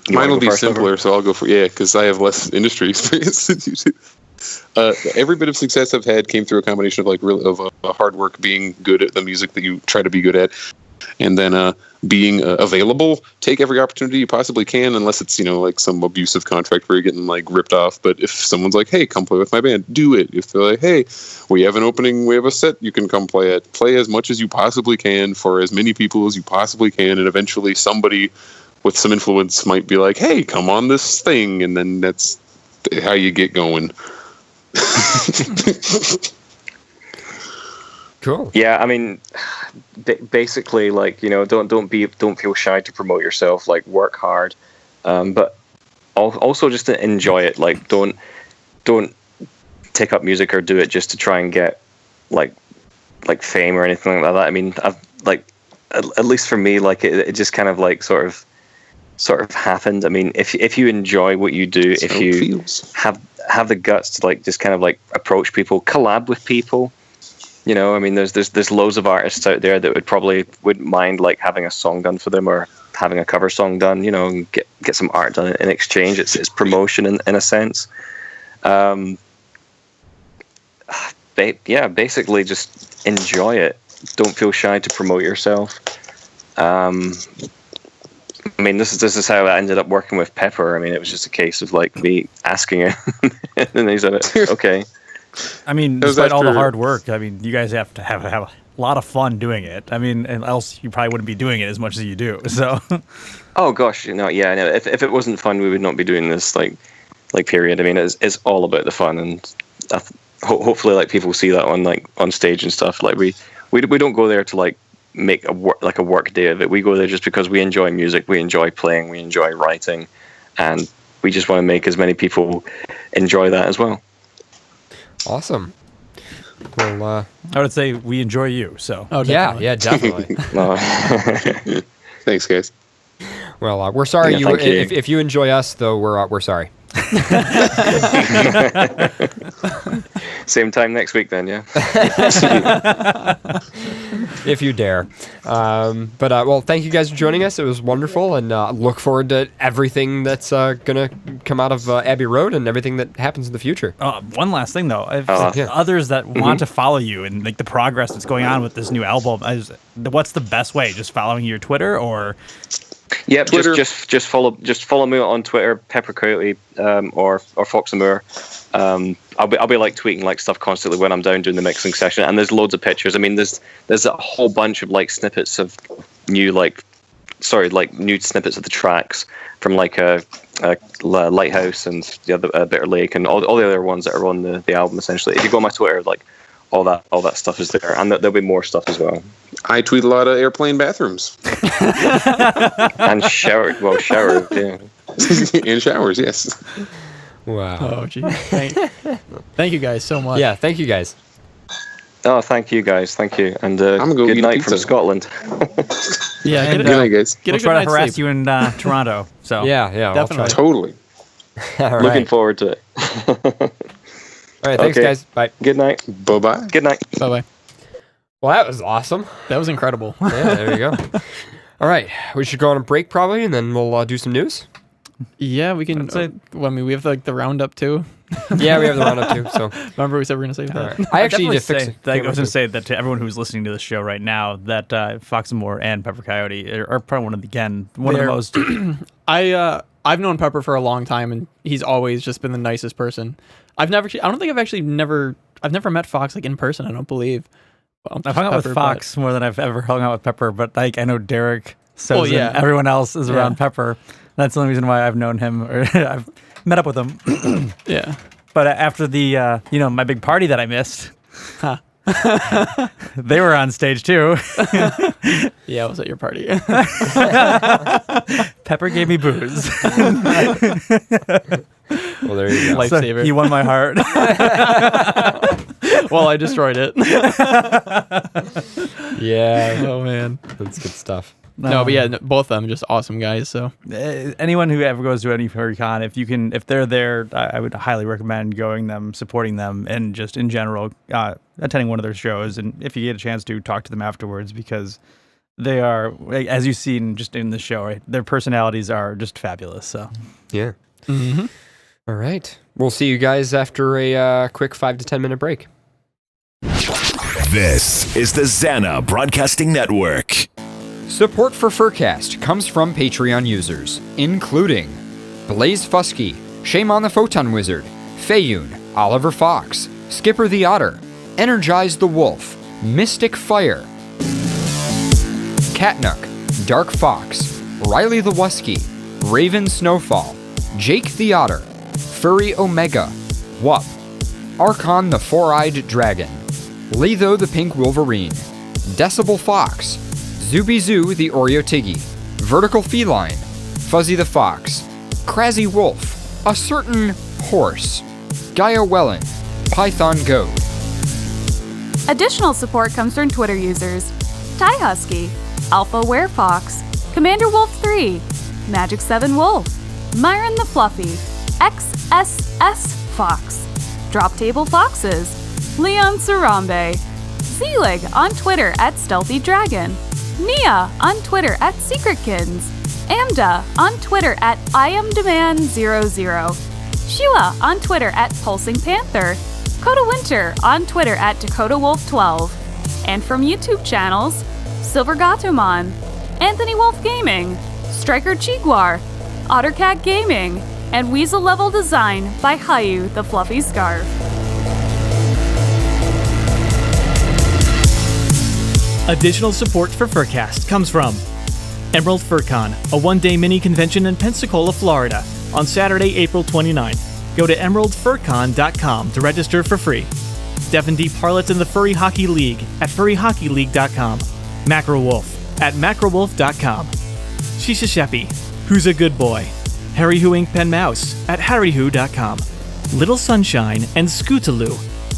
You Mine wanna will go be first, simpler, Oliver? so I'll go for because I have less industry experience than you do. Every bit of success I've had came through a combination of hard work, being good at the music that you try to be good at, and then being available. Take every opportunity you possibly can, unless it's like some abusive contract where you're getting like ripped off. But if someone's like, "Hey, come play with my band," do it. If they're like, "Hey, we have an opening, we have a set, you can come play it." Play as much as you possibly can for as many people as you possibly can, and eventually somebody with some influence might be like, "Hey, come on this thing," and then that's how you get going. Cool. Yeah, I mean, basically, like don't feel shy to promote yourself. Like work hard, but also just to enjoy it. Like don't take up music or do it just to try and get like fame or anything like that. I mean, I've like at least for me, like it just kind of like sort of happened. I mean, if you enjoy what you do, if you have the guts to like just kind of like approach people, collab with people. I mean, there's loads of artists out there that wouldn't mind like having a song done for them or having a cover song done. And get some art done in exchange. It's promotion in a sense. Basically just enjoy it. Don't feel shy to promote yourself. I mean, this is how I ended up working with Pepper. I mean, it was just a case of like me asking him, and then he said, "Okay." I mean, despite all the hard work, I mean, you guys have to have a lot of fun doing it. I mean, and else you probably wouldn't be doing it as much as you do. So. Oh gosh, no. If it wasn't fun, we would not be doing this. Like period. I mean, it's all about the fun, and hopefully, like people see that on stage and stuff. Like we don't go there to like make a work day of it. We go there just because we enjoy music, we enjoy playing, we enjoy writing, and we just want to make as many people enjoy that as well. Awesome. Well, I would say we enjoy you. So. Oh, definitely. yeah, definitely. Thanks, guys. Well, we're sorry Yeah, thank you. if you enjoy us, though. We're sorry. Same time next week, then, yeah. If you dare. Well, thank you guys for joining us. It was wonderful, and look forward to everything that's gonna come out of Abbey Road and everything that happens in the future. One last thing though, if yeah. others that want to follow you and like the progress that's going on with this new album, what's the best way? Just following your Twitter or? Yeah, Twitter. just follow me on Twitter, Pepper Coyote, or Fox and Moore. I'll be like tweeting like stuff constantly when I'm down doing the mixing session, and there's loads of pictures. I mean, there's a whole bunch of like snippets of new snippets of the tracks from like a Lighthouse and the other Bitter Lake and all the other ones that are on the album. Essentially, if you go on my Twitter, like all that stuff is there, and there'll be more stuff as well. I tweet a lot of airplane bathrooms And shower, yeah. and showers. Yes. Wow. Oh, geez. Thank you guys so much. Yeah, thank you guys. Oh, thank you guys, thank you, and I'm gonna go good eat night pizza. from Scotland. Yeah, And, get Good night, guys. a We'll good try to night's harass sleep. you in Toronto. So. Yeah, I'll try. Definitely. Totally. All right. Looking forward to it. All right, thanks, Okay. guys. Bye. Good night. Bye bye. Good night. Bye-bye. Well, that was awesome. That was incredible. Yeah, there you go. All right, we should go on a break probably, and then we'll do some news. Yeah, we can. I'd say- I mean, we have like the roundup too. Yeah, we have the roundup too. So Remember we said we were gonna say that. all right. I actually need to fix it. I was going to say that to everyone who's listening to this show right now, that Fox and Moore and Pepper Coyote are probably one of the They're- most. I've known Pepper for a long time, and he's always just been the nicest person. I've never met Fox like in person. I don't believe. Well, I've hung out with Pepper, Fox more than I've ever hung out with Pepper, but like I know Derek, so yeah. everyone else is around Yeah. Pepper. That's the only reason why I've known him or I've met up with him. But, yeah. But after the my big party that I missed, they were on stage too. Yeah, I was at your party. Pepper gave me booze. Well, there you go. Life- So Lifesaver. he won my heart. Well, I destroyed it. Yeah, Oh man. that's good stuff. No, but yeah, both of them just awesome guys. So Anyone who ever goes to any FurryCon, if they're there, I would highly recommend going them, supporting them, and just in general attending one of their shows. And if you get a chance to talk to them afterwards, because they are, as you've seen just in the show, right, their personalities are just fabulous. So Yeah. All right. We'll see you guys after a quick 5 to 10 minute break. This is the Zana Broadcasting Network. Support for FurCast comes from Patreon users, including Blaze Fusky, Shame on the Photon Wizard, Fayun, Oliver Fox, Skipper the Otter, Energize the Wolf, Mystic Fire, Catnook, Dark Fox, Riley the Wusky, Raven Snowfall, Jake the Otter, Furry Omega, Wup, Archon the Four-Eyed Dragon, Letho the Pink Wolverine, Decibel Fox, Zuby Zoo the Oreo Tiggy, Vertical Feline, Fuzzy the Fox, Crazy Wolf, A Certain Horse, Gaia Wellen, Python Goat. Additional support comes from Twitter users Ty Husky, Alpha Werefox, Commander Wolf 3, Magic 7 Wolf, Myron the Fluffy, XSS Fox, Drop Table Foxes, Leon Sarambe, Zelig on Twitter at Stealthy Dragon, Nia on Twitter at Secretkins, Amda on Twitter at IamDemand00, Shua on Twitter at Pulsing Panther, Coda Winter on Twitter at DakotaWolf12, and from YouTube channels, Silver Gatomon, Anthony Wolf Gaming, Striker Chiguar, Ottercat Gaming, and Weasel Level Design by Hayu the Fluffy Scarf. Additional support for FurCast comes from Emerald FurCon, a one-day mini convention in Pensacola, Florida, on Saturday, April 29th. Go to emeraldfurcon.com to register for free. Devin D. Parlett in the Furry Hockey League at furryhockeyleague.com. Macro Wolf at macrowolf.com. Shisha Sheppy, Who's a Good Boy? Harry Who Ink Pen Mouse at harrywho.com. Little Sunshine and Scootaloo,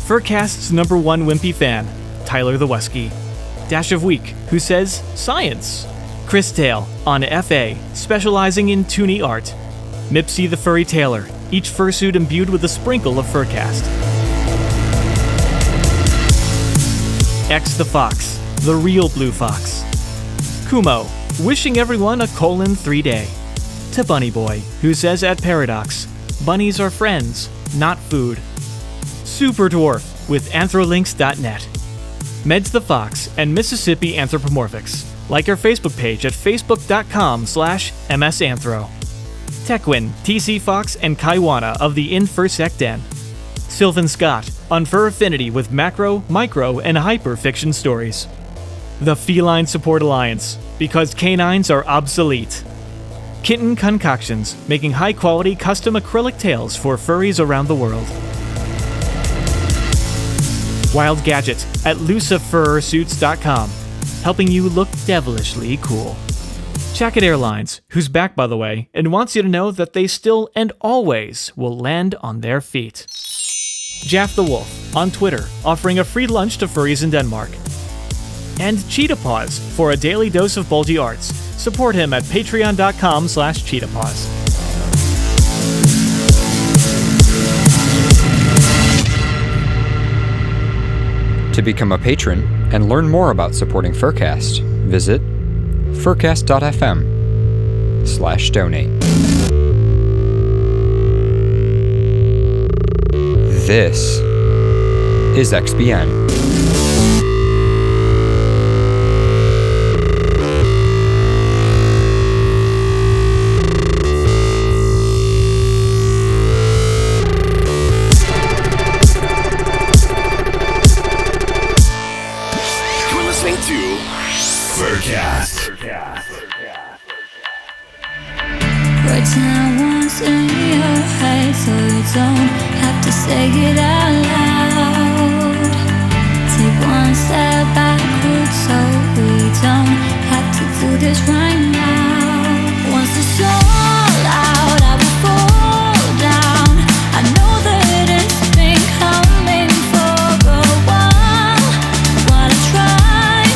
FurCast's #1 wimpy fan, Tyler the Wesky. Dash of Week, who says science. Chris Tail on FA, specializing in toony art. Mipsy the Furry Tailor, each fursuit imbued with a sprinkle of FurCast. X the Fox, the real blue fox. Kumo, wishing everyone a colon-3 day. To Bunny Boy, who says at Paradox, bunnies are friends, not food. Super Dwarf with anthrolinks.net. Meds the Fox and Mississippi Anthropomorphics. Like our Facebook page at facebook.com/msanthro. Tekwin, TC Fox, and Kaiwana of the InFurSec Den. Sylvan Scott on Fur Affinity with macro, micro, and hyper fiction stories. The Feline Support Alliance, because canines are obsolete. Kitten Concoctions, making high-quality custom acrylic tails for furries around the world. Wild Gadget at lucifursuits.com, helping you look devilishly cool. Jacket Airlines, who's back by the way, and wants you to know that they still and always will land on their feet. Jaff the Wolf on Twitter, offering a free lunch to furries in Denmark. And Cheetah Paws for a daily dose of bulgy arts. Support him at patreon.com/cheetahpaws. To become a patron and learn more about supporting FurCast, visit furcast.fm/donate. This is XBN. FurCast. Words now once in your head, so you don't have to say it out loud. Take one step backwards, so we don't have to do this right now. Once it's all out, I will fall down. I know that it's been coming for a while. While I tried,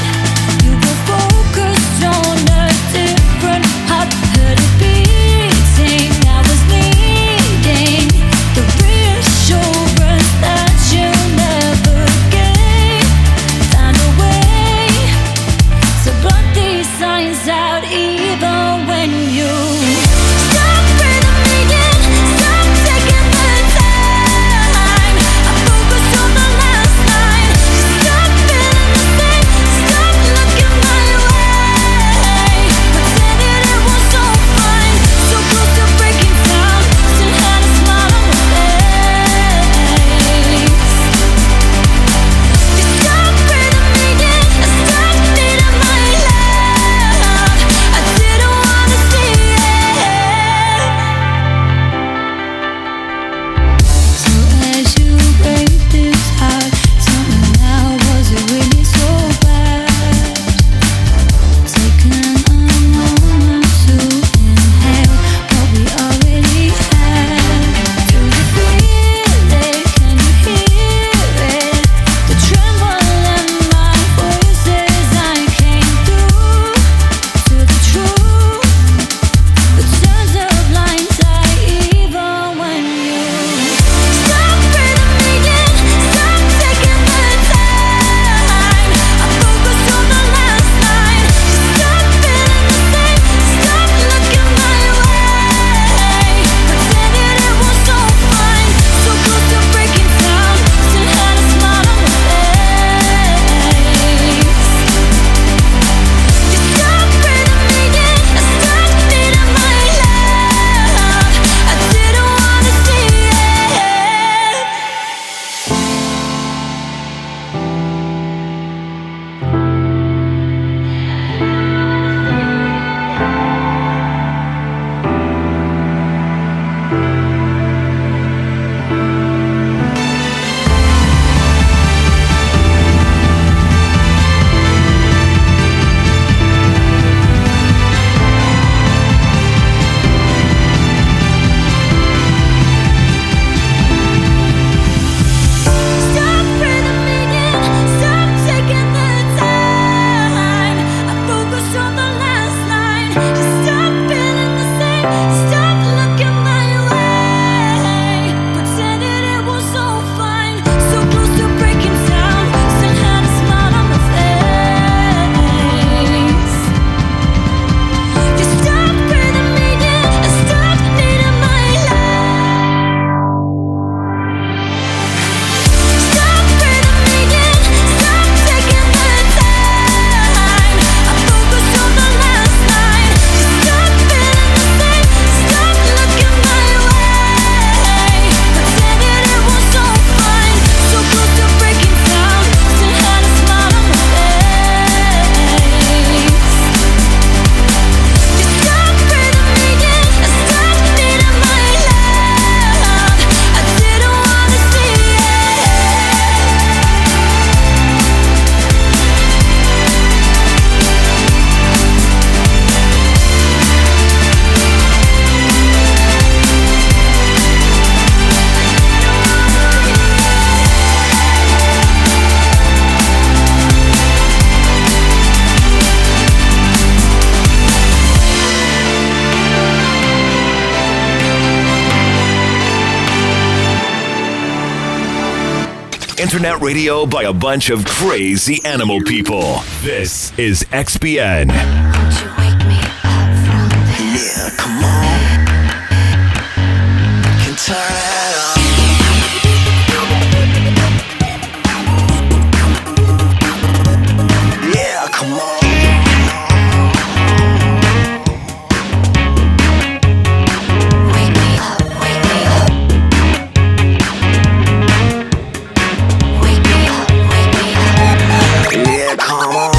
you were focused on a different heart. Heard it beating, I was needing the reassurance that you never gave. Found a way to block these signs out, even when you stop breathing me in, stop taking the time. I focused on the last line. Stop feeling the same, stop looking my way. Pretended it was all fine, so close to breaking down. Still had a smile on my face. You stop breathing me in, I stopped needing my love. I didn't wanna see it. So as you break this heart, tell me now, was it really so bad? Taking a moment to inhale what we already had. Do you feel it? Can you hear it? The tremble in my voice as I came through to the truth. But turns a blind eye, even when you stop breathing me in, stop taking the time. I focused on the last line. Stop feeling the same, stop looking my way. Pretended it was all fine, so close to breaking down. Still had a smile on my face. You stop breathing me in, I stopped needing my love. I didn't wanna see it. Stop breathing me in, stop taking the time. I focused on the last line. Stop feeling the same, stop looking my way. Pretended it was all fine, so close to breaking down. Still had a smile on my face. You stop breathing me in, I stopped needing my love. Stop breathing me in, stop taking the time. I focused on the last line. Stop feeling the same, stop looking my way. Pretended it was all fine, so close to breaking down. Still had a smile on my face. You stop breathing me in, I stopped needing my love. I didn't wanna see it. Internet radio by a bunch of crazy animal people. This is XBN. Won't you wake me up from this? Yeah, come on. Can turn it on. Yeah, come on. Wake me up, wake me up. Wake me up, wake me up. Yeah, come on.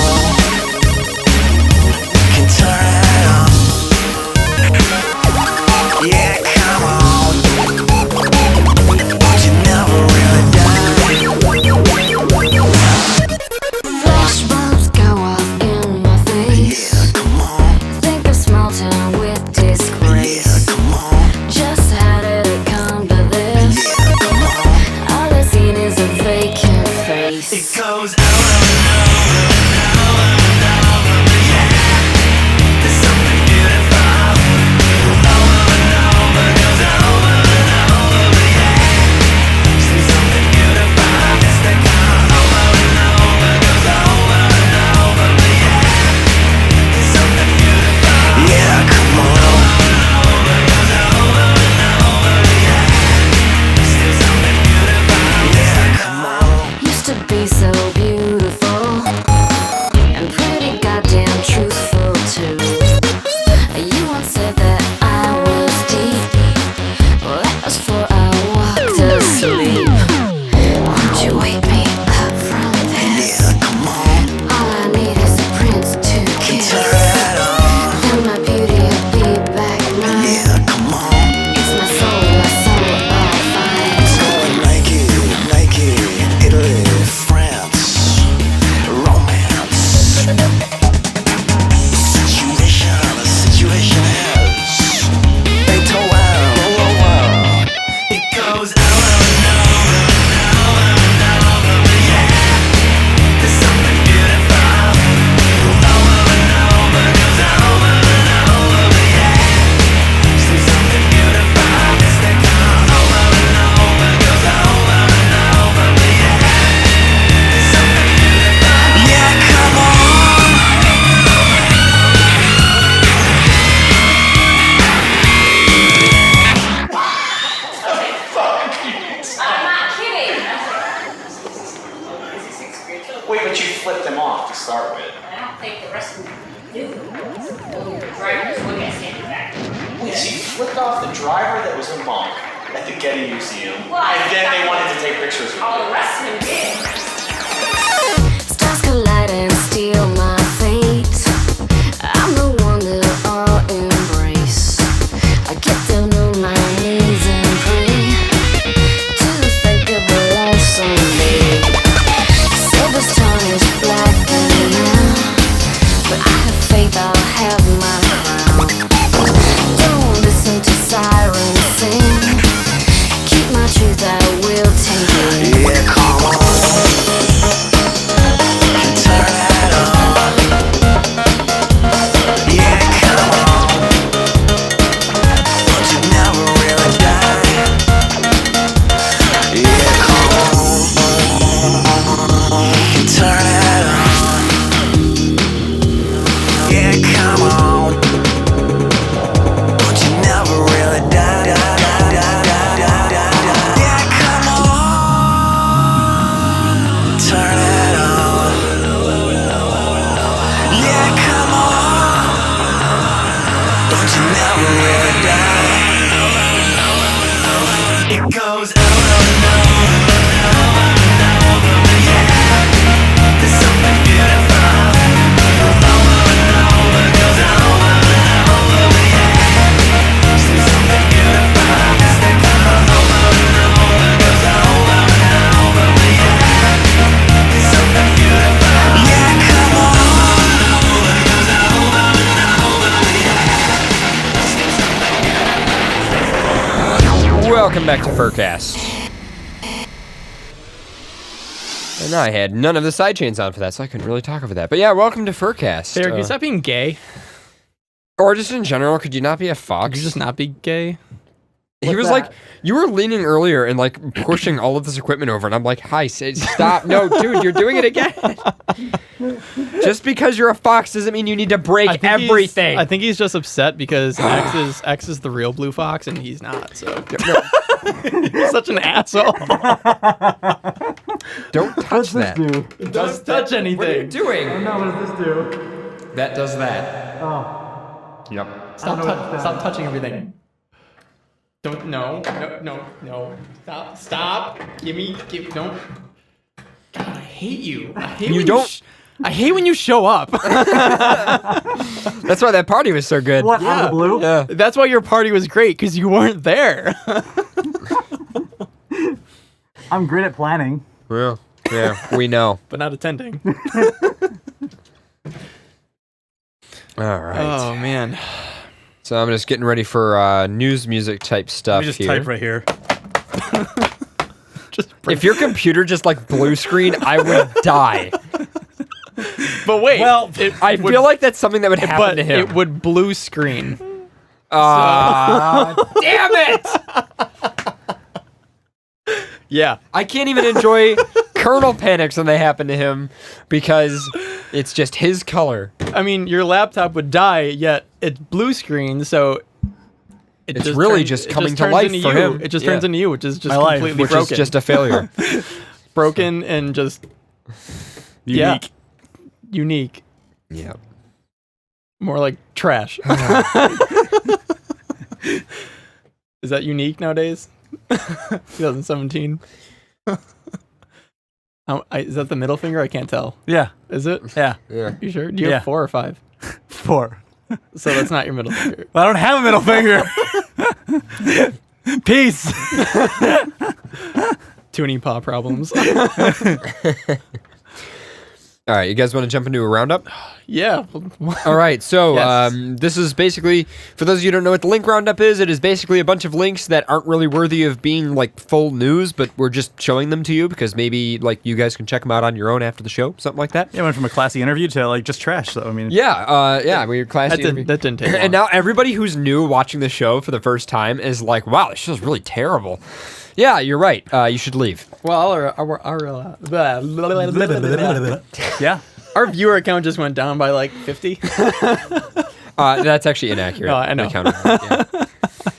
Wait, so you flipped off the driver that was a monk at the Getty Museum, and then they wanted to take pictures with All you. the rest of them did. Stars collide and steal my fate. I'm the one that all embrace. I get down on my knees and pray to think of a life someday. Silver's tongue is blackened now, but I have faith I'll have my crown. Don't listen to sirens sing. Keep my truth, I will take it. Yeah, come on. Turn it on. Yeah, come on. But you never really die. Yeah, come on. Turn it on. Yeah, come on. But you never really die. Yeah, come on. Turn it on. Yeah, come on. But you never really die. It goes over and over and over and over. Yeah, there's something beautiful. Over and over, goes over and over. Yeah, there's something beautiful. It goes over and over, goes over and over. Yeah, there's something beautiful. Yeah, come on. Goes over and over. Welcome back to FurCast. And I had none of the sidechains on for that, so I couldn't really talk over that. But yeah, welcome to FurCast. Derek, you stop being gay? Or just in general, could you not be a fox? Could you just not be gay? He was like, you were leaning earlier and like pushing all of this equipment over, and I'm like, hi, stop. No, dude, you're doing it again. Just because you're a fox doesn't mean you need to break everything. I think he's just upset because X is the real blue fox and he's not. So he's such an asshole. Don't touch that. Don't touch anything. What are you doing? No, what does this do? That does that. Oh. Yep. Stop touching everything. Don't no. Stop. Don't. God, I hate you. I hate when you show up. That's why that party was so good. What, out of the blue? Yeah. That's why your party was great, because you weren't there. I'm great at planning. Yeah, we know. But not attending. All right. Oh, man. So I'm just getting ready for news music type stuff. Let me just here. type right here. If your computer just like blue screen, I would die. But wait. Well, I feel like that's something that would happen to him. It would blue screen. Damn it! Yeah. I can't even enjoy kernel panics when they happen to him because it's just his color. I mean, your laptop would die, yet it's blue screen, so it's really just coming to life for him. It just turns into you, which is just my completely life, which broken. is just a failure. Broken and just unique. Unique. Yeah. More like trash. Is that unique nowadays? 2017. Is that the middle finger? I can't tell. Yeah. Is it? Yeah. Yeah. You sure? Do you have 4 or 5? 4. So that's not your middle finger. Well, I don't have a middle finger. Peace. Tuning paw problems. All right, you guys want to jump into a roundup? Yeah. All right, so Yes. this is basically, for those of you who don't know what the link roundup is, it is basically a bunch of links that aren't really worthy of being like full news, but we're just showing them to you because maybe like you guys can check them out on your own after the show, something like that. Yeah, went from a classy interview to like just trash. So I mean, Yeah, we were classy. That didn't take long. And now everybody who's new watching the show for the first time is like, wow, this show's really terrible. Yeah, you're right. You should leave. Well, yeah. Our viewer account just went down by like 50. That's actually inaccurate. No, I know. Yeah.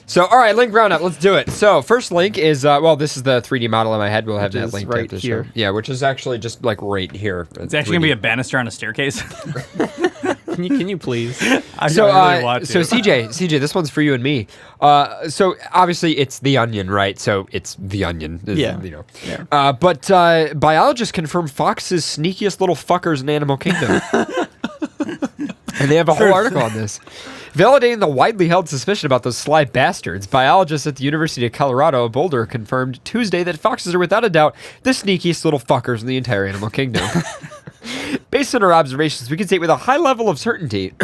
So, all right, link roundup. Let's do it. So, first link is, this is the 3D model in my head. We'll have that link right after the here. show. Yeah, which is actually just like right here. It's actually going to be a banister on a staircase. Can you please? I So, really want to. so CJ, this one's for you and me. So obviously it's The Onion, right? So it's The Onion. Yeah. You know. Yeah. But biologists confirm foxes sneakiest little fuckers in Animal Kingdom. And they have a whole article on this. Validating the widely held suspicion about those sly bastards, biologists at the University of Colorado Boulder confirmed Tuesday that foxes are without a doubt the sneakiest little fuckers in the entire animal kingdom. Based on our observations, we can state with a high level of certainty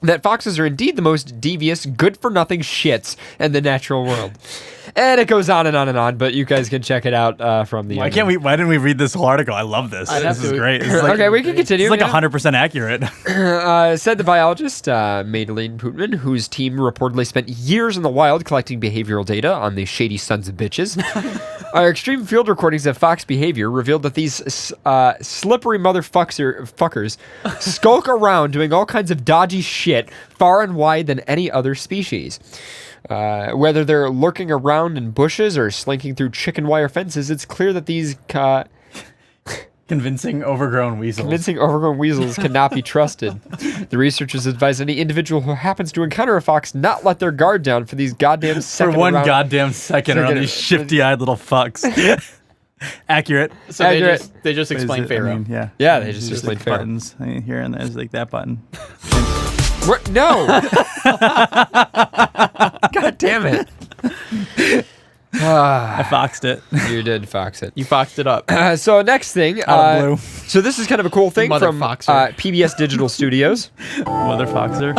that foxes are indeed the most devious, good-for-nothing shits in the natural world. And it goes on and on and on, but you guys can check it out from the. Why didn't we read this whole article? I love this. This is great. It's like, Okay, we can continue. It's like yeah. 100% accurate. Said the biologist, Madeleine Putman, whose team reportedly spent years in the wild collecting behavioral data on the shady sons of bitches. Our extreme field recordings of fox behavior revealed that these slippery motherfuckers skulk around doing all kinds of dodgy shit far and wide than any other species. Whether they're lurking around in bushes or slinking through chicken wire fences, it's clear that these Convincing overgrown weasels cannot be trusted. The researchers advise any individual who happens to encounter a fox not let their guard down for these goddamn second for one around. goddamn second around these shifty-eyed little fucks. Accurate. So they just explain Pharaoh. Yeah, they just explain like Pharaoh. buttons here and there's like that button. What? No. God damn it. I foxed it. You did fox it. You foxed it up. So next thing, Out of blue. so this is kind of a cool thing Mother from foxer. PBS Digital Studios. Mother foxer.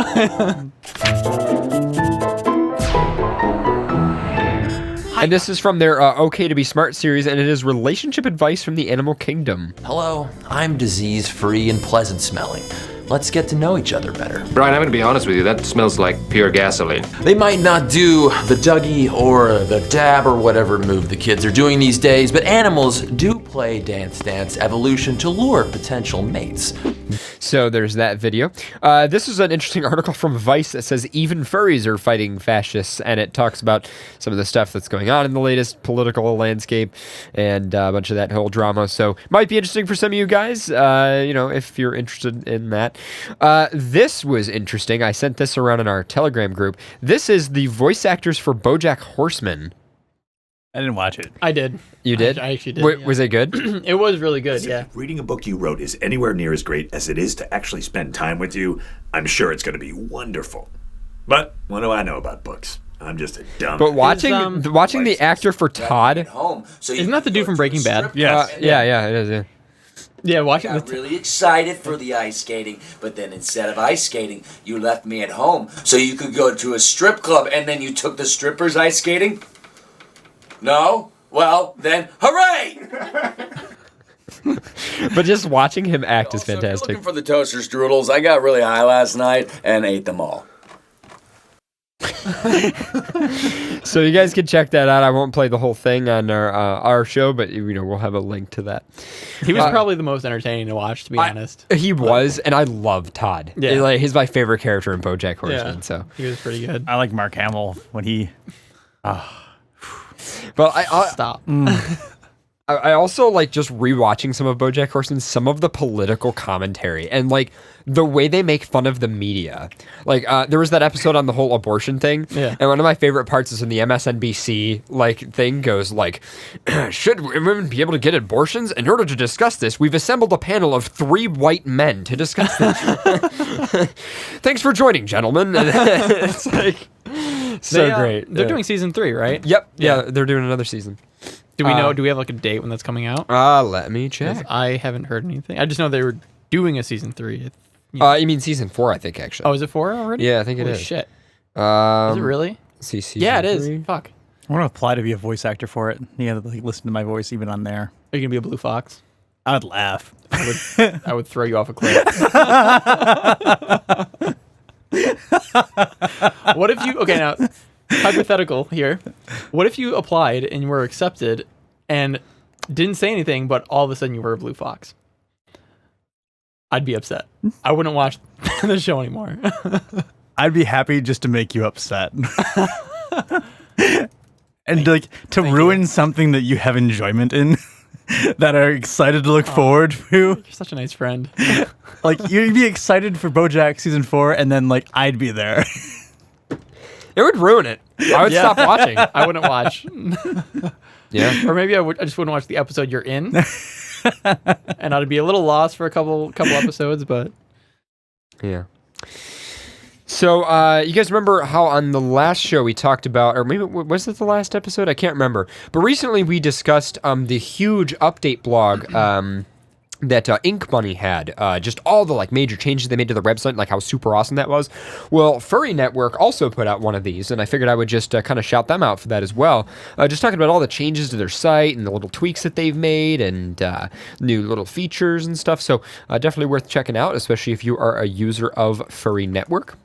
And this is from their OK to Be Smart series, and it is relationship advice from the animal kingdom. Hello, I'm disease-free and pleasant smelling. Let's get to know each other better. Brian, I'm going to be honest with you. That smells like pure gasoline. They might not do the Dougie or the dab or whatever move the kids are doing these days, but animals do play Dance Dance Evolution to lure potential mates. So there's that video. This is an interesting article from Vice that says even furries are fighting fascists, and it talks about some of the stuff that's going on in the latest political landscape and a bunch of that whole drama. So might be interesting for some of you guys, if you're interested in that. This was interesting. I sent this around in our Telegram group. This is the voice actors for BoJack Horseman. I didn't watch it. I did. You did? I actually did. Was it good? It was really good, yeah. If reading a book you wrote is anywhere near as great as it is to actually spend time with you, I'm sure it's going to be wonderful. But what do I know about books? I'm just a dumb. But watching the actor for Todd, isn't that the dude from Breaking Bad? Yeah, it is. Yeah. Yeah, watching. I got really excited for the ice skating, but then instead of ice skating, you left me at home so you could go to a strip club, and then you took the strippers ice skating. No? Well, then, hooray! But just watching him act is fantastic. If you're looking for the toaster strudels, I got really high last night and ate them all. So you guys can check that out. I won't play the whole thing on our show, but we'll have a link to that. He was probably the most entertaining to watch, to be honest. He was, and I love Todd. Yeah. He's my favorite character in BoJack Horseman. Yeah, so he was pretty good. I like Mark Hamill when he. But I stop. I also like just rewatching some of BoJack Horseman, some of the political commentary and like the way they make fun of the media. Like there was that episode on the whole abortion thing, yeah. And one of my favorite parts is when the MSNBC thing goes like, "Should women be able to get abortions? In order to discuss this, we've assembled a panel of 3 white men to discuss this." Thanks for joining, gentlemen. It's like so great. They're doing season 3, right? Yep. Yeah, they're doing another season. Do we know? Do we have like a date when that's coming out? Let me check. I haven't heard anything. I just know they were doing a season 3. You mean season 4? I think actually. Oh, is it 4 already? Yeah, I think it Holy is. Shit. Is it really? See, yeah, it is. 3? Fuck. I want to apply to be a voice actor for it. You gotta listen to my voice even on there. Are you gonna be a blue fox? I would laugh. I would throw you off a cliff. What if you? Okay, now hypothetical here. What if you applied and you were accepted and didn't say anything, but all of a sudden you were a blue fox? I'd be upset. I wouldn't watch the show anymore. I'd be happy just to make you upset. And to ruin something that you have enjoyment in. that are excited to look forward to. You're such a nice friend. Like, you'd be excited for BoJack season 4, and then like I'd be there. It would ruin it. I would stop watching. I wouldn't watch. Yeah. Or maybe I just wouldn't watch the episode you're in. And I'd be a little lost for a couple episodes, but yeah. So, you guys remember how on the last show we talked about, or maybe was it the last episode? I can't remember. But recently we discussed the huge update blog that Ink Bunny had, just all the like major changes they made to the website, like how super awesome that was. Well, Furry Network also put out one of these, and I figured I would just kind of shout them out for that as well. Just talking about all the changes to their site and the little tweaks that they've made and new little features and stuff. So definitely worth checking out, especially if you are a user of Furry Network.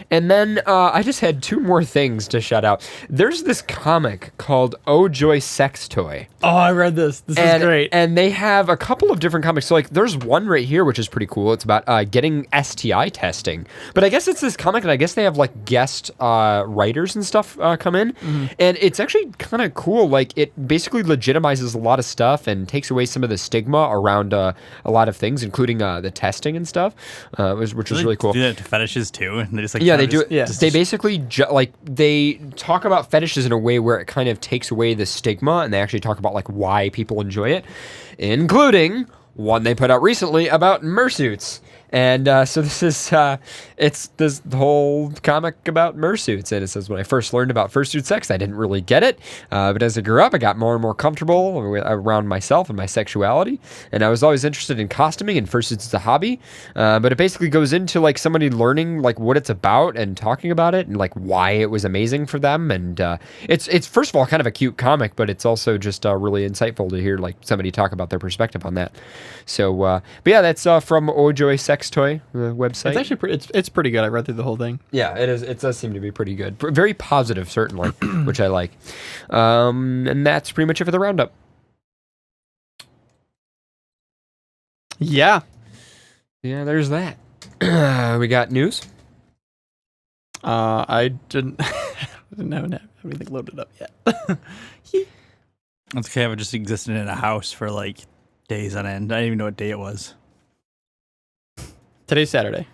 And then I just had two more things to shout out. There's this comic called Oh Joy Sex Toy. Oh, I read this. This is great. And they have a couple of different comics. So, like, there's one right here, which is pretty cool. It's about getting STI testing. But I guess it's this comic, and I guess they have, like, guest writers and stuff come in. Mm-hmm. And it's actually kind of cool. Like, it basically legitimizes a lot of stuff and takes away some of the stigma around a lot of things, including the testing and stuff, which is really cool. Do that to fetishes, too? And they just, like, yeah, they do it. Yeah. They basically they talk about fetishes in a way where it kind of takes away the stigma, and they actually talk about like why people enjoy it, including one they put out recently about mersuits. And so this is it's this whole comic about mersuits, and it says, when I first learned about fursuit sex, I didn't really get it, but as I grew up, I got more and more comfortable around myself and my sexuality, and I was always interested in costuming and fursuits as a hobby. But it basically goes into like somebody learning like what it's about and talking about it and like why it was amazing for them. And it's first of all kind of a cute comic, but it's also just really insightful to hear like somebody talk about their perspective on that. So, but yeah, that's from Ojoy Sex Toy website. It's actually it's pretty good. I read through the whole thing. Yeah, it is. It does seem to be pretty good. Very positive, certainly, which I like. And that's pretty much it for the roundup. Yeah. Yeah, there's that. We got news? I didn't have everything loaded up yet. That's okay. I just existed in a house for like days on end. I didn't even know what day it was. Today's Saturday.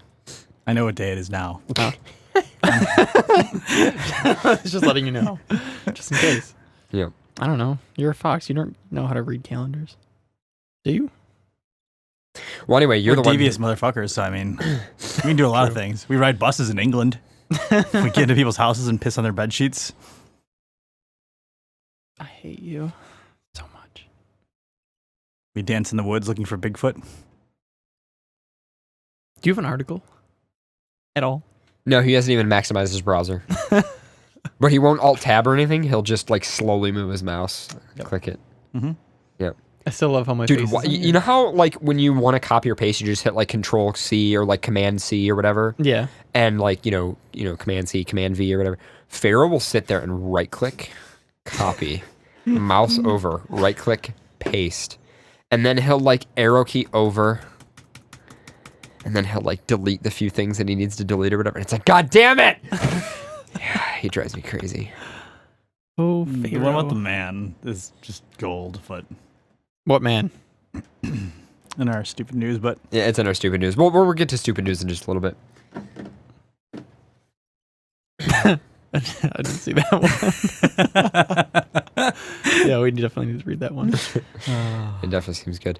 I know what day it is now. Oh. It's just letting you know, just in case. Yeah. I don't know. You're a fox. You don't know how to read calendars, do you? Well, anyway, you're We're the devious one. motherfuckers. So I mean, we can do a lot of things. We ride buses in England. We get into people's houses and piss on their bed sheets. I hate you so much. We dance in the woods looking for Bigfoot. Do you have an article at all? No, he hasn't even maximized his browser. But he won't alt tab or anything. He'll just like slowly move his mouse. Yep. Click it. Mm-hmm. Yep. I still love how my Dude, face is you know how like when you want to copy or paste, you just hit like Control C or like Command C or whatever. Yeah. And like you know Command C, Command V or whatever. Pharaoh will sit there and right click, copy, mouse over, right click, paste, and then he'll like arrow key over. And then he'll like delete the few things that he needs to delete or whatever. And it's like, God damn it! Yeah, he drives me crazy. Oh, The one about the man is just gold, but what man? In our stupid news, but yeah, it's in our stupid news. We'll get to stupid news in just a little bit. I didn't see that one. Yeah, we definitely need to read that one. It definitely seems good.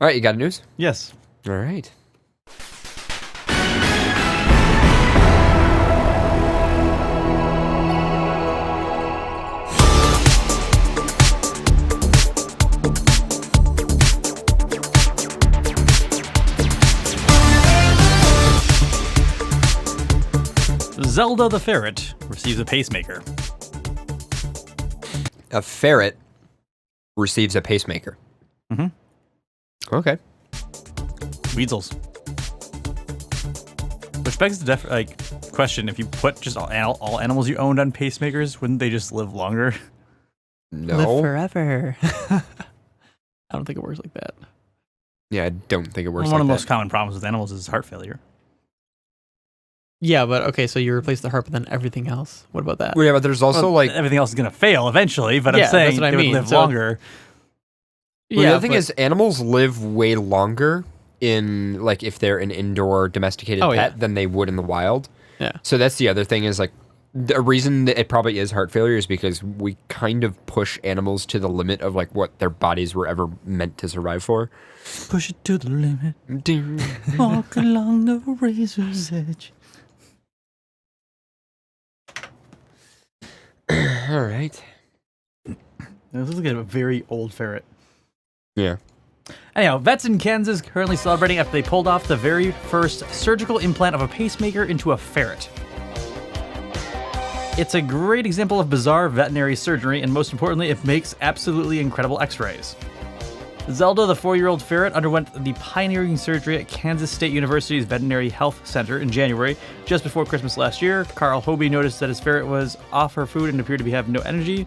All right, you got a news? Yes. All right. Zelda the ferret receives a pacemaker. A ferret receives a pacemaker. Mm-hmm. Okay. Weasels. Which begs the question: if you put just all animals you owned on pacemakers, wouldn't they just live longer? No. Live forever. I don't think it works like that. Yeah, I don't think it works One like of the that. most common problems with animals is heart failure. Yeah, but okay, so you replace the heart, but then everything else. What about that? Well, yeah, but there's also Well, like everything else is going to fail eventually. But Yeah, I'm saying that's what I they mean. would live So- longer. Well, the other thing is animals live way longer in like if they're an indoor domesticated pet than they would in the wild. Yeah. So that's the other thing is like the reason that it probably is heart failure is because we kind of push animals to the limit of like what their bodies were ever meant to survive for. Push it to the limit. Walk along the razor's edge. All right. This is like a very old ferret. Yeah. Anyhow, vets in Kansas currently celebrating after they pulled off the very first surgical implant of a pacemaker into a ferret. It's a great example of bizarre veterinary surgery, and most importantly, it makes absolutely incredible x-rays. Zelda, the 4-year-old ferret, underwent the pioneering surgery at Kansas State University's Veterinary Health Center in January, just before Christmas last year. Carl Hobie noticed that his ferret was off her food and appeared to have no energy.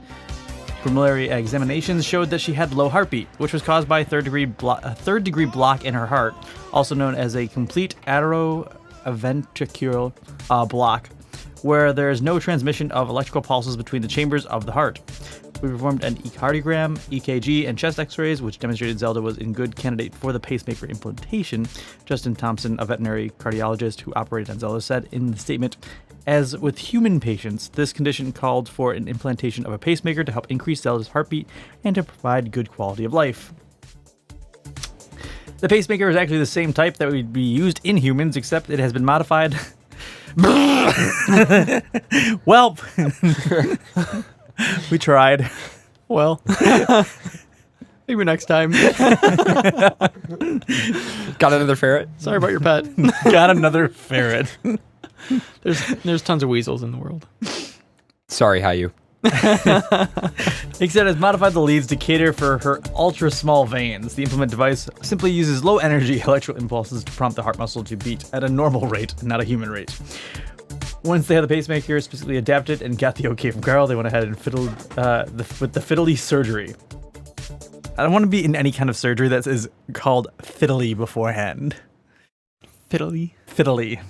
Preliminary examinations showed that she had low heartbeat, which was caused by a third-degree block in her heart, also known as a complete atrioventricular block, where there is no transmission of electrical pulses between the chambers of the heart. We performed an echocardiogram, EKG, and chest x-rays, which demonstrated Zelda was in good candidate for the pacemaker implantation. Justin Thompson, a veterinary cardiologist who operated on Zelda, said in the statement, "As with human patients, this condition called for an implantation of a pacemaker to help increase Zelda's heartbeat and to provide good quality of life." The pacemaker is actually the same type that would be used in humans, except it has been modified. Well, we tried. Well, maybe next time. Got another ferret? Sorry about your pet. Got another ferret. There's tons of weasels in the world. Sorry, Hayu. Except it's modified the leads to cater for her ultra small veins. The implement device simply uses low energy electrical impulses to prompt the heart muscle to beat at a normal rate, not a human rate. Once they had the pacemaker specifically adapted and got the okay from Carl, they went ahead and fiddled with the fiddly surgery. I don't want to be in any kind of surgery that is called fiddly beforehand. Fiddly? Fiddly.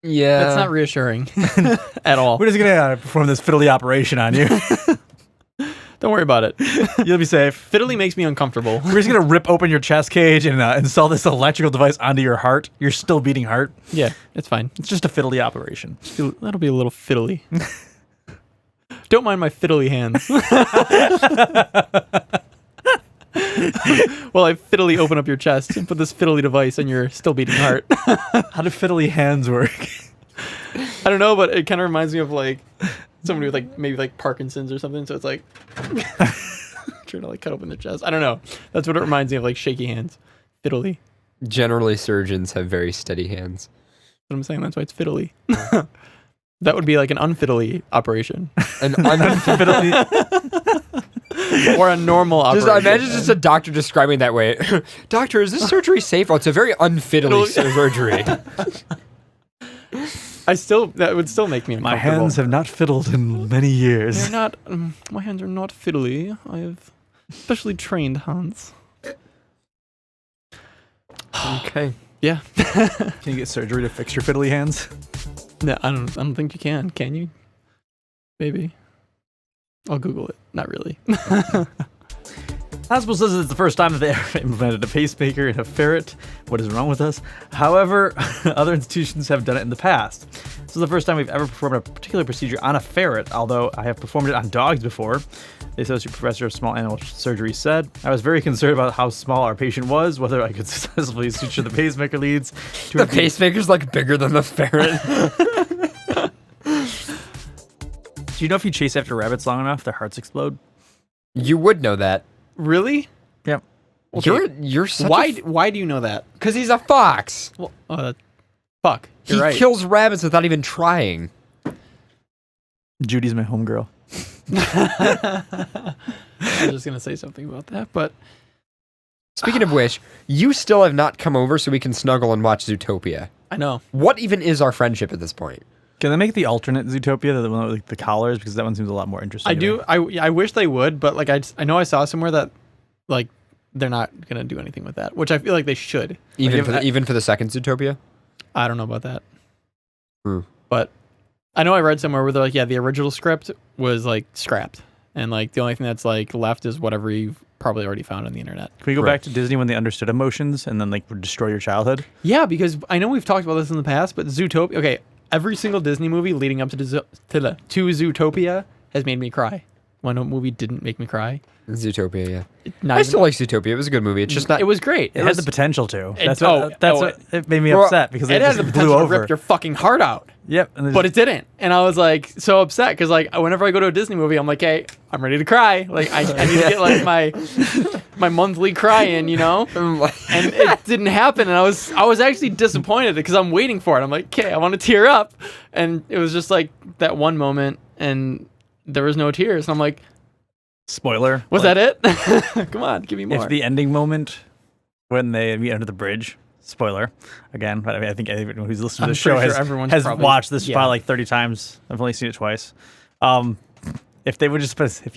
Yeah. That's not reassuring at all. We're just going to perform this fiddly operation on you. Don't worry about it. You'll be safe. Fiddly makes me uncomfortable. We're just going to rip open your chest cage and install this electrical device onto your heart. Your still beating heart. Yeah, it's fine. It's just a fiddly operation. That'll be a little fiddly. Don't mind my fiddly hands. Well, I fiddly open up your chest and put this fiddly device on your still beating heart. How do fiddly hands work? I don't know, but it kind of reminds me of like somebody with like maybe like Parkinson's or something. So it's like trying to like cut open their chest. I don't know. That's what it reminds me of, like shaky hands. Fiddly. Generally, surgeons have very steady hands. That's what I'm saying. That's why it's fiddly. That would be like an unfiddly operation. An unfiddly. Or a normal operation. Just imagine just a doctor describing it that way. Doctor, is this surgery safe? Oh, it's a very unfiddly surgery. That would still make me uncomfortable. My hands have not fiddled in many years. They're not. My hands are not fiddly. I have specially trained hands. Okay. Yeah. Can you get surgery to fix your fiddly hands? No, I don't think you can. Can you? Maybe. I'll Google it. Not really. Hospital says it's the first time that they ever implemented a pacemaker in a ferret. What is wrong with us? However, other institutions have done it in the past. This is the first time we've ever performed a particular procedure on a ferret, although I have performed it on dogs before, the associate professor of small animal surgery said. I was very concerned about how small our patient was, whether I could successfully suture the pacemaker leads. The pacemaker's like bigger than the ferret. Do you know if you chase after rabbits long enough, their hearts explode? You would know that. Really? Yep. Okay. You're such why do you know that? Because he's a fox. Well, fuck. He You're right. kills rabbits without even trying. Judy's my homegirl. I was just gonna say something about that, but speaking of which, you still have not come over so we can snuggle and watch Zootopia. I know. What even is our friendship at this point? Can they make the alternate Zootopia, the one with like, the collars? Because that one seems a lot more interesting. I do. I wish they would, but like I know I saw somewhere that like they're not gonna do anything with that, which I feel like they should. Even for the second Zootopia? I don't know about that. But I know I read somewhere where they're like, yeah, the original script was like scrapped, and like the only thing that's like left is whatever you probably already found on the internet. Can we go back to Disney when they understood emotions and then like would destroy your childhood? Yeah, because I know we've talked about this in the past, but Zootopia. Okay, every single Disney movie leading up to Zootopia has made me cry. One movie didn't make me cry. Zootopia, yeah. Not still like Zootopia. It was a good movie. It's just not. It was great. It had the potential to. That's what it made me upset because it it had just the blew potential to over. rip your fucking heart out. Yep. And But it didn't, and I was like so upset because like whenever I go to a Disney movie, I'm like, hey, I'm ready to cry. Like I need to get like my monthly cry in, you know. And it didn't happen, and I was actually disappointed because I'm waiting for it. I'm like, okay, I want to tear up, and it was just like that one moment, and there was no tears. And I'm like, spoiler. Was that it? Come on, give me more. If the ending moment when they meet under the bridge. Spoiler, again, but I think everyone who's listening to the show has watched this probably like 30 times. I've only seen it twice. If he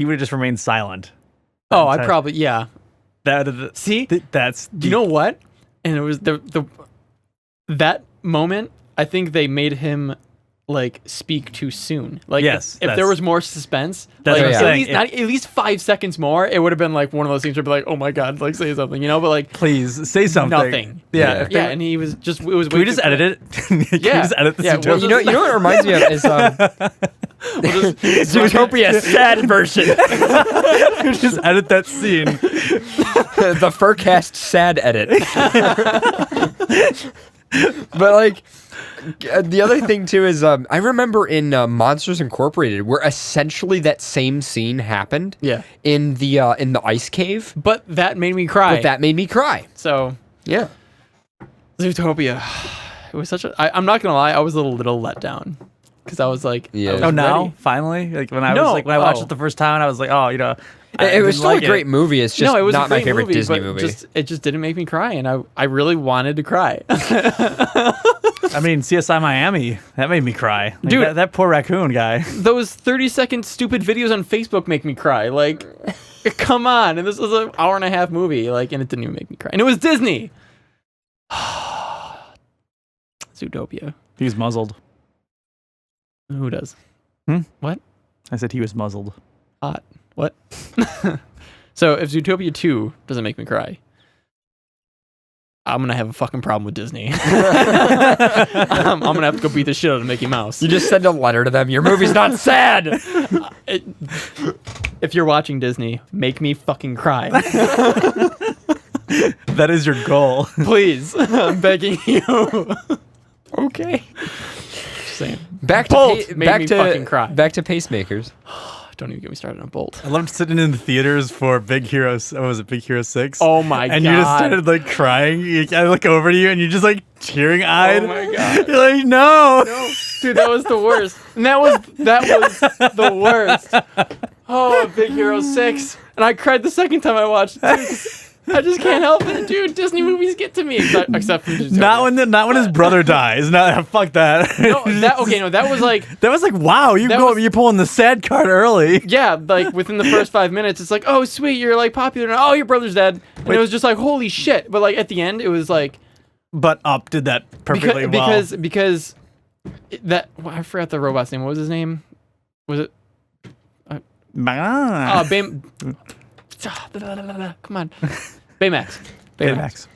would just remain silent. I probably See, that's you know what? And it was that moment. I think they made him like speak too soon. Like yes, if there was more suspense, that's like what I'm saying. at least 5 seconds more, it would have been like one of those things where be like, oh my god, like say something, you know? But like, please say something. Nothing. Yeah, and he was just. It was. Can we just edit it? Can we just edit this? Well, you know what it reminds me of is Zootopia sad version. Just edit that scene. The FurCast sad edit. But like. The other thing too is I remember in Monsters Incorporated where essentially that same scene happened. Yeah. In the ice cave. But that made me cry. So yeah. Zootopia. It was such a. I'm not gonna lie. I was a little let down because I was like, yeah. Now finally, like when I watched it the first time, I was like, oh, you know. It was still a great movie. It's just it was not my favorite Disney movie. It just didn't make me cry, and I really wanted to cry. I mean, CSI Miami, that made me cry. Like, Dude, that poor raccoon guy. Those 30-second stupid videos on Facebook make me cry. Like, come on. And this was an hour-and-a-half movie, like, and it didn't even make me cry. And it was Disney. Zootopia. He was muzzled. Who does? What? I said he was muzzled. Hot. What? So if Zootopia 2 doesn't make me cry, I'm going to have a fucking problem with Disney. I'm going to have to go beat the shit out of Mickey Mouse. You just send a letter to them. Your movie's not sad. If you're watching Disney, make me fucking cry. That is your goal. Please. I'm begging you. Okay. Just saying. Back Bolt to made me fucking cry. Back to Pacemakers. Don't even get me started on Bolt. I loved sitting in the theaters for Big Hero. What was it, Big Hero 6? Oh my god! And you just started like crying. I look over to you and you're just like tearing-eyed. Oh my god! You're like, no, dude, that was the worst. And that was the worst. Oh, Big Hero 6, and I cried the second time I watched it. I just can't help it, dude. Disney movies get to me, except for Zootopia. not when his brother dies. Not fuck that. That was like wow, you're pulling the sad card early. Yeah, like within the first 5 minutes, it's like, oh sweet, you're like popular now. Oh, your brother's dead, and it was just like holy shit. But like at the end, it was like, but Up did that perfectly well because I forgot the robot's name. What was his name? Was it? Come on. Baymax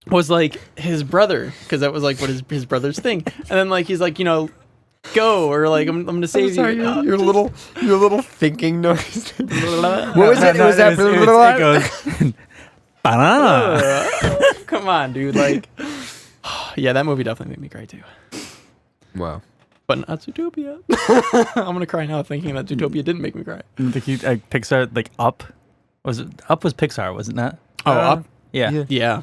was like his brother because that was like what his brother's thing, and then like he's like, you know, go or like I'm gonna save you. Your little thinking noise. What was it? It goes banana. Come on, dude. Like, yeah, that movie definitely made me cry too. Wow. But not Zootopia. I'm gonna cry now thinking that Zootopia didn't make me cry. I think Pixar like Up. Was it Up? Was Pixar? Was it not? Oh, Up. Yeah.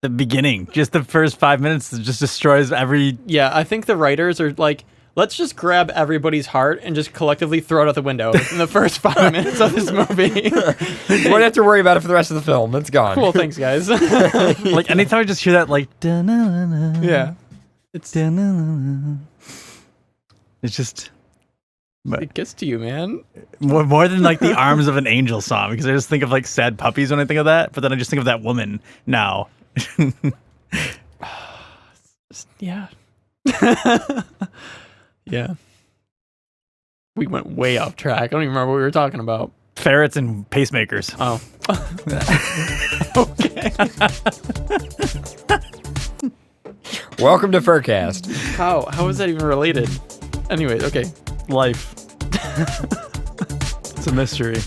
The beginning, just the first 5 minutes, just destroys every. Yeah, I think the writers are like, let's just grab everybody's heart and just collectively throw it out the window in the first 5 minutes of this movie. You won't have to worry about it for the rest of the film. It's gone. Cool, thanks, guys. Like anytime I just hear that, like, yeah, it's just. But it gets to you, man. More than like the Arms of an Angel song, because I just think of like sad puppies when I think of that, but then I just think of that woman now. Yeah. Yeah. We went way off track. I don't even remember what we were talking about. Ferrets and pacemakers. Oh. Welcome to FurCast. How is that even related? Anyway, okay. Life. It's a mystery.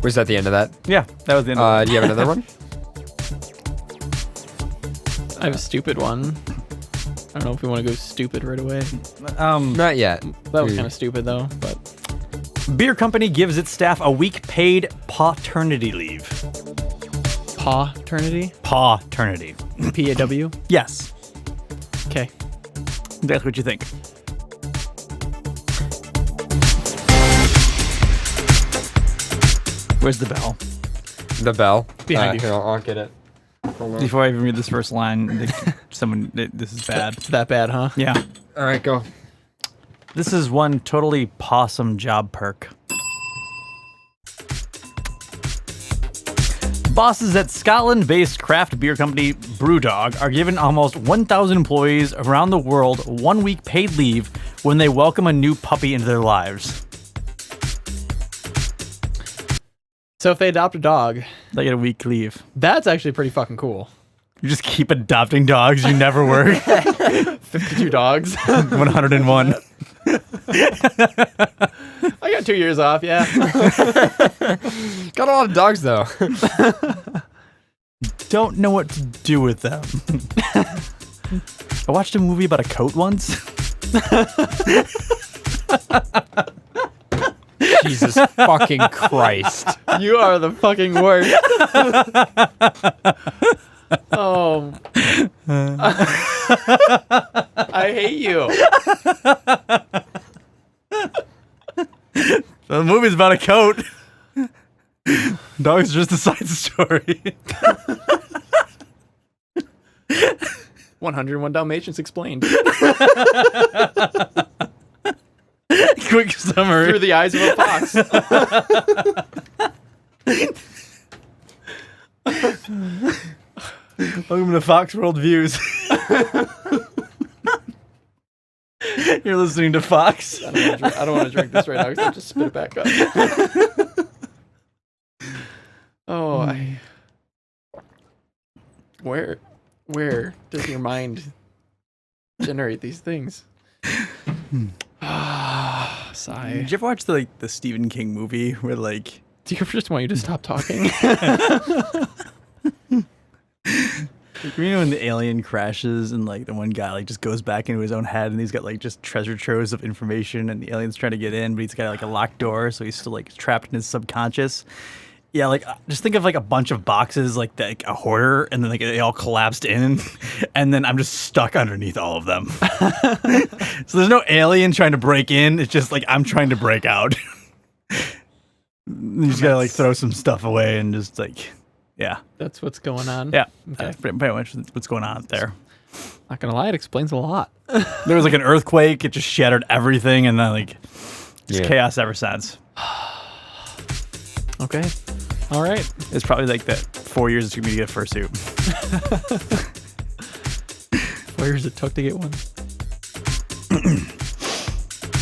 Was that the end of that? Yeah, that was the end of it. Do you have another one? I have a stupid one. I don't know if we want to go stupid right away. Not yet. That was kind of stupid though, but Beer company gives its staff a week paid paternity leave. paternity? Paternity. P-A-W? Yes. Okay. That's what you think. Where's the bell? The bell. Behind you. Here, I'll get it. Hold on. Before I even read this first line, this is bad. It's that bad, huh? Yeah. All right, go. This is one totally possum job perk. Bosses at Scotland-based craft beer company Brewdog are given almost 1,000 employees around the world 1 week paid leave when they welcome a new puppy into their lives. So if they adopt a dog, They get a week leave. that's actually pretty fucking cool. You just keep adopting dogs. You never work. 52 dogs. 101. I got 2 years off, yeah. Got a lot of dogs though. Don't know what to do with them. I watched a movie about a coat once. Jesus fucking Christ. You are the fucking worst. Oh. I hate you. The movie's about a coat. Dogs are just a side story. 101 Dalmatians explained. Quick summary. Through the eyes of a fox. Welcome to Fox World Views. You're listening to Fox. I don't want to drink this right now because I'll just spit it back up. Where does your mind generate these things? Sigh. Did you ever watch the Stephen King movie where do you ever just want you to stop talking? You know when the alien crashes and the one guy just goes back into his own head and he's got just treasure troves of information and the alien's trying to get in but he's got a locked door so he's still trapped in his subconscious. Yeah, just think of a bunch of boxes a hoarder and then they all collapsed in and then I'm just stuck underneath all of them. So there's no alien trying to break in. It's just I'm trying to break out. You just gotta throw some stuff away and just yeah. That's what's going on. Yeah. Okay. That's pretty much what's going on up there. Not gonna lie, it explains a lot. There was an earthquake. It just shattered everything, and then just chaos ever since. Okay. All right. It's probably that 4 years it took me to get a fursuit. 4 years it took to get one.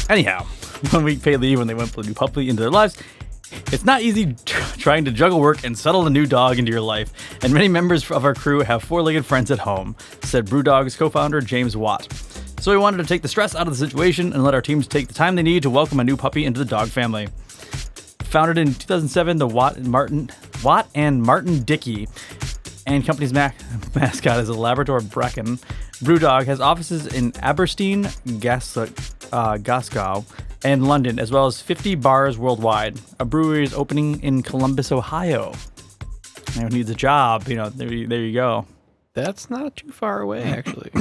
Anyhow, 1 week paid leave when they went with a new puppy into their lives. It's not easy trying to juggle work and settle a new dog into your life, and many members of our crew have four-legged friends at home, said Brewdog's co-founder James Watt. So we wanted to take the stress out of the situation and let our teams take the time they need to welcome a new puppy into the dog family. Founded in 2007, the Watt and Martin Dickey and company's mascot is a Labrador Brecken. Brewdog has offices in Aberdeen, Glasgow, and London, as well as 50 bars worldwide. A brewery is opening in Columbus, Ohio. Anyone needs a job, there you go. That's not too far away, actually.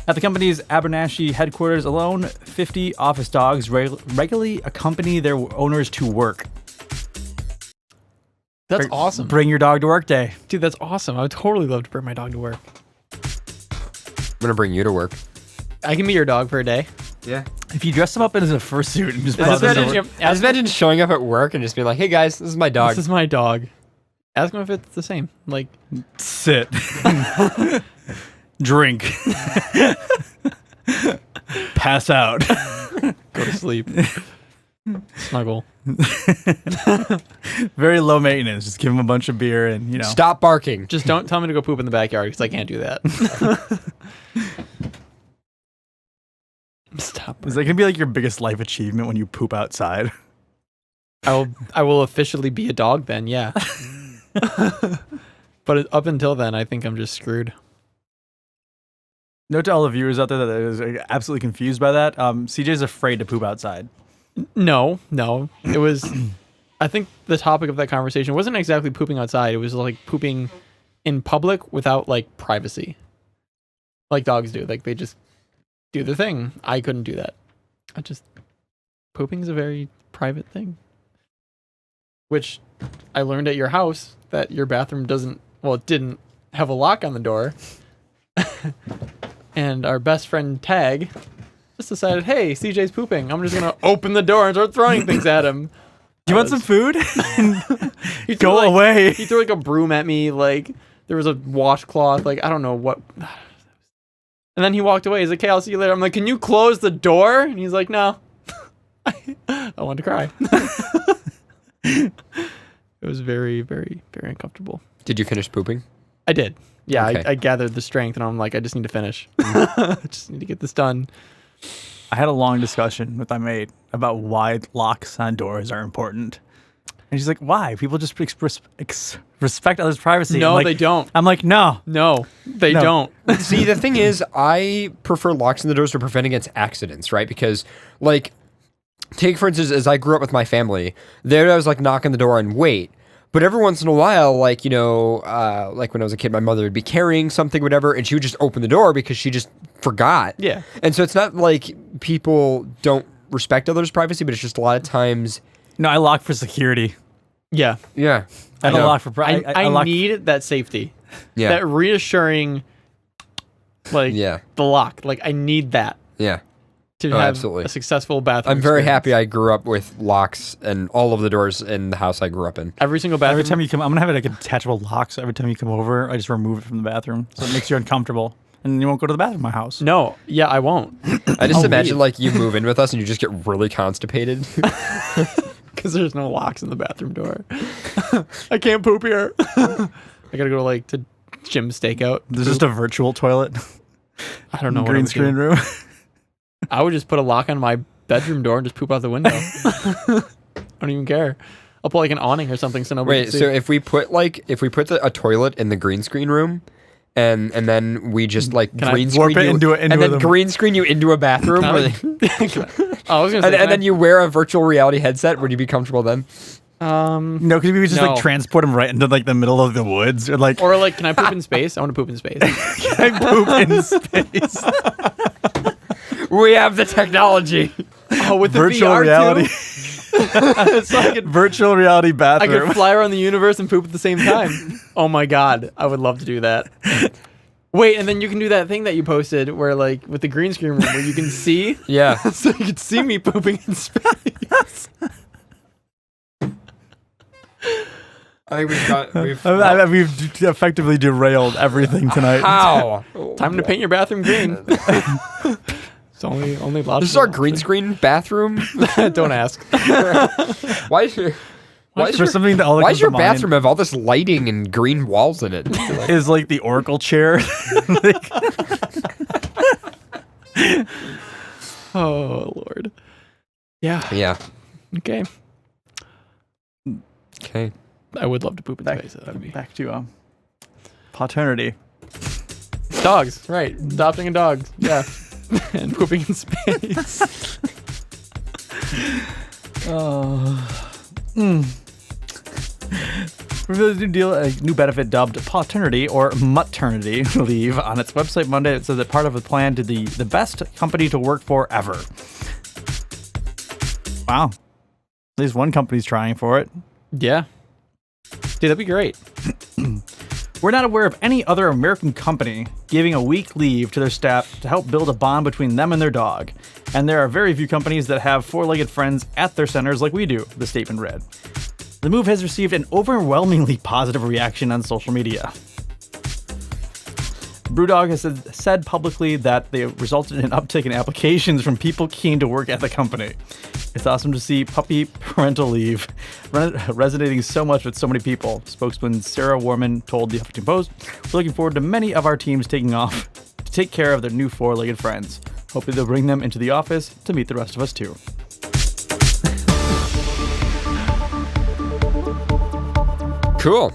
At the company's Abernathy headquarters alone, 50 office dogs regularly accompany their owners to work. That's awesome. Bring your dog to work day. Dude, that's awesome. I would totally love to bring my dog to work. I'm going to bring you to work. I can be your dog for a day. Yeah. If you dress him up in a fursuit and just I just imagine showing up at work and just being like, hey guys, this is my dog. This is my dog. Ask him if it's the same. Sit. Drink. Pass out. Go to sleep. Snuggle. Very low maintenance. Just give him a bunch of beer and, Stop barking. Just don't tell me to go poop in the backyard because I can't do that. Stop. Is that gonna be like your biggest life achievement when you poop outside? I will officially be a dog then, yeah. But up until then, I think I'm just screwed. Note to all the viewers out there that is absolutely confused by that. CJ's afraid to poop outside. No. It was, I think the topic of that conversation wasn't exactly pooping outside. It was like pooping in public without like privacy. Like dogs do. Like they just do the thing. I couldn't do that. Pooping is a very private thing. Which I learned at your house that your bathroom it didn't have a lock on the door. And our best friend Tag just decided, hey, CJ's pooping. I'm just going to open the door and start throwing things at him. Do you want some food? Go away. He threw like a broom at me. Like there was a washcloth. Like I don't know what. And then he walked away. He's like, okay, I'll see you later. I'm like, can you close the door? And he's like, no. I wanted to cry. It was very, very, very uncomfortable. Did you finish pooping? I did. Yeah, Okay. I gathered the strength, and I'm like, I just need to finish. I just need to get this done. I had a long discussion with my mate about why locks on doors are important. And she's like, why? People just respect others' privacy. No, I'm like, they don't. I'm like, no. No, they don't. See, the thing is, I prefer locks on the doors to prevent against accidents, right? Because, like, take, for instance, as I grew up with my family, there I was, like, knock on the door and wait. But every once in a while, like, like when I was a kid, my mother would be carrying something, whatever, and she would just open the door because she just forgot. Yeah. And so it's not like people don't respect others' privacy, but it's just a lot of times... No, I lock for security. Yeah. Yeah. I don't lock for I lock need that safety. Yeah. That reassuring, like, the lock. Like, I need that. Yeah. To have absolutely. a successful bathroom. I'm very experience. happy I grew up with locks and all of the doors in the house I grew up in. Every single bathroom. Every time you come, I'm going to have it like a detachable lock, so every time you come over, I just remove it from the bathroom. So it makes you uncomfortable. And you won't go to the bathroom in my house. No. Yeah, I won't. I just imagine, like, you move in with us and you just get really constipated. Because there's no locks in the bathroom door. I can't poop here. I gotta go like to Jim's Stakeout. There's just a virtual toilet. I don't know. Green screen room. I would just put a lock on my bedroom door and just poop out the window. I don't even care. I'll put like an awning or something so nobody can see. So if we put a toilet in the green screen room, and then we just like green screen you green screen you into a bathroom, I was gonna say, and then you wear a virtual reality headset. Would you be comfortable then? No, because we would just like transport him right into like the middle of the woods, or like, can I poop in space? I want to poop in space. Can I poop in space? We have the technology. Oh, with the virtual VR reality. too? It's like virtual reality bathroom. I could fly around the universe and poop at the same time. Oh my god, I would love to do that. Wait, and then you can do that thing that you posted where like with the green screen room where you can see. Yeah. So you can see me pooping in space. I think we've we've effectively derailed everything tonight. How? Time to paint your bathroom green. It's only logical. This is our green screen bathroom. Don't ask. Why is your bathroom have all this lighting and green walls in it? Is like the Oracle chair. Oh Lord. Yeah. Yeah. Okay. Okay. I would love to poop in space. That would be back to paternity. Dogs, right? Adopting a dog. Yeah. And pooping in space. There's a new deal, a new benefit dubbed paternity or maternity leave on its website Monday. It says that part of a plan to the best company to work for ever. Wow. At least one company's trying for it. Yeah. Dude, that'd be great. We're not aware of any other American company giving a week leave to their staff to help build a bond between them and their dog. And there are very few companies that have four-legged friends at their centers like we do, the statement read. The move has received an overwhelmingly positive reaction on social media. Brewdog has said publicly that they resulted in an uptick in applications from people keen to work at the company. It's awesome to see puppy parental leave resonating so much with so many people. Spokesman Sarah Warman told the Huffington Post, "We're looking forward to many of our teams taking off to take care of their new four-legged friends. Hopefully they'll bring them into the office to meet the rest of us too." Cool.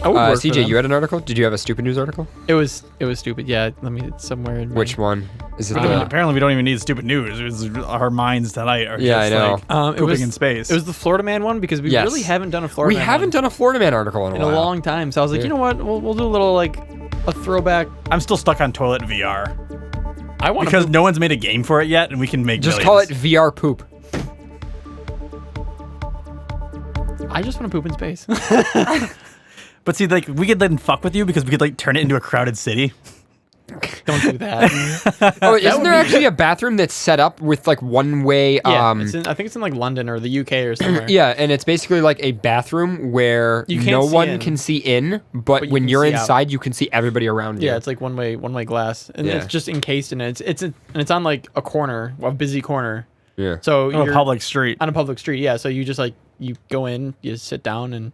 I would work for CJ, them. you had an article? Did you have a stupid news article? It was stupid. Yeah, it's somewhere in Which one? Is it Apparently we don't even need stupid news. Our minds tonight are Yeah, just I know. like pooping in space. It was the Florida Man one because we Yes. really haven't done a Florida We Man haven't done a Florida Man article in in a a while. long time. So I was like, Yeah. you know what? We'll do a little like a throwback. I'm still stuck on toilet VR. I want Because no one's made a game for it yet, and we can make Just millions. call it VR poop. I just want to poop in space. But see, like, we could then fuck with you because we could, like, turn it into a crowded city. Don't do that. Oh, isn't there actually a bathroom that's set up with like one way? Yeah, I think it's in like London or the UK or somewhere. Yeah, and it's basically like a bathroom where You can't no see one in, can see in, but you when can you're see out. inside, you can see everybody around you. Yeah, it's like one way glass, and Yeah. it's just encased in it. And it's on like a corner, a busy corner. Yeah. So On a you're public street. On a public street, yeah. So you just like you go in, you just sit down, and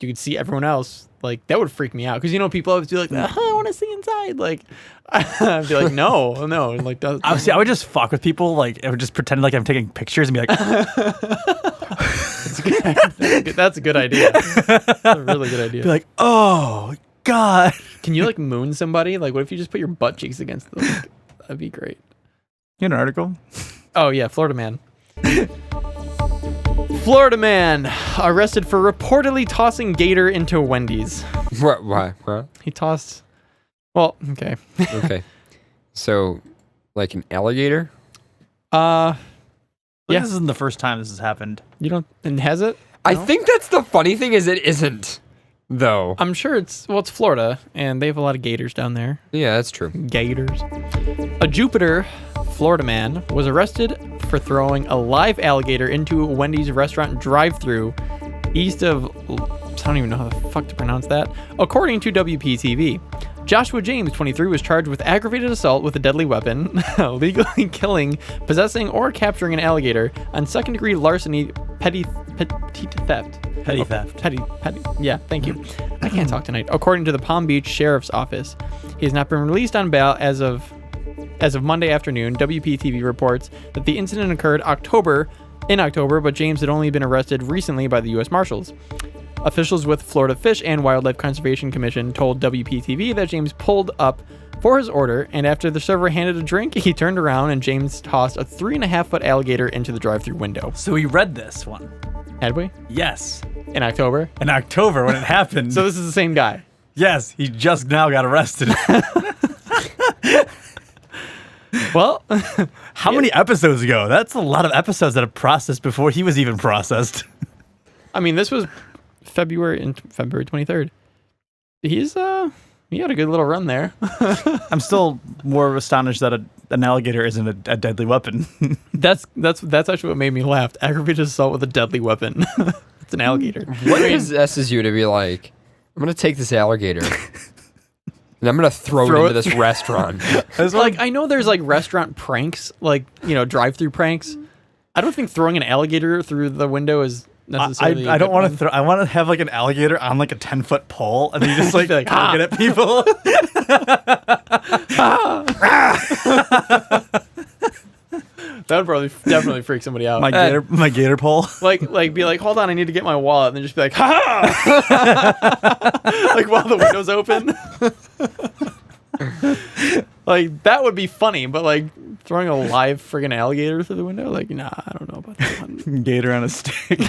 you can see everyone else. Like that would freak me out because people always be like, I want to see inside. Like I'd be like, no. Like I would just fuck with people. Like I would just pretend like I'm taking pictures and be like, that's a good idea. That's a really good idea. be like, oh god. Can you like moon somebody? Like what if you just put your butt cheeks against them? Like, that'd be great. You had an article? Oh yeah, Florida man. Florida man arrested for reportedly tossing gator into Wendy's. What? Why? What? He tossed. Well, okay. Okay. So, like an alligator? Yeah. Yeah. This isn't the first time this has happened. You don't. And has it? I No? think that's the funny thing is it isn't, though. I'm sure it's Florida, and they have a lot of gators down there. Yeah, that's true. Gators. A Jupiter, Florida man was arrested for throwing a live alligator into a Wendy's restaurant drive-thru east of, I don't even know how the fuck to pronounce that, according to WPTV. Joshua James, 23, was charged with aggravated assault with a deadly weapon, legally killing, possessing, or capturing an alligator, on second-degree larceny, petty theft. Petty theft. Petty. Yeah, thank you. I can't talk tonight. According to the Palm Beach Sheriff's Office, he has not been released on bail as of Monday afternoon. WPTV reports that the incident occurred in October, but James had only been arrested recently by the U.S. Marshals. Officials with Florida Fish and Wildlife Conservation Commission told WPTV that James pulled up for his order, and after the server handed a drink, he turned around and James tossed a 3.5-foot alligator into the drive-thru window. So we read this one. Had we? Yes. In October? In October when it happened. So this is the same guy? Yes, he just now got arrested. Well, how many episodes ago? That's a lot of episodes that have processed before he was even processed. I mean, this was February 23rd. He had a good little run there. I'm still more astonished that an alligator isn't a deadly weapon. That's actually what made me laugh. Aggravated assault with a deadly weapon. It's an alligator. What possesses you to be like, I'm going to take this alligator and I'm going to throw it into this restaurant? Like, I know there's like restaurant pranks, like, drive-through pranks. I don't think throwing an alligator through the window is necessarily. I don't want to throw. I want to have like an alligator on like a 10-foot pole, and then you just like Like, poke it at people. That would probably definitely freak somebody out. my gator pole. Like be like, hold on, I need to get my wallet, and then just be like, ha! Like while the window's open. Like that would be funny, but like throwing a live friggin' alligator through the window, like, nah, I don't know about that one. Gator on a stick.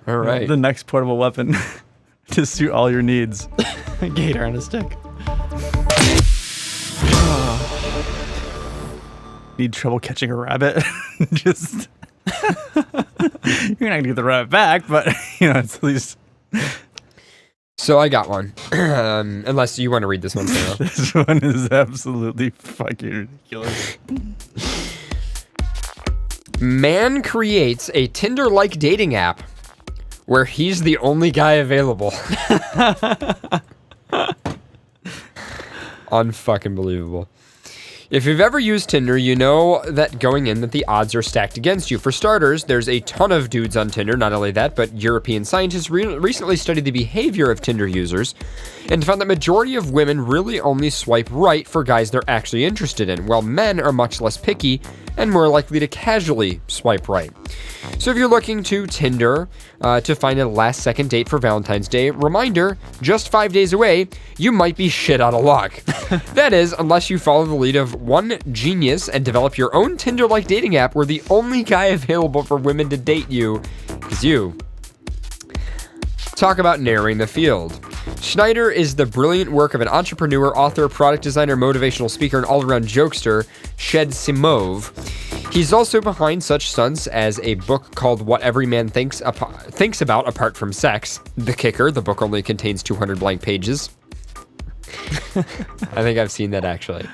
All right. The next portable weapon to suit all your needs. Gator on a stick. Need trouble catching a rabbit? Just you're not gonna get the rabbit back, but it's at least. So I got one. Unless you want to read this one, Sarah. This one is absolutely fucking ridiculous. Man creates a Tinder-like dating app where he's the only guy available. Unfucking believable. If you've ever used Tinder, you know that going in that the odds are stacked against you. For starters, there's a ton of dudes on Tinder. Not only that, but European scientists recently studied the behavior of Tinder users and found that majority of women really only swipe right for guys they're actually interested in, while men are much less picky and more likely to casually swipe right. So if you're looking to Tinder to find a last-second date for Valentine's Day, reminder, just 5 days away, you might be shit out of luck. That is, unless you follow the lead of one genius and develop your own Tinder-like dating app where the only guy available for women to date you is you. Talk about narrowing the field. Schneider is the brilliant work of an entrepreneur, author, product designer, motivational speaker, and all-around jokester, Shed Simov. He's also behind such stunts as a book called What Every Man Thinks About Apart from Sex. The kicker, the book only contains 200 blank pages. I think I've seen that actually.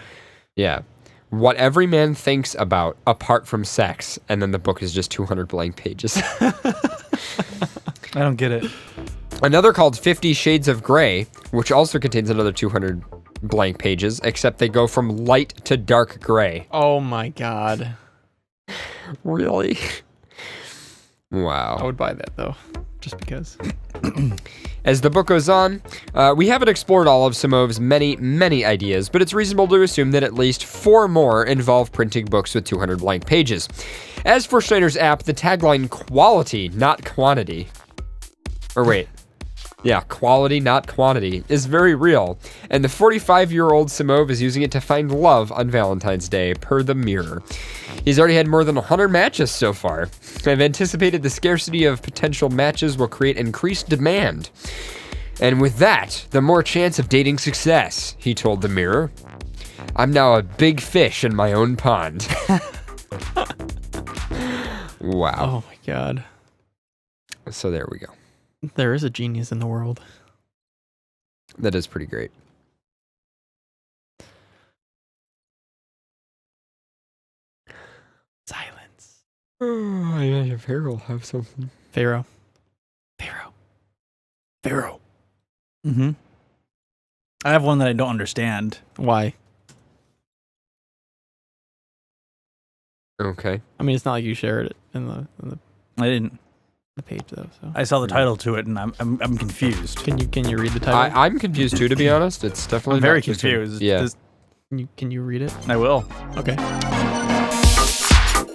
Yeah. What Every Man Thinks About Apart from Sex. And then the book is just 200 blank pages. I don't get it. Another called 50 Shades of Grey, which also contains another 200 blank pages, except they go from light to dark gray. Oh my god. Really? Wow. I would buy that though, just because. As the book goes on, we haven't explored all of Simov's many ideas, but it's reasonable to assume that at least 4 more involve printing books with 200 blank pages. As for Schneider's app, the tagline quality, not quantity. Or wait. Yeah, quality, not quantity, is very real, and the 45-year-old Simov is using it to find love on Valentine's Day, per the Mirror. He's already had more than 100 matches so far. I've anticipated the scarcity of potential matches will create increased demand. And with that, the more chance of dating success, he told the Mirror. I'm now a big fish in my own pond. Wow. Oh my god. So there we go. There is a genius in the world. That is pretty great. Silence. Oh, I imagine Pharaoh will have something. Pharaoh. Mm-hmm. I have one that I don't understand. Why? Okay. I mean, it's not like you shared it in the I didn't. the page though. So I saw the title to it, and I'm confused. Can you read the title? I'm confused too, to be honest. It's definitely I'm very not just confused. Yeah. Can you read it? I will. Okay.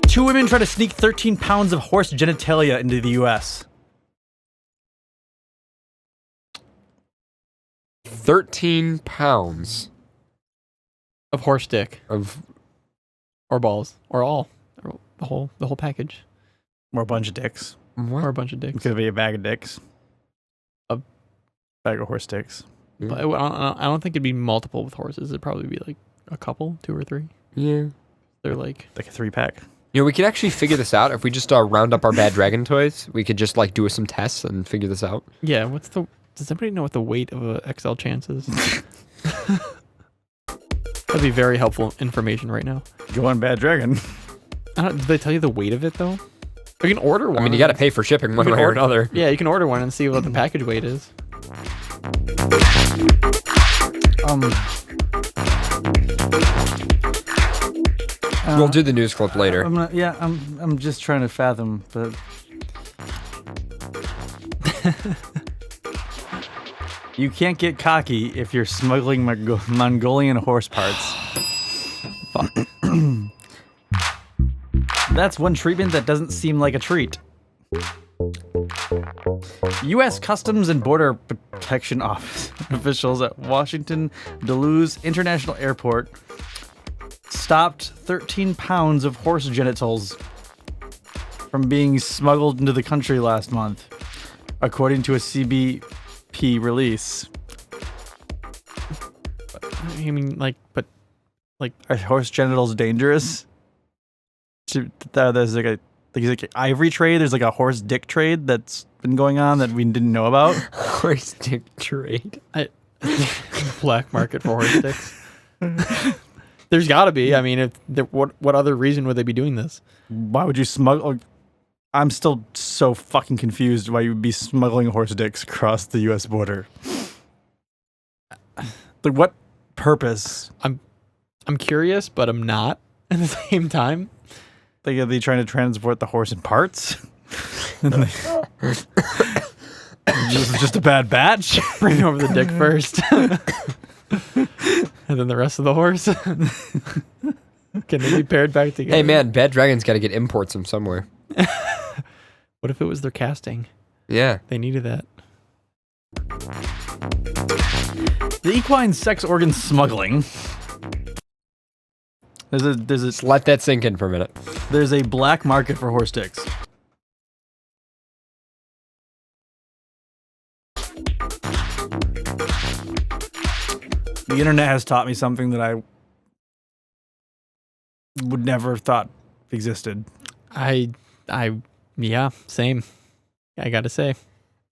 2 women try to sneak 13 pounds of horse genitalia into the U.S. 13 pounds of horse dick or balls or all or the whole package or a bunch of dicks. What? Or a bunch of dicks. It could be a bag of dicks. A bag of horse dicks. But I don't think it'd be multiple with horses. It'd probably be like a couple, 2 or 3. Yeah. They're like a 3-pack. You know, we could actually figure this out if we just round up our bad dragon toys. We could just like do some tests and figure this out. Yeah. Does anybody know what the weight of a XL chance is? That'd be very helpful information right now. Go on Bad Dragon. Did they tell you the weight of it though? You can order one. I mean, you got to pay for shipping one way or another. Yeah, you can order one and see what the package weight is. We'll do the news clip later. I'm just trying to fathom, but you can't get cocky if you're smuggling Mongolian horse parts. Fuck. That's one treatment that doesn't seem like a treat. U.S. Customs and Border Protection Office officials at Washington Duluth International Airport stopped 13 pounds of horse genitals from being smuggled into the country last month, according to a CBP release. I mean, are horse genitals dangerous? There's like ivory trade. There's like a horse dick trade that's been going on that we didn't know about. Horse dick trade. Black market for horse dicks. There's got to be. I mean, what other reason would they be doing this? Why would you smuggle? I'm still so fucking confused why you would be smuggling horse dicks across the U.S. border. Like, what purpose? I'm curious, but I'm not at the same time. Are they trying to transport the horse in parts? just a bad batch. Bring over the dick first. And then the rest of the horse. Can they be paired back together? Hey man, Bad Dragon's got to get imports from somewhere. What if it was their casting? Yeah. They needed that. The equine sex organ smuggling. Just let that sink in for a minute. There's a black market for horse dicks. The internet has taught me something that I would never have thought existed. Yeah, same. I gotta say.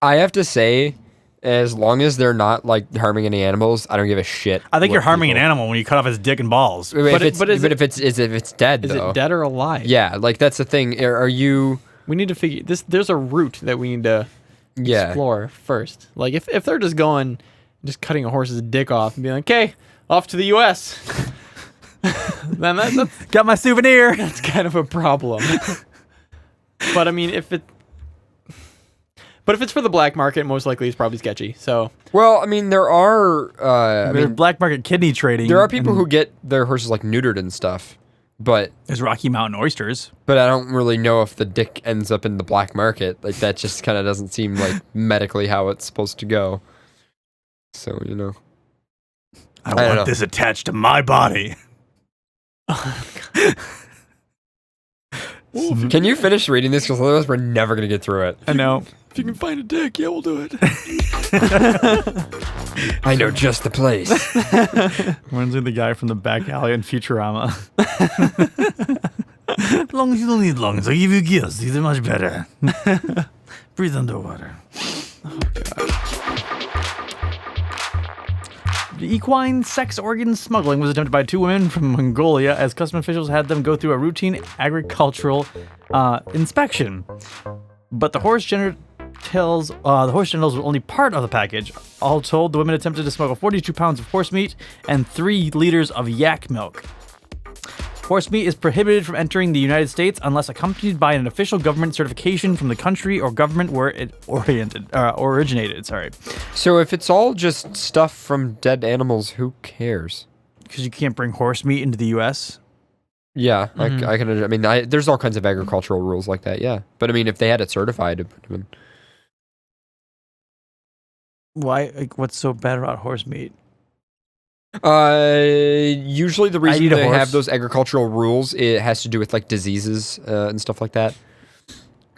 I have to say, as long as they're not like harming any animals, I don't give a shit. I think you're harming an animal when you cut off his dick and balls. If it's dead, Is though. it dead or alive? Yeah, like that's the thing. Are you? We need to figure this. There's a route that we need to explore first. Like if they're just just cutting a horse's dick off and being like, okay, off to the U.S. Then that's got my souvenir. That's kind of a problem. But I mean, if it's for the black market, most likely it's probably sketchy. So, well, I mean, there are black market kidney trading. There are people who get their horses like neutered and stuff, but there's Rocky Mountain oysters. But I don't really know if the dick ends up in the black market. Like that just kind of doesn't seem like medically how it's supposed to go. So I don't want this attached to my body. Can you finish reading this? Because otherwise we're never going to get through it. I know. If you can find a dick, yeah, we'll do it. I know just the place. Reminds me of the guy from the back alley in Futurama. As long as you don't need lungs, I'll give you gills. These are much better. Breathe underwater. Oh, God. The equine sex organ smuggling was attempted by two women from Mongolia as custom officials had them go through a routine agricultural inspection. But the horse genitals were only part of the package. All told, the women attempted to smuggle 42 pounds of horse meat and 3 liters of yak milk. Horse meat is prohibited from entering the United States unless accompanied by an official government certification from the country or government where it originated. So if it's all just stuff from dead animals, who cares? Because you can't bring horse meat into the U.S. Yeah, I can. I mean, there's all kinds of agricultural rules like that. Yeah, but I mean, if they had it certified, it would have been. Why? Like, what's so bad about horse meat? Usually the reason they have those agricultural rules, it has to do with like diseases and stuff like that.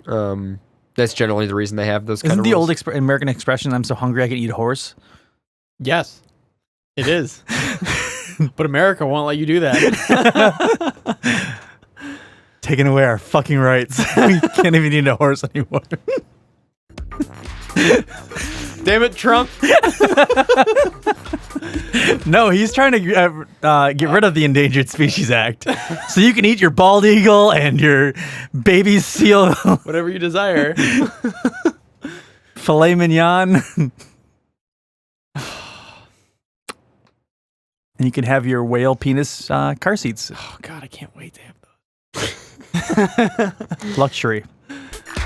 That's generally the reason they have those kind of rules. Isn't the old American expression, I'm so hungry I can eat a horse? Yes, it is. But America won't let you do that. Taking away our fucking rights. We can't even eat a horse anymore. Damn it, Trump. No, he's trying to get rid of the Endangered Species Act. So you can eat your bald eagle and your baby seal. Whatever you desire. Filet mignon. And you can have your whale penis car seats. Oh, God, I can't wait to have those. Luxury.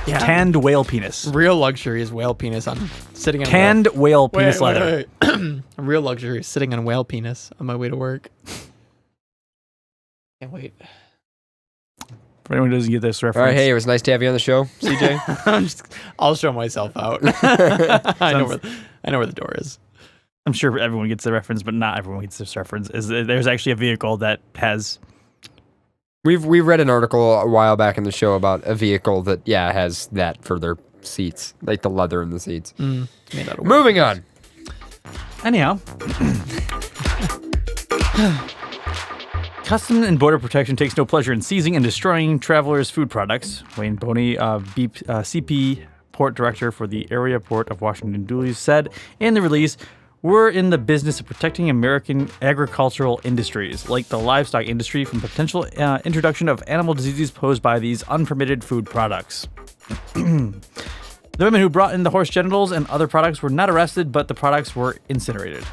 Yeah. Tanned whale penis. Real luxury is whale penis on sitting on tanned whale penis leather. Wait. Real luxury is sitting on whale penis on my way to work. Can't wait. For anyone who doesn't get this reference. All right, hey, it was nice to have you on the show, CJ. I'll show myself out. I know where the door is. I'm sure everyone gets the reference, but not everyone gets this reference. There's actually a vehicle that has. We've read an article a while back in the show about a vehicle that has that for their seats, like the leather in the seats. Moving on. Anyhow, Customs and Border Protection takes no pleasure in seizing and destroying travelers' food products. Wayne Boney, CP Port Director for the Area Port of Washington Dulles, said in the release, "We're in the business of protecting American agricultural industries, like the livestock industry, from potential introduction of animal diseases posed by these unpermitted food products." The women who brought in the horse genitals and other products were not arrested, but the products were incinerated.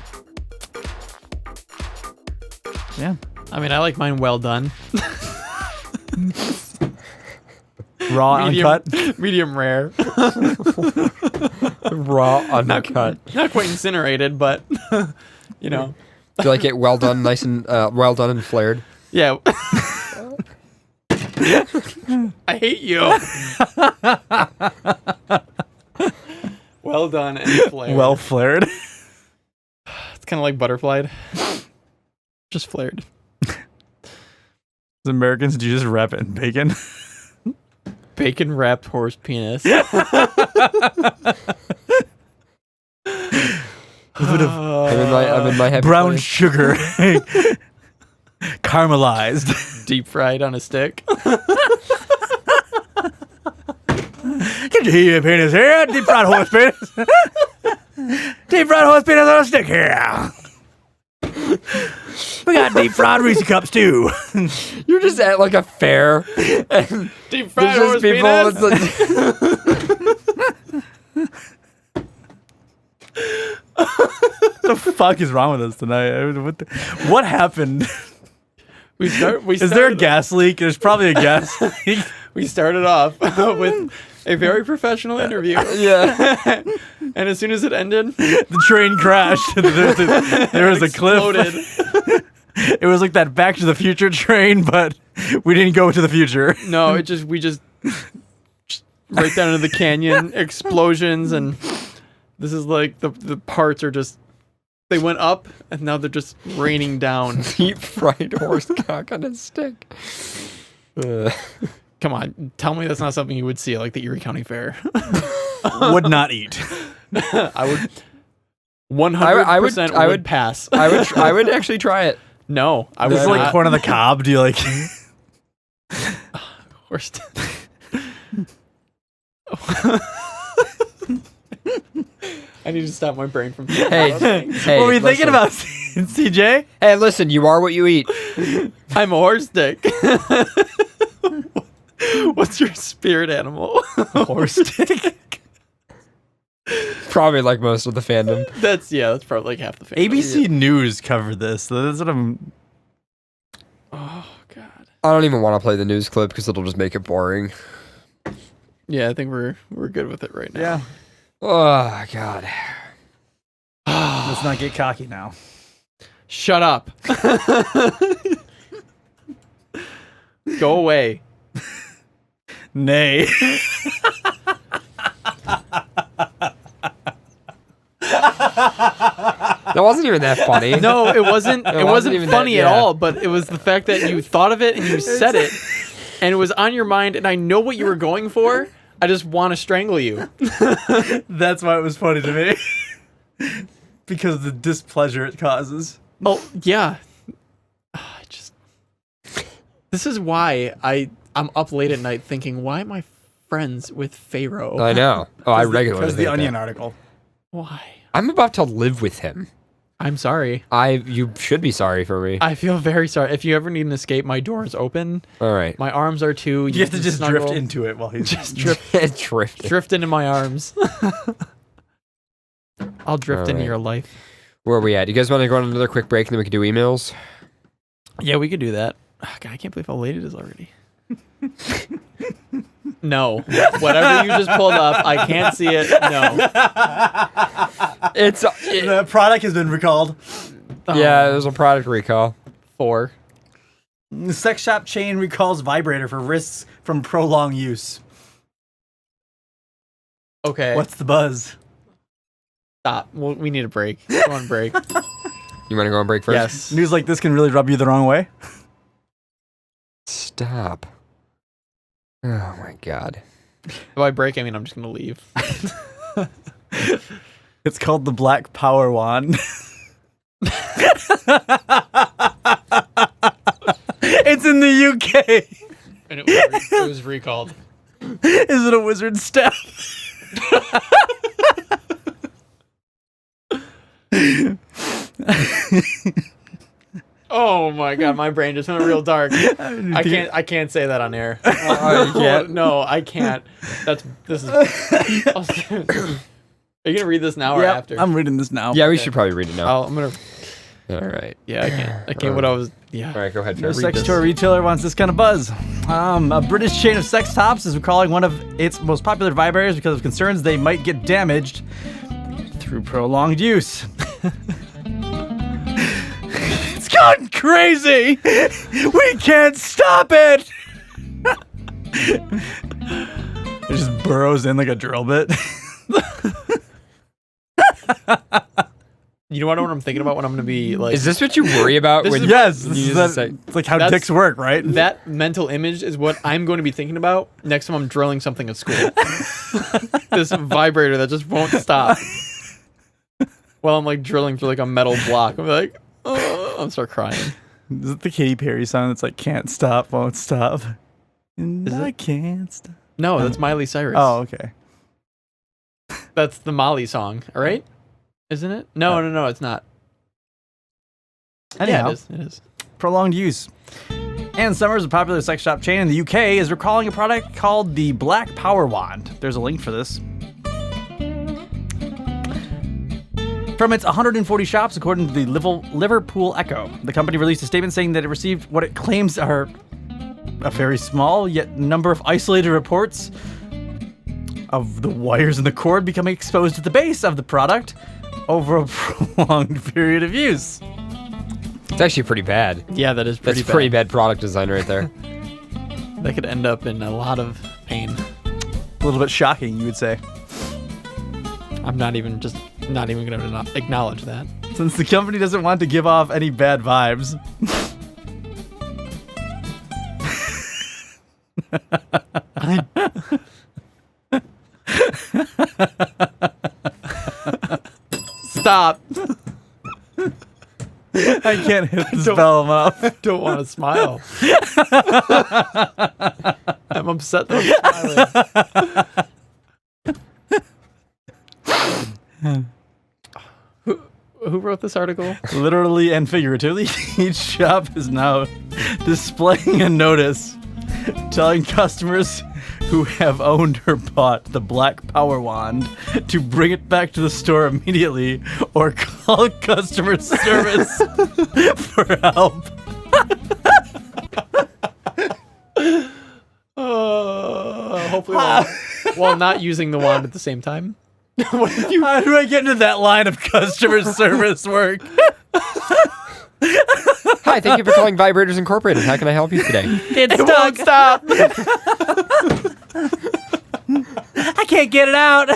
Yeah. I mean, I like mine well done. Raw, uncut? Medium rare. Raw, uncut. Not quite incinerated, but, you know. Do you like it well done, nice and well done and flared? Yeah. I hate you. Well done and flared. Well flared. It's kind of like butterflied. Just flared. As Americans, do you just wrap it in bacon? Bacon wrapped horse penis. A bit of I'm in my happy brown place. sugar. Caramelized. Deep fried on a stick. Get your penis here. Deep fried horse penis. Deep fried horse penis on a stick here. We got deep fried Reese cups too. You're just at like a fair. And deep fried horse people. penis. What the fuck is wrong with us tonight? What happened? Is there a gas leak? There's probably a gas leak. We started off with a very professional interview. Yeah. And as soon as it ended, the train crashed. There was a cliff. It was like that Back to the Future train, but we didn't go to the future. No, we just right down into the canyon, explosions, and this is like the parts are just, they went up and now they're just raining down. Deep fried horse cock on a stick. Come on, tell me that's not something you would see at like the Erie County Fair. Would not eat. I would 100% I would pass. I would actually try it. No, I It's would like not. corn on the cob. Do you like? Worst. I need to stop my brain from. Hey, What were you thinking about, CJ? Hey, listen, you are what you eat. I'm a horse dick. What's your spirit animal? Horse dick. Probably like most of the fandom. That's probably like half the fandom. ABC News covered this. That's what I'm. Oh god. I don't even want to play the news clip because it'll just make it boring. Yeah, I think we're good with it right now. Yeah. Oh god. Let's not get cocky now. Shut up. Go away. Nay. That wasn't even that funny. No, it wasn't. It wasn't even funny that, at yeah. all. But it was the fact that you thought of it and you said it, and it was on your mind. And I know what you were going for. I just want to strangle you. That's why it was funny to me. Because of the displeasure it causes. Oh yeah. This is why I'm up late at night thinking, why am I friends with Pharaoh? I know. Oh, I regularly Because the think Onion that. article. Why? I'm about to live with him. I'm sorry. You should be sorry for me. I feel very sorry. If you ever need an escape, my door is open. All right. My arms are too. You have to just snuggle. drift into it while he's Just Drift into my arms. I'll drift All into right. your life. Where are we at? You guys want to go on another quick break and then we can do emails? Yeah, we could do that. Oh, God, I can't believe how late it is already. No. Whatever you just pulled up, I can't see it. No. The product has been recalled. Yeah, there's a product recall. 4. The sex shop chain recalls vibrator for risks from prolonged use. Okay. What's the buzz? Stop. Well, we need a break. Go on break. You want to go on break first? Yes. News like this can really rub you the wrong way. Stop. Oh my god. By break, I mean I'm just going to leave. It's called the Black Power Wand. It's in the UK. And it was recalled. Is it a wizard staff? Oh my god, my brain just went real dark. I can't say that on air. You can't? No, I can't. This is. Are you gonna read this now or Yep, after? I'm reading this now. Yeah, we should probably read it now. I'm gonna. All right. Yeah, I can't. What I was. Yeah. All right, go ahead. No Fred. sex toy retailer wants this kind of buzz. A British chain of sex tops is recalling one of its most popular vibrators because of concerns they might get damaged through prolonged use. It's gone crazy! We can't stop it! It just burrows in like a drill bit. You know what I'm thinking about when I'm gonna be like? Is this what you worry about? When Yes, you this use is this, it's like how dicks work, right? That mental image is what I'm going to be thinking about next time I'm drilling something at school. This vibrator that just won't stop. While I'm like drilling through like a metal block, I'm like, oh, I'm start crying. Is it the Katy Perry song that's like can't stop, won't stop? And I can't stop. No, that's Miley Cyrus. Oh, okay. That's the Molly song, all right? Isn't it? No, it's not. Anyhow, Yeah, it is. Prolonged use. Ann Summers, a popular sex shop chain in the UK, is recalling a product called the Black Power Wand. There's a link for this. From its 140 shops, according to the Liverpool Echo, the company released a statement saying that it received what it claims are a very small yet number of isolated reports of the wires in the cord becoming exposed at the base of the product over a prolonged period of use. It's actually pretty bad. Yeah, that is pretty That's pretty bad product design right there. That could end up in a lot of pain. A little bit shocking, you would say. I'm not even going to acknowledge that. Since the company doesn't want to give off any bad vibes. Stop. I can't hit the spell enough. I don't want to smile. I'm upset that I'm smiling. Who wrote this article? Literally and figuratively, each shop is now displaying a notice telling customers who have owned or bought the Black Power Wand to bring it back to the store immediately or call customer service for help. Hopefully while not using the wand at the same time. How do I get into that line of customer service work? Hi, thank you for calling Vibrators Incorporated. How can I help you today? It won't stop. I can't get it out.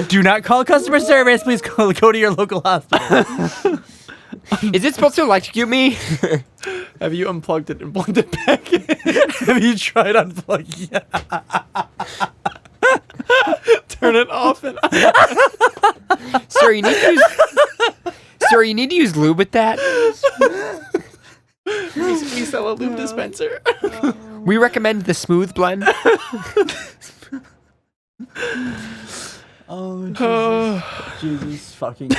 Do not call customer service. Please go to your local hospital. Is it supposed to electrocute me? Have you unplugged it and plugged it back in? Have you tried unplugging it? Turn it off and on. Sir, you need to use lube with that. We sell a lube dispenser. We recommend the smooth blend. Oh, Jesus fucking.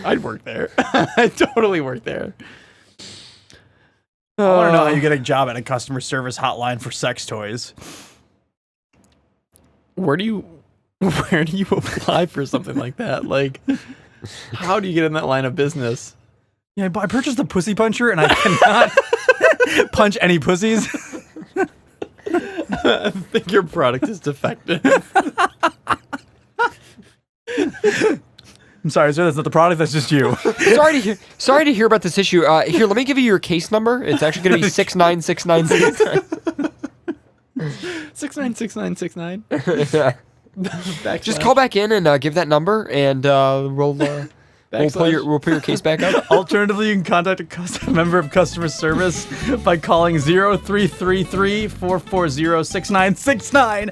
I'd work there. I'd totally work there. I want to know how you get a job at a customer service hotline for sex toys. Where do you apply for something like that? Like, how do you get in that line of business? Yeah, I purchased a pussy puncher and I cannot punch any pussies. I think your product is defective. I'm sorry, sir. That's not the product. That's just you. Sorry to hear about this issue. Here, let me give you your case number. It's actually going to be 696969. 696969. Just call back in and give that number, and we'll pull your case back up. Alternatively, you can contact a member of customer service by calling 0333-440-6969.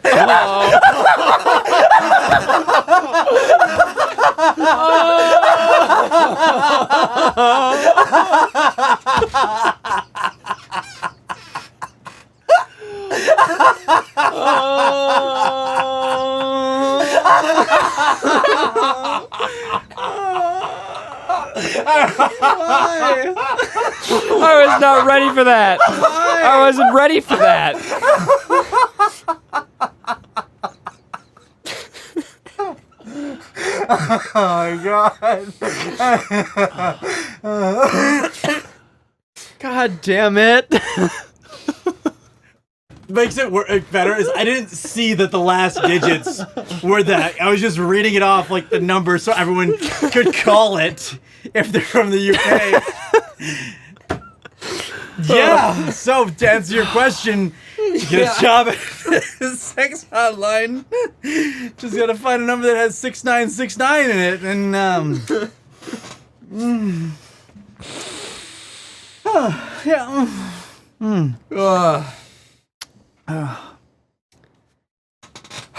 I was not ready for that. I wasn't ready for that. god. God damn it. Makes it better is I didn't see that the last digits were that. I was just reading it off like the number so everyone could call it if they're from the UK. Yeah. So to answer your question, to get a job at the sex hotline, just gotta find a number that has 6969 in it, and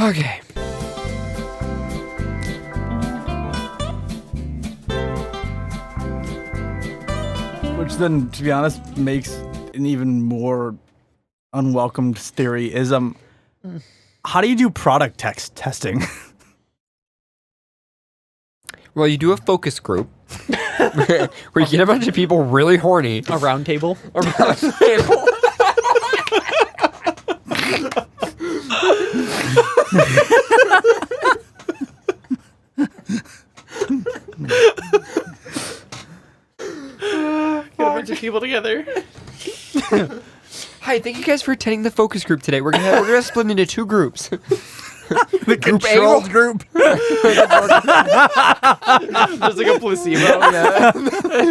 Okay. which then, to be honest, makes an even more unwelcomed theory is how do you do product testing? Well, you do a focus group where you get a bunch of people really horny. A round table? A round table. Get a bunch of people together. Hi, thank you guys for attending the focus group today. We're gonna split into two groups. The control group. There's like a placebo. Yeah.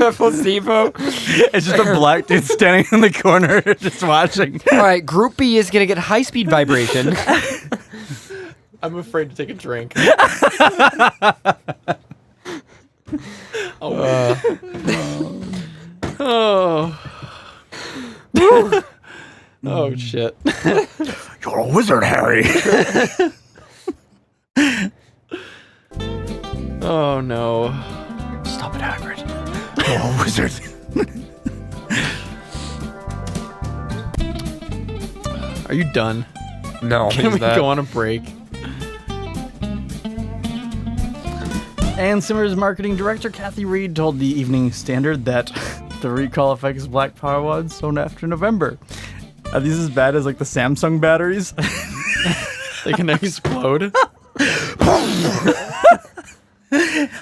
A placebo. It's just a black dude standing in the corner just watching. All right, group B is gonna get high-speed vibration. I'm afraid to take a drink. Oh shit. You're a wizard, Harry. Oh no. Stop it, Hagrid. You're a wizard. Are you done? No. Can we go on a break? And Simmer's marketing director, Kathy Reed, told the Evening Standard that the recall affects Black Power Wads soon after November. Are these as bad as like the Samsung batteries? They can explode.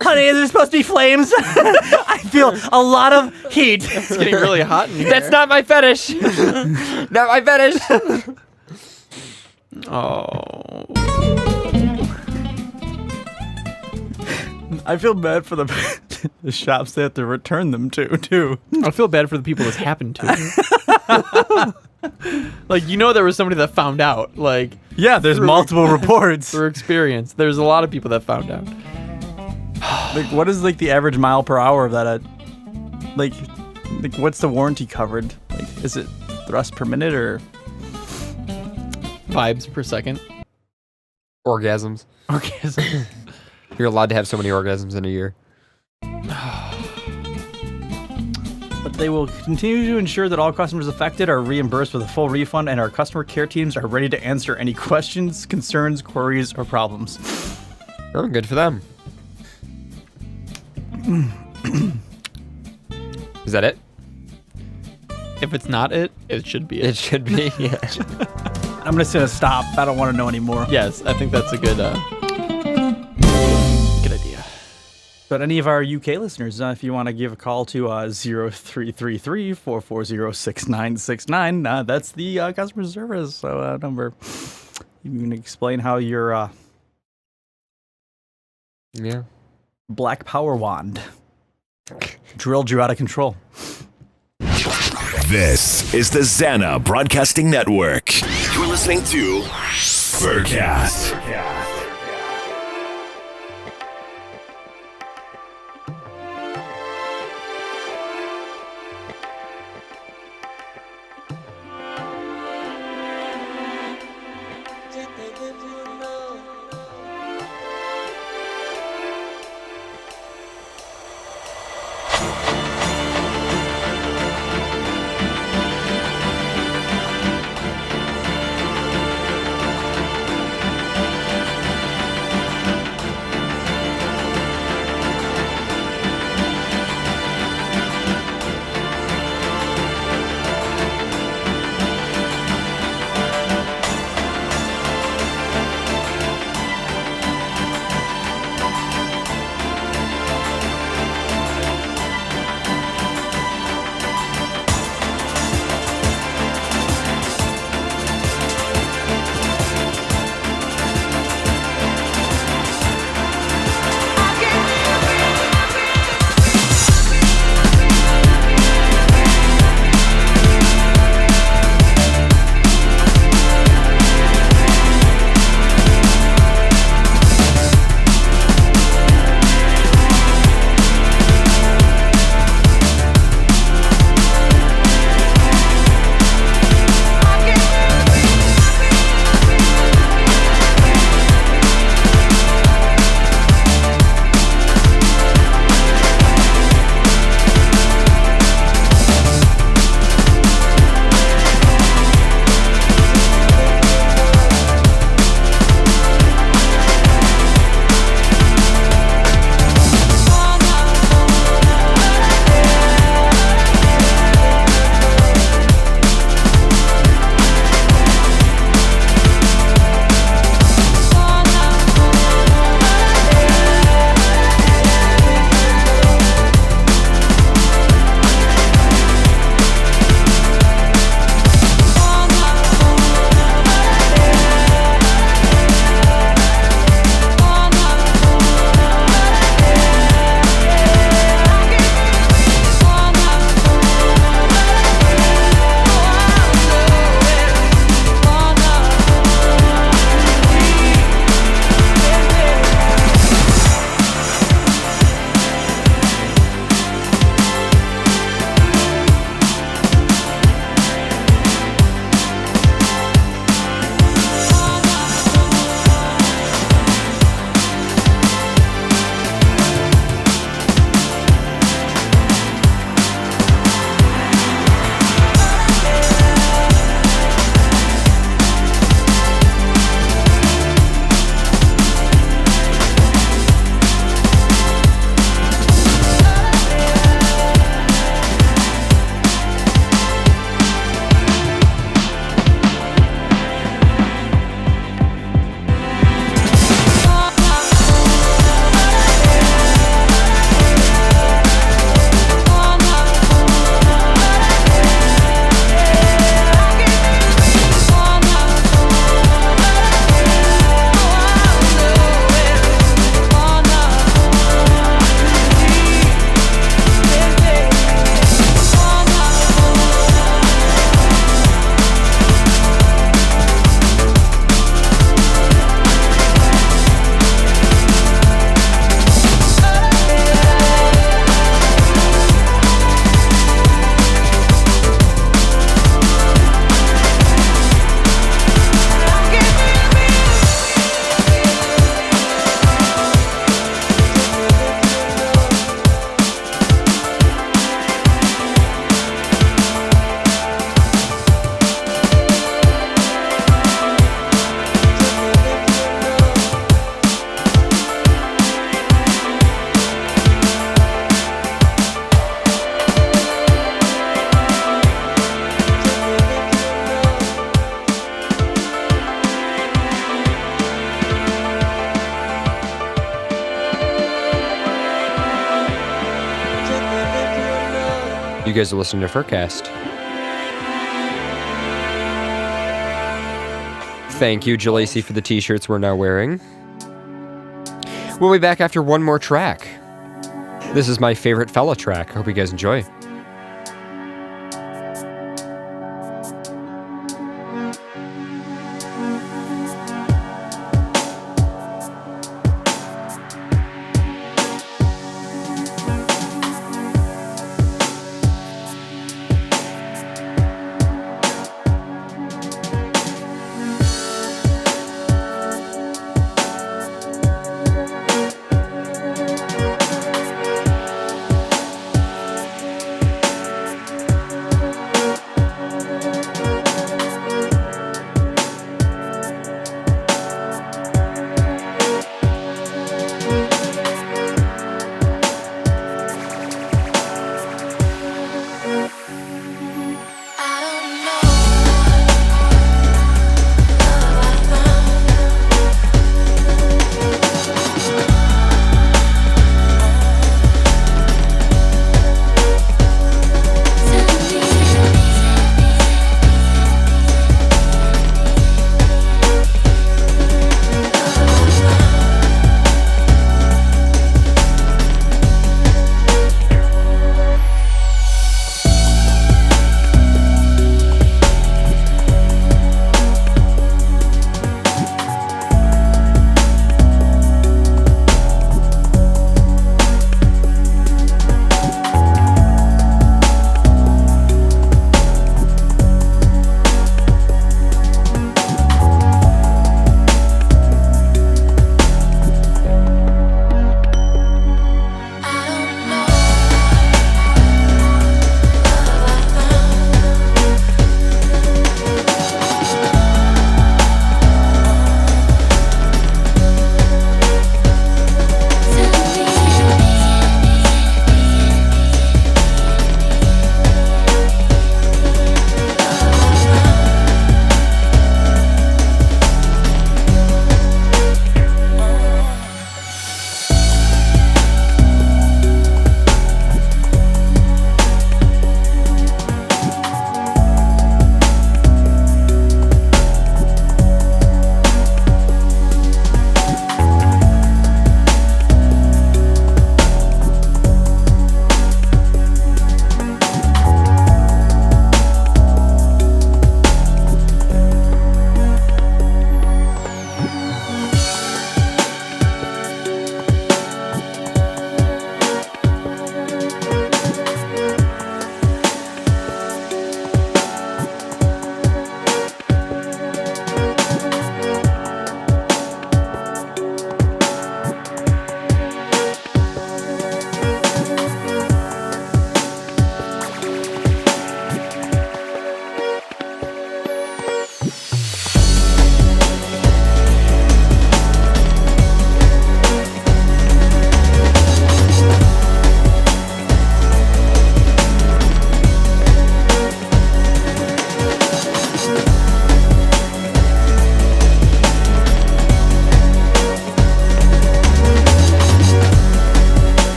Honey, is there supposed to be flames? I feel a lot of heat. It's getting really hot in here. That's not my fetish. Not my fetish. Oh. I feel bad for the shops they have to return them to, too. I feel bad for the people this happened to. Like, you know, there was somebody that found out. Like, yeah, there's multiple reports. Through experience. There's a lot of people that found out. Like, what is like the average mile per hour of that? Like what's the warranty covered? Like, is it thrust per minute or vibes per second? Orgasms. Orgasms. You're allowed to have so many orgasms in a year. But they will continue to ensure that all customers affected are reimbursed with a full refund, and our customer care teams are ready to answer any questions, concerns, queries, or problems. Oh, good for them. Is that it? If it's not it, it should be it. It should be, yeah. I'm just going to stop. I don't want to know anymore. Yes, I think that's a good idea. But any of our UK listeners, if you want to give a call to 0333-440-6969, that's the customer service number. You can explain how your Black Power Wand drilled you out of control. This is the Zana Broadcasting Network. You're listening to FurCast. You guys are listening to FurCast. Thank you, Jalacy, for the t-shirts we're now wearing. We'll be back after one more track. This is my favorite fella track. Hope you guys enjoy.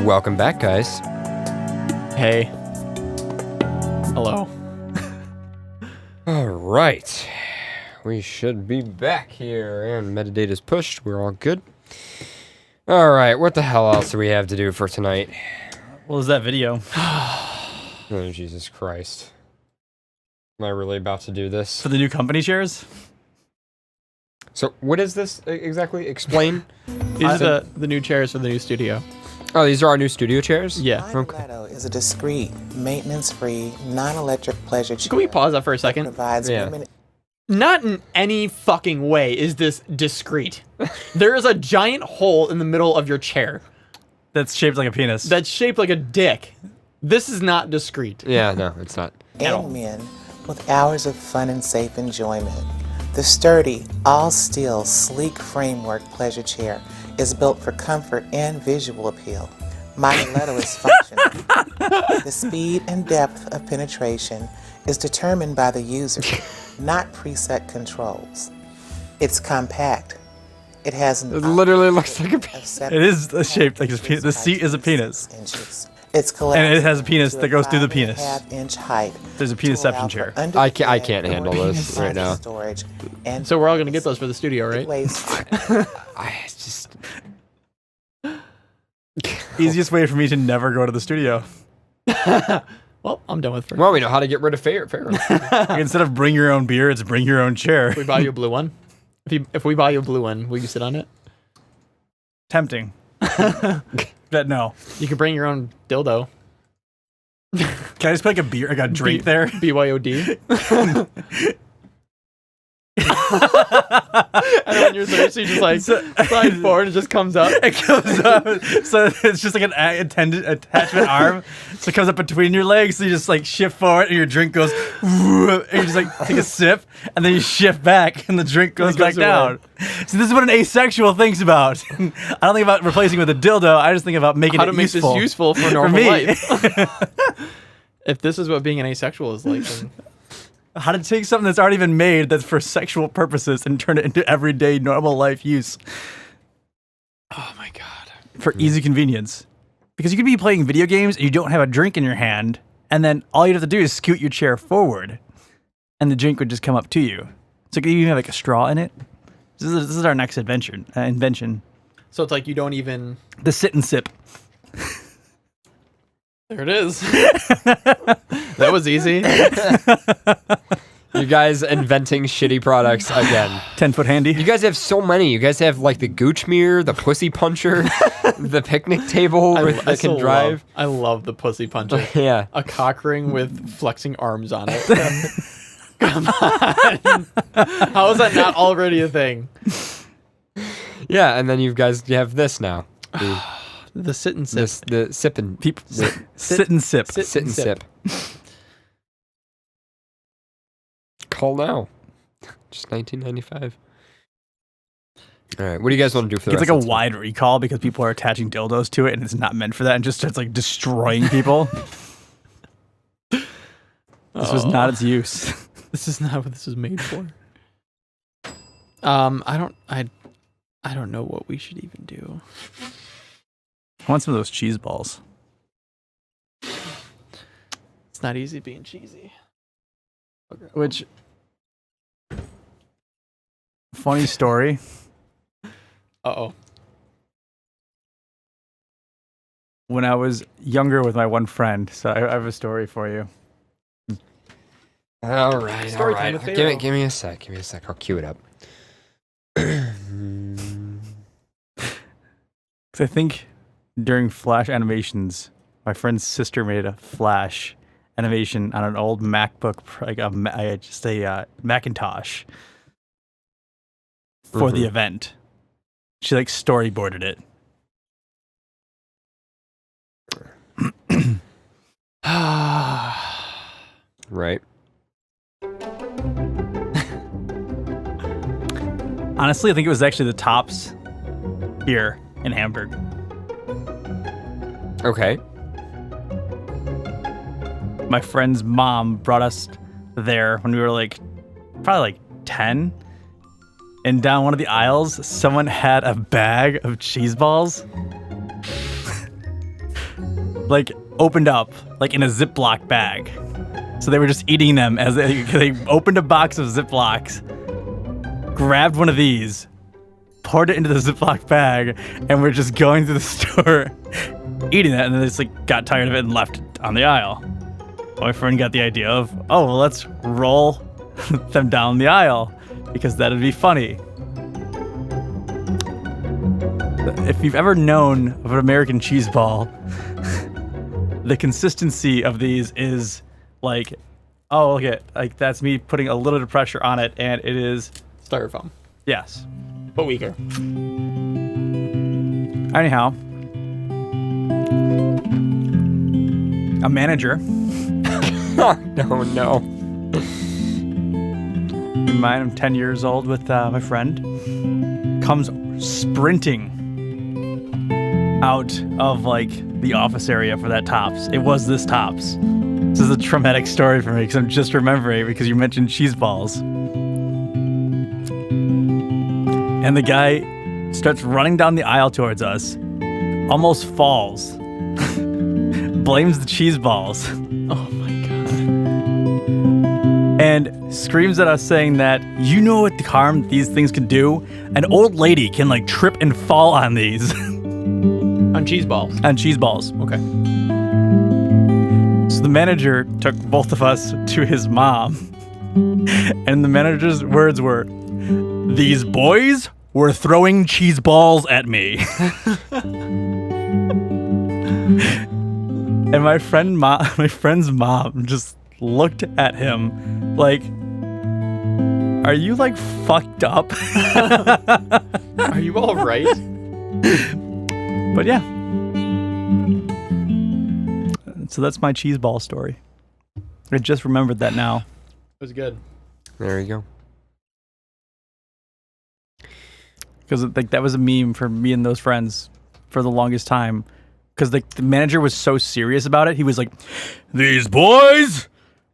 welcome back, guys. Hey. Hello. All right. We should be back here. And metadata is pushed. We're all good. All right. What the hell else do we have to do for tonight? What was that video? Oh, Jesus Christ. Am I really about to do this? For the new company shares? So, what is this exactly? Explain. These are the new chairs for the new studio. Oh, these are our new studio chairs? Yeah. Okay. Is a discreet, maintenance-free, non-electric pleasure chair. Can we pause that for a second? Provides women. Not in any fucking way is this discreet. There is a giant hole in the middle of your chair. That's shaped like a penis. That's shaped like a dick. This is not discreet. Yeah, no, it's not. And men with hours of fun and safe enjoyment. The sturdy, all-steel, sleek framework pleasure chair is built for comfort and visual appeal. My stiletto is functional. The speed and depth of penetration is determined by the user, not preset controls. It's compact. It has an It literally looks like a penis. It is shaped like a penis. The seat is a penis. It's And it has a penis that goes through the penis. 5.5-inch height. There's a penisception chair. I can't handle this right now. Storage and So we're all gonna get those for the studio, right? It's just Easiest way for me to never go to the studio. Well, I'm done with Pharaoh. Well, we know how to get rid of Pharaoh. Instead of bring your own beer, it's bring your own chair. We buy you a blue one. If we buy you a blue one, will you sit on it? Tempting. But no. You can bring your own dildo. Can I just put like a beer, like a drink there? BYOD. And when you're thirsty, you just like slide forward and it just comes up. It comes up. So it's just like an attachment arm. So it comes up between your legs. So you just like shift forward and your drink goes, and you just like take a sip and then you shift back and the drink goes back down. So this is what an asexual thinks about. I don't think about replacing with a dildo. I just think about making How it to make useful. this useful for normal me. life. If this is what being an asexual is like, then How to take something that's already been made that's for sexual purposes and turn it into everyday normal life use. oh my god. For easy convenience. Because you could be playing video games and you don't have a drink in your hand, and then all you have to do is scoot your chair forward, and the drink would just come up to you. So you even have like a straw in it. This is our next invention. So it's like you don't even. The sit and sip. There it is. That was easy. You guys inventing shitty products again. 10-foot handy. You guys have so many. You guys have like the Gooch Mirror, the Pussy Puncher, the picnic table that can drive. I love the pussy puncher. Yeah. A cock ring with flexing arms on it. Come on. How is that not already a thing? Yeah, and then you have this now. The sit and sip. The sip and people. Sit and sip. Sit and sip. Call now. Just $19.95. All right, what do you guys want to do for the It's rest like of a the wide recall because people are attaching dildos to it and it's not meant for that and just starts like destroying people. This was not its use. This is not what this was made for. I don't know what we should even do. I want some of those cheese balls. It's not easy being cheesy. Which funny story. Uh-oh. When I was younger with my one friend, so I have a story for you. All right, Story all time right. with Give me a sec. Give me a sec. I'll cue it up. Because I think during Flash animations, my friend's sister made a Flash animation on an old MacBook, like a Macintosh, for the event. She like storyboarded it. Right. Honestly, I think it was actually the Tops here in Hamburg. Okay. My friend's mom brought us there when we were like probably like 10. And down one of the aisles, someone had a bag of cheese balls. like opened up like in a Ziploc bag. So they were just eating them as they opened a box of Ziplocs, grabbed one of these, poured it into the Ziploc bag, and we're just going through the store eating it, and then they just like got tired of it and left it on the aisle. My friend got the idea of, oh, well, let's roll them down the aisle because that'd be funny. If you've ever known of an American cheese ball, the consistency of these is like, oh, okay, like that's me putting a little bit of pressure on it, and it is styrofoam. Yes, but weaker. Anyhow, a manager. No. Mine, I'm 10 years old with my friend, comes sprinting out of like the office area for that Tops. It was this Tops. This is a traumatic story for me because I'm just remembering because you mentioned cheese balls. And the guy starts running down the aisle towards us, almost falls, blames the cheese balls. Oh my God. And screams at us saying that, you know what harm these things can do? An old lady can like trip and fall on these. On cheese balls? On cheese balls. Okay. So the manager took both of us to his mom. And the manager's words were, these boys were throwing cheese balls at me. And my friend's mom just looked at him like, are you like fucked up? Are you all right? But yeah. So that's my cheese ball story. I just remembered that now. It was good. There you go. Because like that was a meme for me and those friends for the longest time. Because the manager was so serious about it. He was like, these boys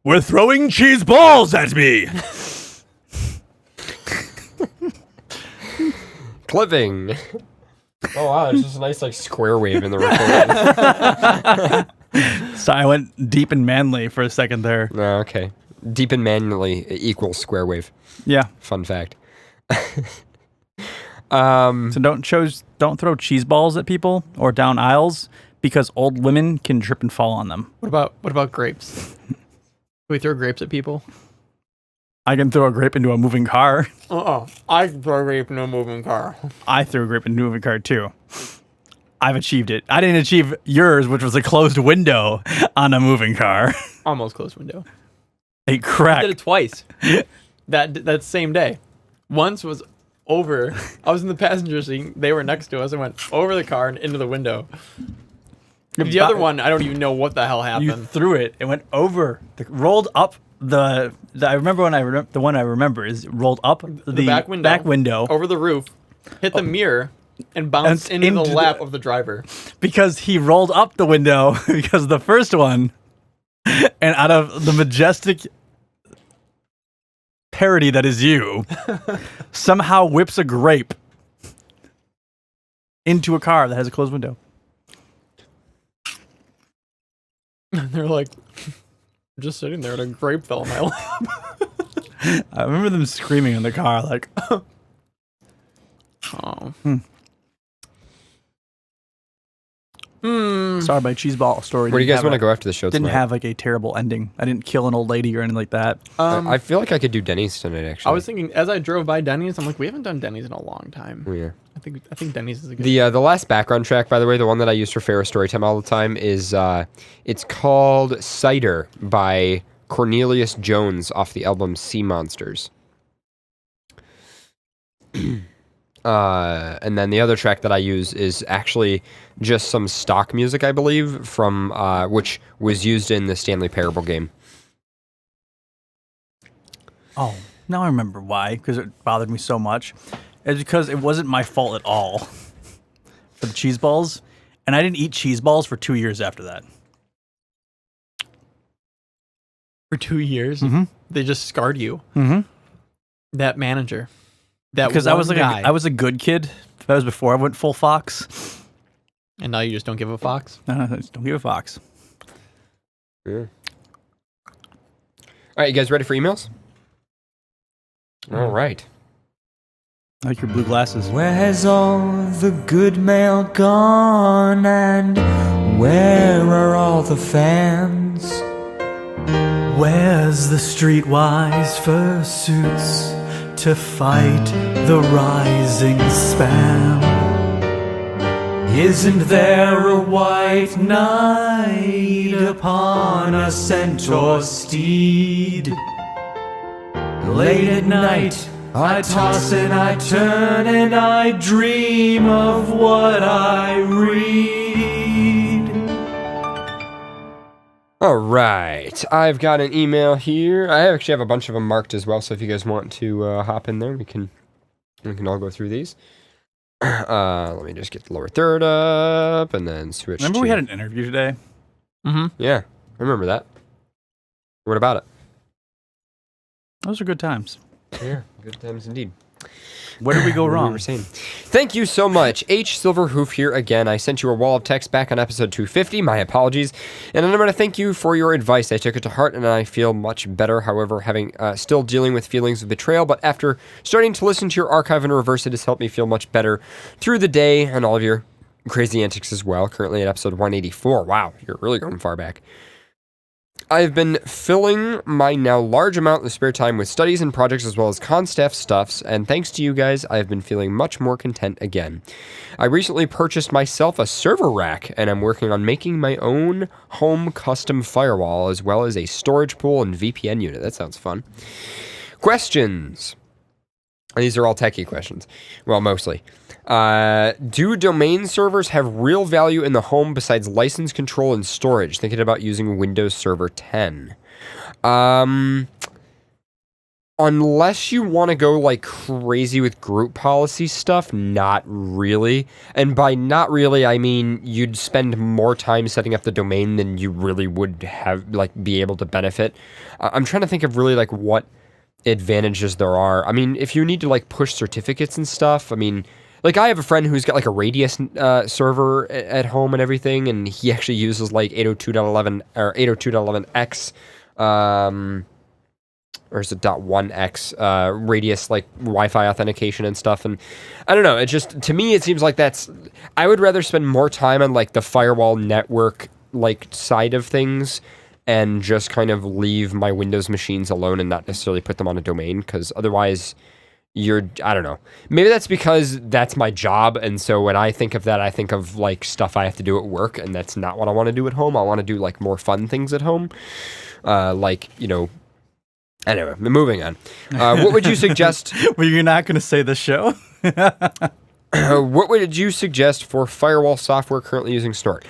were throwing cheese balls at me. Clipping. Oh wow, there's just a nice like square wave in the recording. So I went deep and manly for a second there. No, okay. Deep and manually equals square wave. Yeah. Fun fact. So don't throw cheese balls at people or down aisles because old women can trip and fall on them. What about grapes? Can we throw grapes at people? I can throw a grape into a moving car. I can throw a grape into a moving car. I threw a grape into a moving car too. I've achieved it. I didn't achieve yours, which was a closed window on a moving car. Almost closed window. A crack. I did it twice. that same day. Once was over. I was in the passenger seat. They were next to us. I went over the car and into the window. The other one, I don't even know what the hell happened. You threw it. It went over. Rolled up the one I remember is rolled up the back window. Over the roof. Hit the mirror. And bounced into the lap of the driver. Because he rolled up the window because the first one, and out of the majestic parody that is you, somehow whips a grape into a car that has a closed window. And they're like, I'm just sitting there and a grape fell in my lap. I remember them screaming in the car like, oh. Sorry, my cheese ball story. Where do you guys want to go after the show Didn't tonight? have like a terrible ending. I didn't kill an old lady or anything like that. I feel like I could do Denny's tonight, actually. I was thinking, as I drove by Denny's, I'm like, we haven't done Denny's in a long time. Oh, yeah. I think Denny's is a good The last background track, by the way, the one that I use for Fair Storytime all the time is it's called Cider by Cornelius Jones off the album Sea Monsters. And then the other track that I use is actually just some stock music, I believe, from which was used in the Stanley Parable game. Oh, now I remember why, because it bothered me so much. It's because it wasn't my fault at all for the cheese balls, and I didn't eat cheese balls for 2 years after that. For 2 years? Mm-hmm. They just scarred you. Mm-hmm. That manager. That Because I was like I was a good kid. That was before I went full fox. And now you just don't give a fox? No, just don't give a fox. Yeah. All right, you guys ready for emails? All right. I like your blue glasses. Where's all the good mail gone, and where are all the fans? Where's the streetwise fursuits to fight the rising spam? Isn't there a white knight upon a centaur steed? Late at night I toss and I turn and I dream of what I read. All right, I've got an email here. I actually have a bunch of them marked as well, so if you guys want to hop in there, we can all go through these. Let me just get the lower third up and then switch. Remember we had an interview today? Mm-hmm. Yeah, I remember that. What about it? Those are good times. Yeah, good times indeed. Where did we go What wrong? we were saying. Thank you so much. H. Silverhoof here again. I sent you a wall of text back on episode 250. My apologies. And I'm going to thank you for your advice. I took it to heart and I feel much better. However, having still dealing with feelings of betrayal, but after starting to listen to your archive in reverse, it has helped me feel much better through the day and all of your crazy antics as well. Currently at episode 184. Wow, you're really going far back. I've been filling my now large amount of spare time with studies and projects as well as con-staff stuffs, and thanks to you guys, I've been feeling much more content again. I recently purchased myself a server rack, and I'm working on making my own home custom firewall as well as a storage pool and VPN unit. That sounds fun. Questions. These are all techie questions. Well, mostly. Do domain servers have real value in the home besides license control and storage? Thinking about using Windows Server 10. Unless you want to go like crazy with group policy stuff, not really. And by not really, I mean you'd spend more time setting up the domain than you really would have be able to benefit. I'm trying to think of really what advantages there are. I mean, if you need to push certificates and stuff, I mean, I have a friend who's got a Radius server at home and everything, and he actually uses 802.11 or 802.11x, or is it .1x Radius Wi-Fi authentication and stuff. And I don't know. It just, to me, it seems like I would rather spend more time on the firewall network side of things and just kind of leave my Windows machines alone and not necessarily put them on a domain, because otherwise I don't know. Maybe that's because that's my job, and so when I think of that, I think of stuff I have to do at work, and that's not what I want to do at home. I want to do more fun things at home, Anyway, moving on. What would you suggest? Well, you're not going to say the show. What would you suggest for firewall software currently using Snort?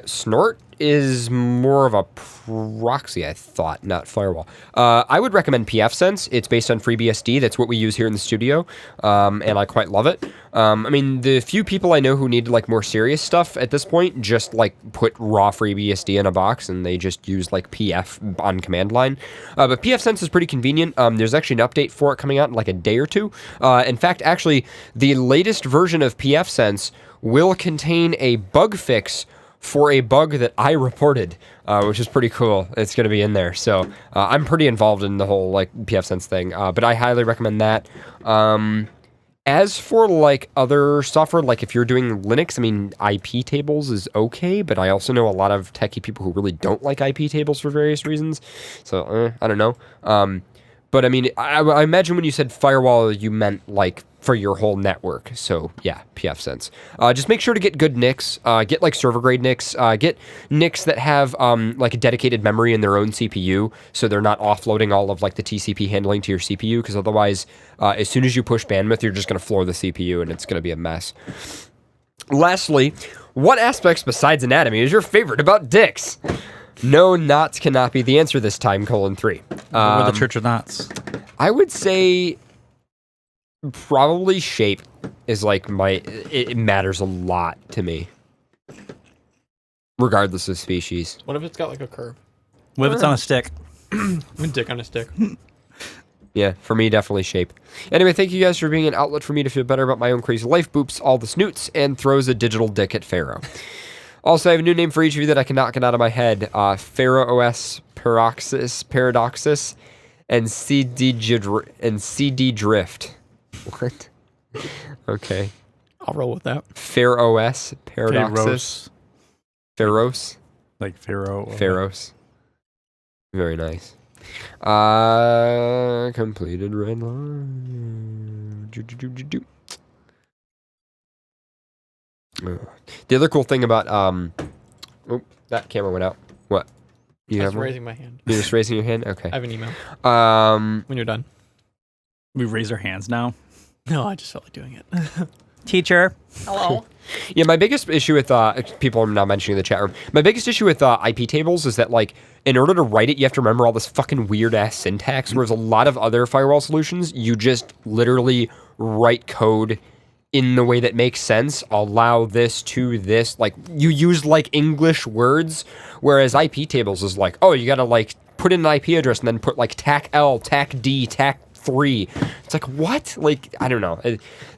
Snort is more of a proxy, I thought, not firewall. I would recommend pfSense. It's based on FreeBSD. That's what we use here in the studio, and I quite love it. I mean, the few people I know who need more serious stuff at this point just put raw FreeBSD in a box and they just use pf on command line. But pfSense is pretty convenient. There's actually an update for it coming out in a day or two. In fact, actually, the latest version of pfSense will contain a bug fix for a bug that I reported, which is pretty cool. It's going to be in there. So I'm pretty involved in the whole pfSense thing, but I highly recommend that. As for other software, if you're doing Linux, I mean, IP tables is okay, but I also know a lot of techie people who really don't like IP tables for various reasons. So I don't know. But I mean, I imagine when you said firewall, you meant for your whole network. So yeah, pfSense. Just make sure to get good NICs. Get server grade NICs. Get NICs that have a dedicated memory in their own CPU, so they're not offloading all of the TCP handling to your CPU. Because otherwise, as soon as you push bandwidth, you're just going to floor the CPU, and it's going to be a mess. Lastly, what aspects besides anatomy is your favorite about dicks? No, knots cannot be the answer this time, :3. We're the Church of Knots. I would say probably shape is it matters a lot to me, regardless of species. What if it's got a curve? What if it's on a stick? A dick on a stick. Yeah, for me, definitely shape. Anyway, thank you guys for being an outlet for me to feel better about my own crazy life. Boops all the snoots and throws a digital dick at Pharaoh. Also, I have a new name for each of you that I cannot get out of my head. Pharaoh OS Paradoxus and CD Drift. What? Okay. I'll roll with that. Pharaoh OS Paradoxus. Pharaohs. Like Pharaoh. Pharaohs. Very nice. Completed red line. The other cool thing about oh, that camera went out. What? You I have was one? raising my hand. You're just raising your hand? Okay. I have an email. When you're done. We raise our hands now. No, I just felt like doing it. Teacher. Hello. Yeah, my biggest issue with people are now mentioning in the chat room. My biggest issue with IP tables is that, like, in order to write it, you have to remember all this fucking weird ass syntax. Whereas a lot of other firewall solutions, you just literally write code in the way that makes sense. Allow this to this. Like, you use like English words, whereas IP tables is like, oh, you gotta like put in an IP address and then put like TAC L, TAC D, TAC 3. It's like, what? Like, I don't know.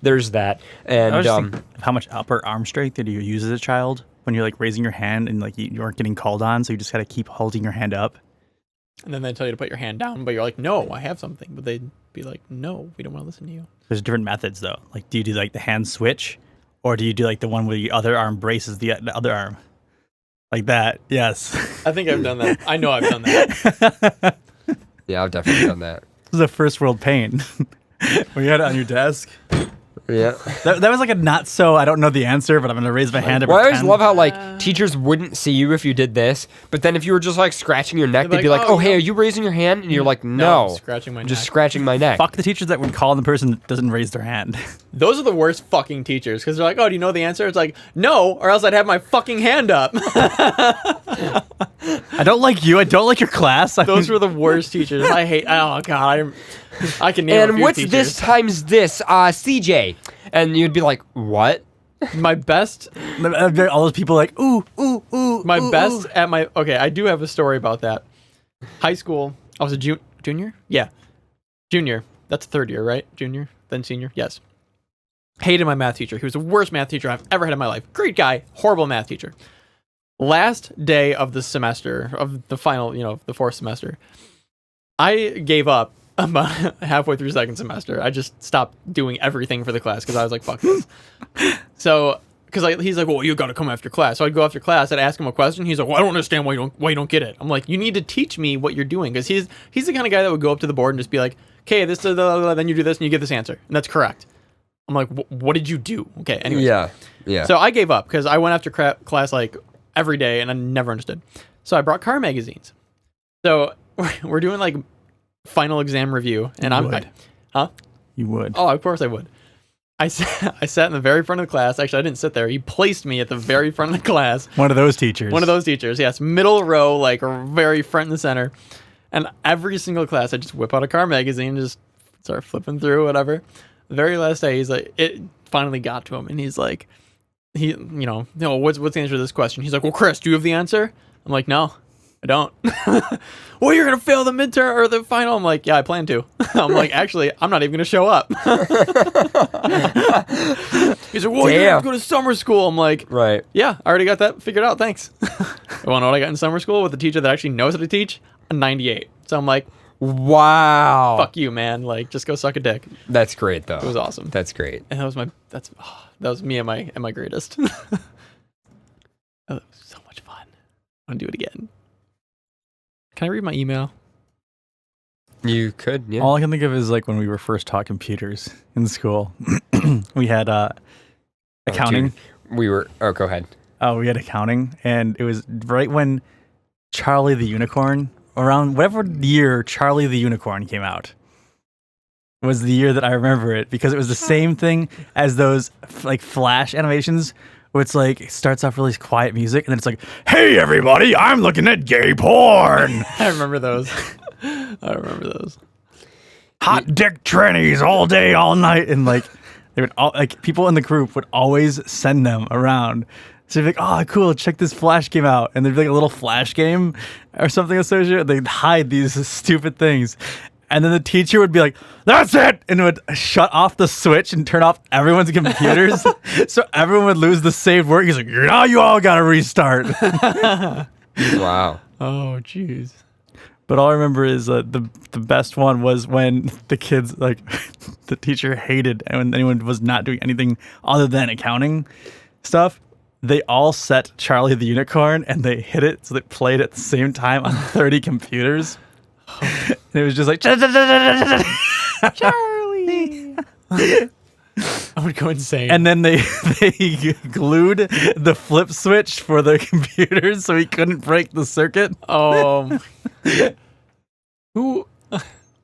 There's that. And I was just thinking, how much upper arm strength did you use as a child when you're like raising your hand and like you weren't getting called on, so you just gotta keep holding your hand up? And then they tell you to put your hand down, but you're like, no, I have something. But they'd be like, no, we don't want to listen to you. There's different methods though. Like, do you do like the hand switch, or do you do like the one where the other arm braces the other arm, like that? Yes. I think I've done that. I know I've done that. Yeah, I've definitely done that. This is a first world pain. When you had it on your desk. Yeah. That was like a not so, I don't know the answer, but I'm going to raise my hand. Well, I always love how, like, teachers wouldn't see you if you did this, but then if you were just, like, scratching your neck, they'd be like, oh, hey, are you raising your hand? And you're like, no. I'm scratching my I'm just neck. scratching my neck. Fuck the teachers that would call the person that doesn't raise their hand. Those are the worst fucking teachers, because they're like, oh, do you know the answer? It's like, no, or else I'd have my fucking hand up. I don't like you. I don't like your class. Those were the worst teachers. I hate, oh, God. I can name a And few what's teachers. this times this? CJ. And you'd be like, what? My best. All those people like, ooh, ooh, ooh. My ooh, best ooh. at my. Okay, I do have a story about that. High school. I was a junior? Yeah. Junior. That's third year, right? Junior, then senior? Yes. Hated my math teacher. He was the worst math teacher I've ever had in my life. Great guy, horrible math teacher. Last day of the semester, of the final, the fourth semester, I gave up about halfway through second semester. I just stopped doing everything for the class because I was like, fuck this. So, because he's like, well, you got to come after class. So I'd go after class, I'd ask him a question. He's like, well, I don't understand why you don't get it. I'm like, you need to teach me what you're doing, because he's the kind of guy that would go up to the board and just be like, okay, this, then you do this and you get this answer, and that's correct. I'm like, what did you do? Okay, anyway. Yeah. So I gave up because I went after class like every day and I never understood. So I brought car magazines. So we're doing like final exam review, and You would. Oh, of course I would. I sat in the very front of the class. Actually, I didn't sit there. He placed me at the very front of the class. One of those teachers. One of those teachers, yes. Middle row, like very front in the center. And every single class, I just whip out a car magazine, just start flipping through, whatever. The very last day, he's like, it finally got to him, and he's like, what's the answer to this question? He's like, well, Chris, do you have the answer? I'm like, no, I don't. Well, you're going to fail the midterm or the final. I'm like, yeah, I plan to. I'm like, actually, I'm not even going to show up. He's like, well, you're going to go to summer school. I'm like, right. Yeah, I already got that figured out. Thanks. You want to know what I got in summer school with a teacher that actually knows how to teach? A 98. So I'm like, wow. Fuck you, man. Like, just go suck a dick. That's great, though. It was awesome. That's great. And that was me at my greatest. Oh, that was so much fun. I want to do it again. Can I read my email? You could, yeah. All I can think of is like when we were first taught computers in school. We had accounting. Go ahead. We had accounting, and it was right when Charlie the Unicorn, around whatever year Charlie the Unicorn came out, was the year that I remember it, because it was the same thing as those like flash animations where it's like, it starts off really quiet music and then it's like, hey everybody, I'm looking at gay porn. I remember those. Hot dick trannies all day, all night. And like, they would all, like, people in the group would always send them around. So you'd be like, oh, cool, check this flash game out. And there'd be like a little flash game or something associated. They'd hide these stupid things. And then the teacher would be like, "That's it," and would shut off the switch and turn off everyone's computers, so everyone would lose the saved work. He's like, "Now you all got to restart." Wow. Oh, jeez. But all I remember is the best one was when the kids, like, the teacher hated and when anyone was not doing anything other than accounting stuff. They all set Charlie the Unicorn and they hit it so they played at the same time on 30 computers. And it was just like, Charlie. I would go insane. And then they glued the flip switch for the computers so he couldn't break the circuit.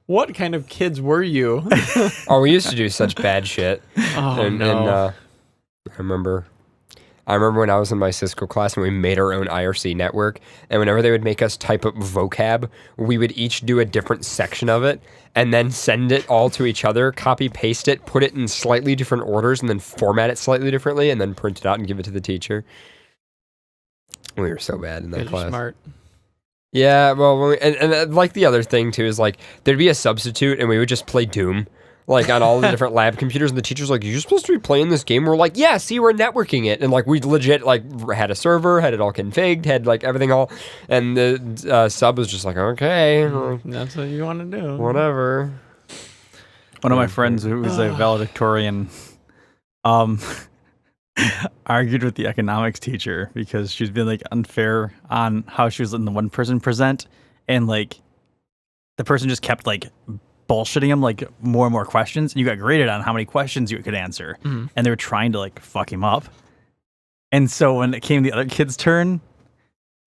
What kind of kids were you? Oh, we used to do such bad shit. No. I remember when I was in my Cisco class and we made our own IRC network, and whenever they would make us type up vocab, we would each do a different section of it and then send it all to each other, copy paste it, put it in slightly different orders, and then format it slightly differently, and then print it out and give it to the teacher. We were so bad in that class. Smart. Yeah, well, and like the other thing too is like there'd be a substitute and we would just play Doom, like on all the different lab computers, and the teacher's like, "You're supposed to be playing this game." We're like, "Yeah, see, we're networking it," and like we legit like had a server, had it all configured, had like everything all, and the sub was just like, "Okay, that's what you want to do, whatever." One of my friends who was a valedictorian, argued with the economics teacher because she's been like unfair on how she was letting the one person present, and like the person just kept like bullshitting him like more and more questions, and you got graded on how many questions you could answer. Mhm. And they were trying to like fuck him up. And so when it came the other kid's turn,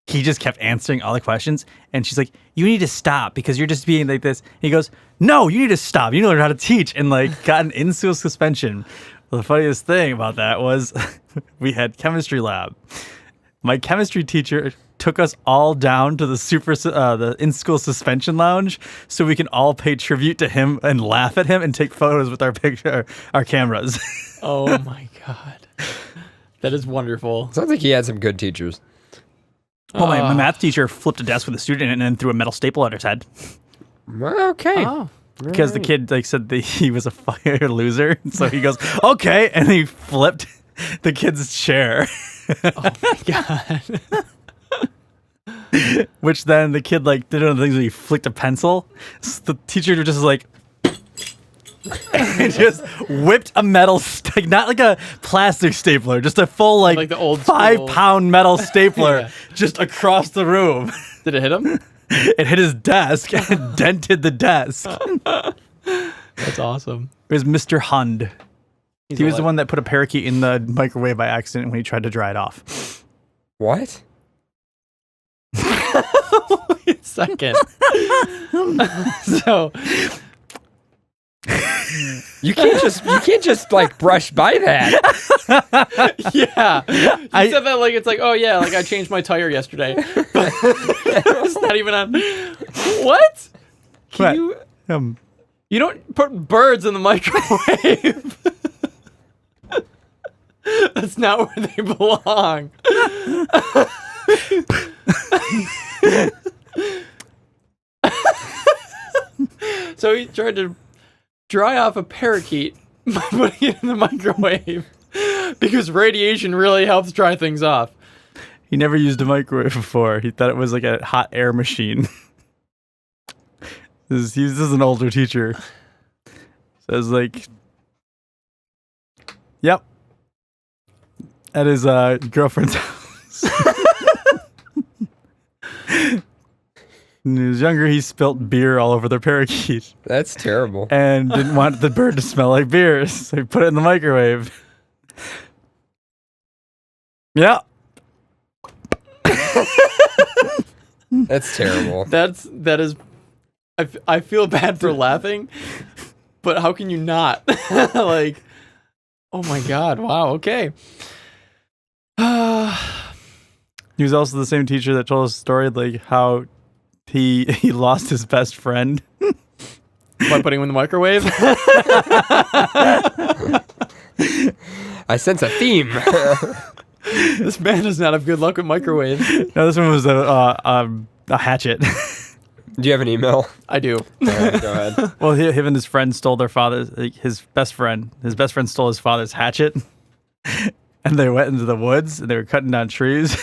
he just kept answering all the questions, and she's like, "You need to stop because you're just being like this." And he goes, "No, you need to stop. You need to learn how to teach," and like got an in-school suspension. Well, the funniest thing about that was we had chemistry lab. My chemistry teacher took us all down to the in-school suspension lounge so we can all pay tribute to him and laugh at him and take photos with our cameras. Oh my god, that is wonderful. Sounds like he had some good teachers. Well, my math teacher flipped a desk with a student in it and then threw a metal staple at his head. Okay. Because the kid like said that he was a fucking loser, so he goes, "Okay," and he flipped the kid's chair. Oh my god! Which then the kid like did one of the things where he flicked a pencil. So the teacher was just like, and just whipped a metal not like a plastic stapler, just a full like the old 5-pound metal stapler Yeah. just across the room. Did it hit him? It hit his desk and dented the desk. That's awesome. It was Mr. Hund. He's He was alive. the one that put a parakeet in the microwave by accident when he tried to dry it off. What? Wait a second. So you can't just like brush by that. yeah, you said that like it's like, oh yeah, like I changed my tire yesterday. But it's not even on. What? Can you? You don't put birds in the microwave. That's not where they belong. So he tried to dry off a parakeet by putting it in the microwave because radiation really helps dry things off. He never used a microwave before. He thought it was like a hot air machine. This is an older teacher. So I was like, yep. At his girlfriend's house. When he was younger, he spilt beer all over their parakeet. That's terrible. And didn't want the bird to smell like beer, so he put it in the microwave. Yeah. That's terrible. That is. I feel bad for laughing, but how can you not? Like, oh my god! Wow. Okay. He was also the same teacher that told us a story like how he lost his best friend by putting him in the microwave. I sense a theme. This man does not have good luck with microwaves. No, this one was a hatchet. Do you have an email? I do. Go ahead. Well, him and his friend stole their father's. His best friend stole his father's hatchet, and they went into the woods and they were cutting down trees.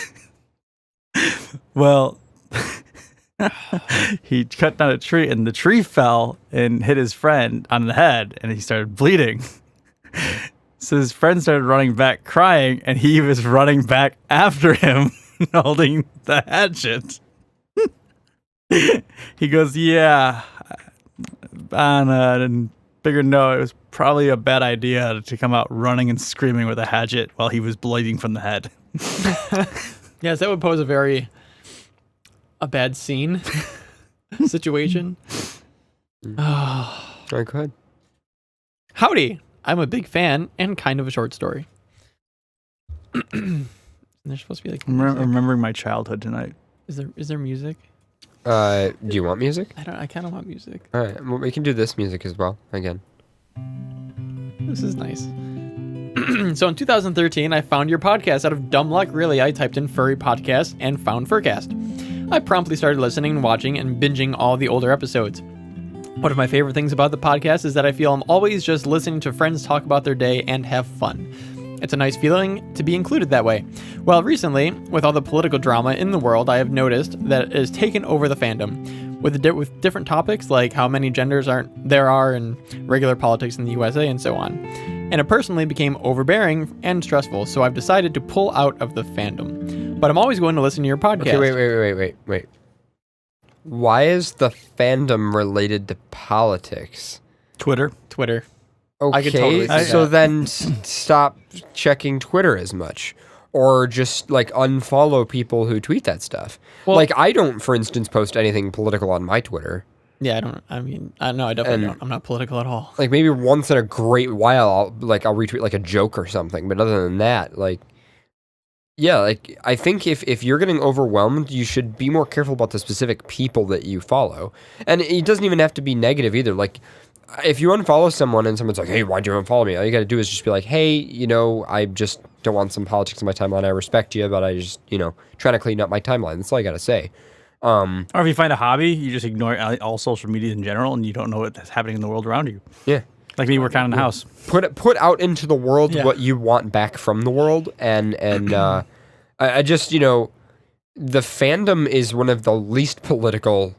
Well, he cut down a tree and the tree fell and hit his friend on the head, and he started bleeding. So his friend started running back crying, and he was running back after him holding the hatchet. He goes, yeah, on a bigger note, it was probably a bad idea to come out running and screaming with a hatchet while he was bleeding from the head. Yes, that would pose a bad scene situation. I could. Howdy. I'm a big fan and kind of a short story. There's supposed to be like I'm remembering my childhood tonight. Is there music? Do you want music? I kind of want music. All right, well, we can do this music as well again. This is nice. So in 2013, I found your podcast out of dumb luck. Really, I typed in furry podcast and found FurCast. I promptly started listening and watching and binging all the older episodes. One of my favorite things about the podcast is that I feel I'm always just listening to friends talk about their day and have fun. It's a nice feeling to be included that way. Well, recently, with all the political drama in the world, I have noticed that it has taken over the fandom. With different topics like how many genders there are in regular politics in the USA and so on. And it personally became overbearing and stressful, so I've decided to pull out of the fandom. But I'm always going to listen to your podcast. Okay, wait. Why is the fandom related to politics? Twitter. Okay, I could totally see so that. then stop checking Twitter as much. Or just, like, unfollow people who tweet that stuff. Well, like, I don't, for instance, post anything political on my Twitter. Yeah, I definitely don't. I'm not political at all. Like, maybe once in a great while, I'll retweet, like, a joke or something. But other than that, like... Yeah, like, I think if you're getting overwhelmed, you should be more careful about the specific people that you follow. And it doesn't even have to be negative either. Like, if you unfollow someone and someone's like, hey, why'd you unfollow me? All you gotta do is just be like, hey, I just don't want some politics in my timeline. I respect you, but I just, trying to clean up my timeline. That's all you gotta say. Or if you find a hobby, you just ignore all social media in general, and you don't know what's happening in the world around you. Yeah. Like me working on the house. Put out into the world what you want back from the world, and I just, the fandom is one of the least political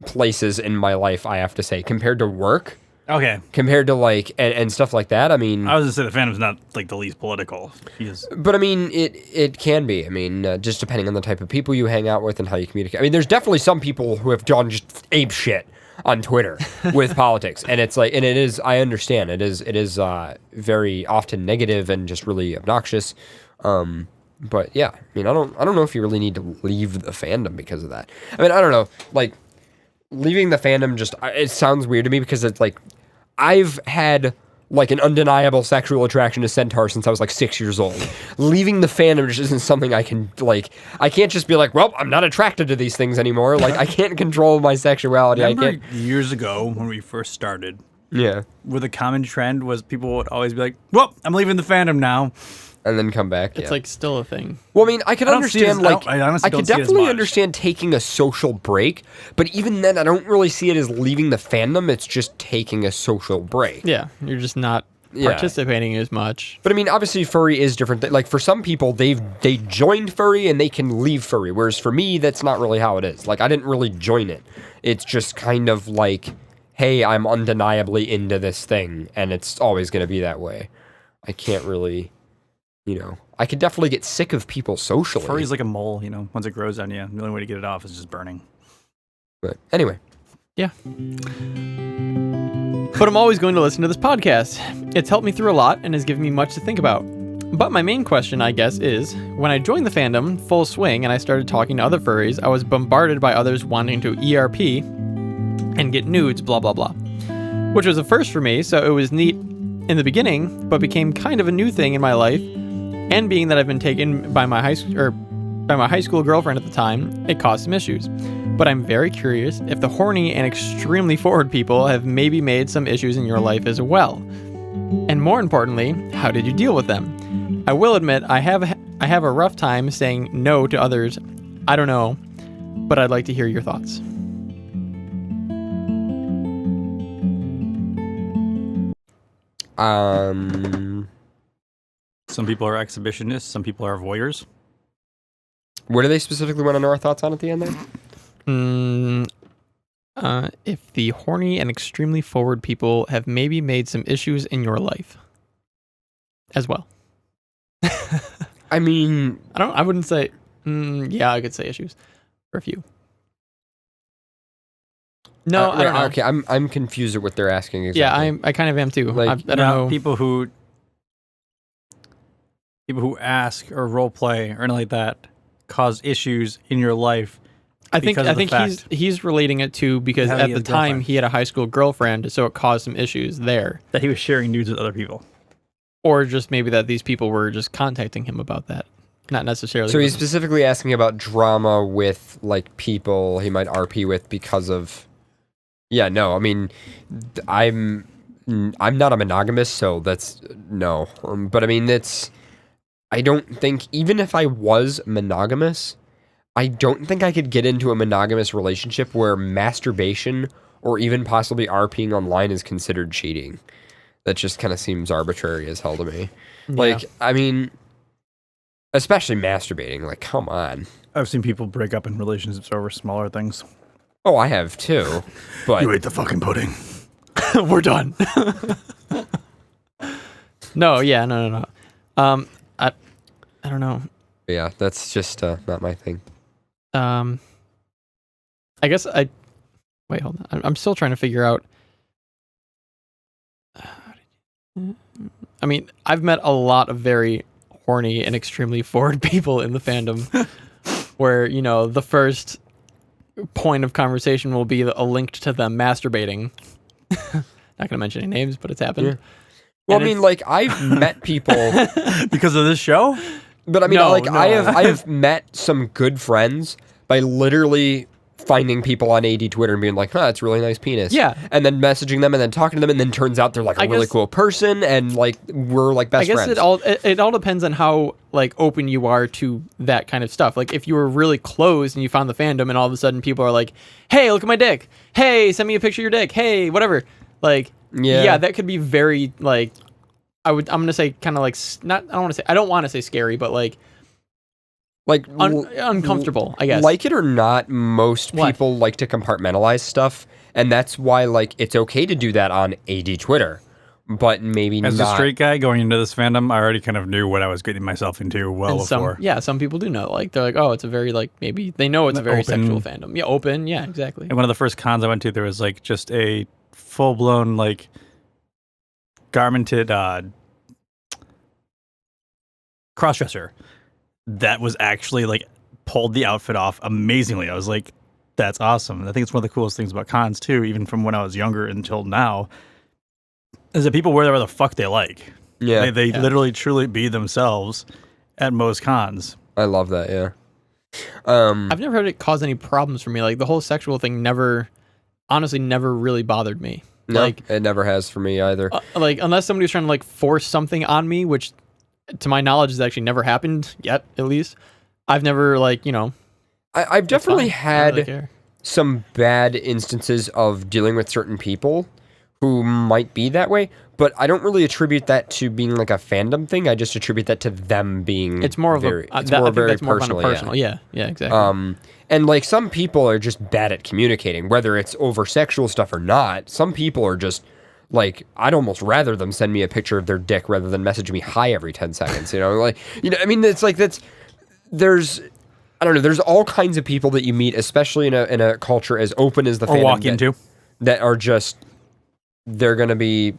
places in my life, I have to say, compared to work. Okay. Compared to and stuff like that. I mean, I was gonna say the fandom's not like the least political. But I mean, it can be. I mean, just depending on the type of people you hang out with and how you communicate. I mean, there's definitely some people who have done just ape shit on Twitter with politics, and it's like, and it is. I understand it is very often negative and just really obnoxious. But yeah, I mean, I don't know if you really need to leave the fandom because of that. I mean, I don't know, like leaving the fandom just it sounds weird to me because it's like I've had like an undeniable sexual attraction to centaurs since I was like 6 years old. Leaving the fandom just isn't something I can I can't just be like, well, I'm not attracted to these things anymore. Like I can't control my sexuality. Remember years ago when we first started? Yeah. Where the common trend was people would always be like, well, I'm leaving the fandom now. And then come back. It's like still a thing. Well, I mean, I can understand, I could definitely much. understand taking a social break, but even then, I don't really see it as leaving the fandom. It's just taking a social break. Yeah, you're just not participating as much. But I mean, obviously, furry is different. Like for some people, they joined furry and they can leave furry, whereas for me, that's not really how it is. Like I didn't really join it. It's just kind of like, hey, I'm undeniably into this thing, and it's always going to be that way. I can't really. I could definitely get sick of people socially. Furry's like a mole, once it grows on you, the only way to get it off is just burning. But anyway. Yeah. But I'm always going to listen to this podcast. It's helped me through a lot and has given me much to think about. But my main question, I guess, is, when I joined the fandom full swing and I started talking to other furries, I was bombarded by others wanting to ERP and get nudes, blah, blah, blah. Which was a first for me, so it was neat in the beginning, but became kind of a new thing in my life. And being that I've been taken by my high school girlfriend at the time, it caused some issues. But I'm very curious if the horny and extremely forward people have maybe made some issues in your life as well. And more importantly, how did you deal with them? I will admit I have a rough time saying no to others. I don't know, but I'd like to hear your thoughts. Some people are exhibitionists. Some people are voyeurs. What do they specifically want to know our thoughts on at the end there? If the horny and extremely forward people have maybe made some issues in your life as well. I mean, I wouldn't say, yeah, I could say issues for a few. No, I don't know. Okay, I'm confused at what they're asking exactly. Yeah, I kind of am too. Like, I don't know. People who ask or role play or anything like that cause issues in your life. I think he's relating it to because at the time he had a high school girlfriend, so it caused some issues there. That he was sharing nudes with other people. Or just maybe that these people were just contacting him about that. Not necessarily. So he's specifically asking about drama with like people he might RP with because of. Yeah, no, I mean, I'm not a monogamous, so that's no. But I mean, I don't think even if I was monogamous, I don't think I could get into a monogamous relationship where masturbation or even possibly RPing online is considered cheating. That just kind of seems arbitrary as hell to me. Yeah. Like, I mean, especially masturbating. Like, come on. I've seen people break up in relationships over smaller things. Oh, I have too. But you ate the fucking pudding. We're done. No. I don't know. Yeah, that's just not my thing. I guess wait, hold on. I'm still trying to figure out. I mean, I've met a lot of very horny and extremely forward people in the fandom where, you know, the first point of conversation will be a link to them masturbating. Not going to mention any names, but it's happened. Yeah. Well, I mean, like, I've met people because of this show. But I mean, I have met some good friends by literally finding people on AD Twitter and being like, "Huh, it's a really nice penis." Yeah, and then messaging them and then talking to them, and then turns out they're like a really cool person, and like we're like best friends. I guess it all depends on how like open you are to that kind of stuff. Like if you were really closed and you found the fandom, and all of a sudden people are like, "Hey, look at my dick. Hey, send me a picture of your dick. Hey, whatever." Like, yeah, that could be very like. I'm gonna say kind of like I don't want to say scary, but like uncomfortable, I guess. Like it or not, most people like to compartmentalize stuff, and that's why like it's okay to do that on AD Twitter, but maybe as not. a straight guy going into this fandom, I already kind of knew what I was getting myself into before. Some people do know. Like they're like, oh, it's a very like maybe they know it's a very sexual fandom. Yeah, open. Yeah, exactly. And one of the first cons I went to, there was like just a full blown like garmented crossdresser that was actually like pulled the outfit off amazingly. I was like, that's awesome. I think it's one of the coolest things about cons too, even from when I was younger until now, is that people wear whatever the fuck they like. Yeah. They literally truly be themselves at most cons. I love that, yeah. I've never heard it cause any problems for me. Like the whole sexual thing honestly never really bothered me. No, like it never has for me either. Like unless somebody was trying to like force something on me, which to my knowledge has actually never happened yet, at least. I've never like, you know. I've definitely had some bad instances of dealing with certain people who might be that way, but I don't really attribute that to being like a fandom thing. I just attribute that to them being it's more very, of a it's more very personal. Yeah, exactly. And like some people are just bad at communicating, whether it's over sexual stuff or not. Some people are just like, I'd almost rather them send me a picture of their dick rather than message me hi every 10 seconds, you know? Like, you know, I mean, it's like there's all kinds of people that you meet, especially in a culture as open as the fandom walk into that are just, they're going to be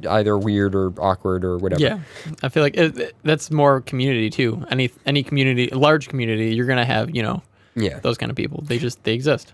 either weird or awkward or whatever. Yeah. I feel like that's more community too. Any community, large community, you're going to have, you know, those kind of people. They exist.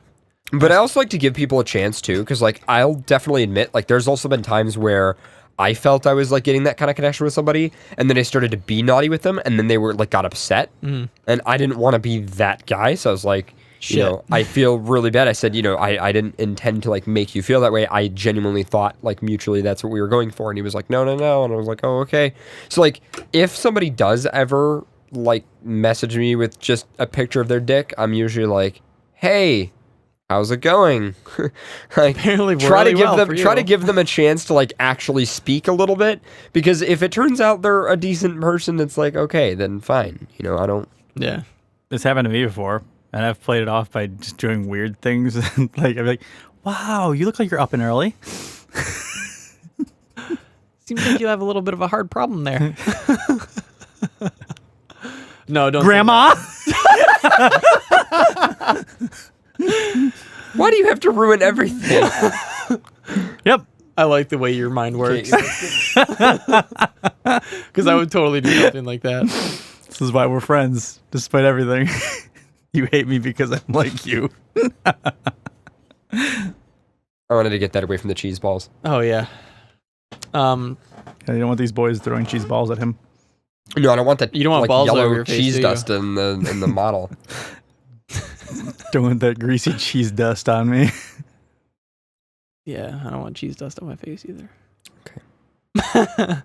But I also like to give people a chance too, because like I'll definitely admit, like there's also been times where I felt I was like getting that kind of connection with somebody, and then I started to be naughty with them, and then they were like got upset, and I didn't want to be that guy, so I was like, you know, I feel really bad. I said, you know, I didn't intend to like make you feel that way. I genuinely thought like mutually that's what we were going for, and he was like, no, and I was like, oh, okay. So like if somebody does ever like message me with just a picture of their dick, I'm usually like, hey. how's it going? Like, Apparently try to really give well them for try to you. give them a chance to like actually speak a little bit, because if it turns out they're a decent person, it's like, okay, then fine. You know, I don't. Yeah. This happened to me before, and I've played it off by just doing weird things. Like I'm like, wow, you look like you're up and early. Seems like you have a little bit of a hard problem there. No, don't. Grandma. Why do you have to ruin everything? Yep. I like the way your mind works. Because I would totally do something like that. This is why we're friends, despite everything. You hate me because I'm like you. I wanted to get that away from the cheese balls. Oh yeah. I don't want these boys throwing cheese balls at him. No, I don't want that. You don't want like, balls yellow over your face, cheese do you? dust in the model. Don't want that greasy cheese dust on me. Yeah, I don't want cheese dust on my face either. Okay.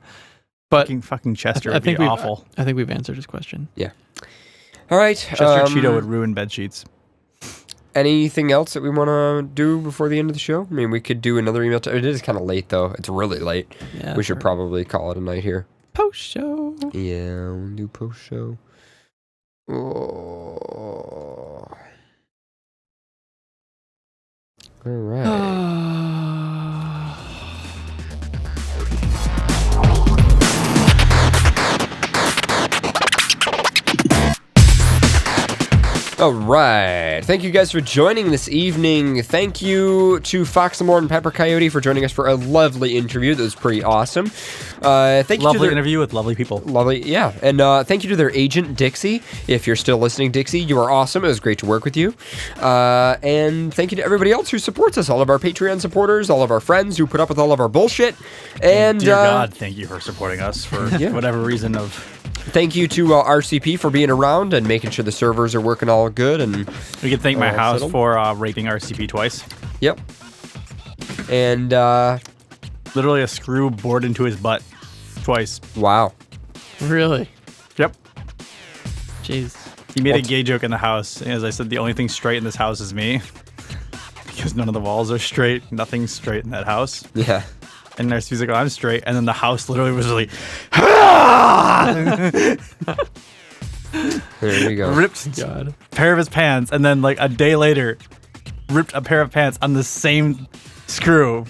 But fucking Chester I would be think we've- awful. I think we've answered his question. Yeah. All right. Chester Cheeto would ruin bed sheets. Anything else that we want to do before the end of the show? I mean, we could do another email. It is kind of late, though. It's really late. Yeah, we should probably call it a night here. Post show. Yeah, we'll do post show. Oh. All right. All right. Thank you guys for joining this evening. Thank you to Fox Amore and Pepper Coyote for joining us for a lovely interview. That was pretty awesome. Thank you to Lovely their interview with lovely people. Lovely, yeah. And thank you to their agent, Dixie. If you're still listening, Dixie, you are awesome. It was great to work with you. And thank you to everybody else who supports us, all of our Patreon supporters, all of our friends who put up with all of our bullshit. And Dear God, thank you for supporting us for Yeah. whatever reason of... Thank you to RCP for being around and making sure the servers are working all good. And We can thank my all house settled. for raping RCP twice. Yep. And literally a screw bored into his butt twice. Wow. Really? Yep. Jeez. He made a gay joke in the house. As I said, the only thing straight in this house is me. Because none of the walls are straight. Nothing's straight in that house. Yeah. And RCP's like, oh, I'm straight. And then the house literally was like, There you go. ripped a pair of his pants. And then like a day later, ripped a pair of pants on the same screw.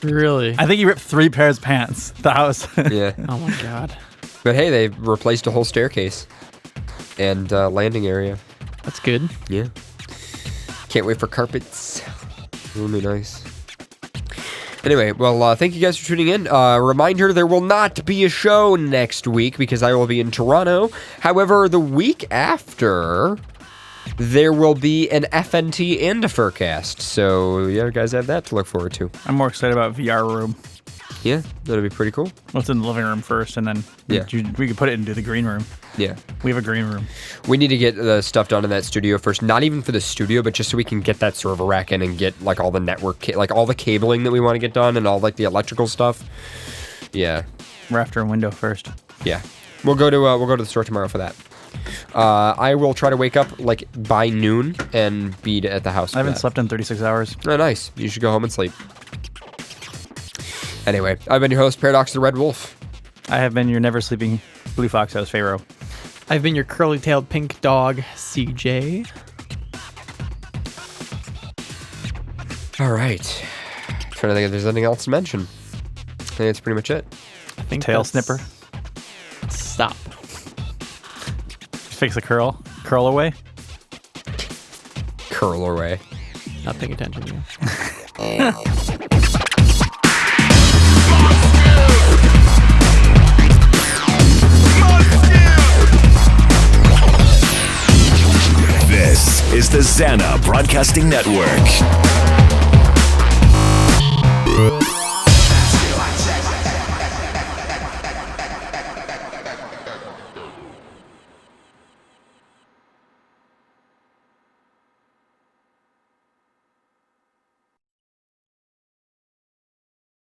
Really? I think he ripped 3 pairs of pants. The house. Yeah. Oh my God. But hey, they replaced a whole staircase and landing area. That's good. Yeah. Can't wait for carpets. It'll be nice. Anyway, well, thank you guys for tuning in. Reminder, there will not be a show next week because I will be in Toronto. However, the week after, there will be an FNT and a FurCast. So, yeah, you guys have that to look forward to. I'm more excited about VR room. Yeah, that'll be pretty cool. What's in the living room first, and then Yeah. we could put it into the green room. Yeah. We have a green room. We need to get the stuff done in that studio first. Not even for the studio, but just so we can get that server rack in and get like all the network, like all the cabling that we want to get done and all like the electrical stuff. Yeah. We're after a window first. Yeah. We'll go to the store tomorrow for that. I will try to wake up like by noon and be at the house. I haven't slept in 36 hours. Oh, nice. You should go home and sleep. Anyway, I've been your host, Paradox the Red Wolf. I have been your never sleeping Blue Fox House Pharaoh. I've been your curly-tailed pink dog, CJ. All right. Trying to think if there's anything else to mention. I think that's pretty much it. I think Tail that's- snipper. Stop. Fix a curl. Curl away. Curl away. Not paying attention to you. This is the Zana Broadcasting Network.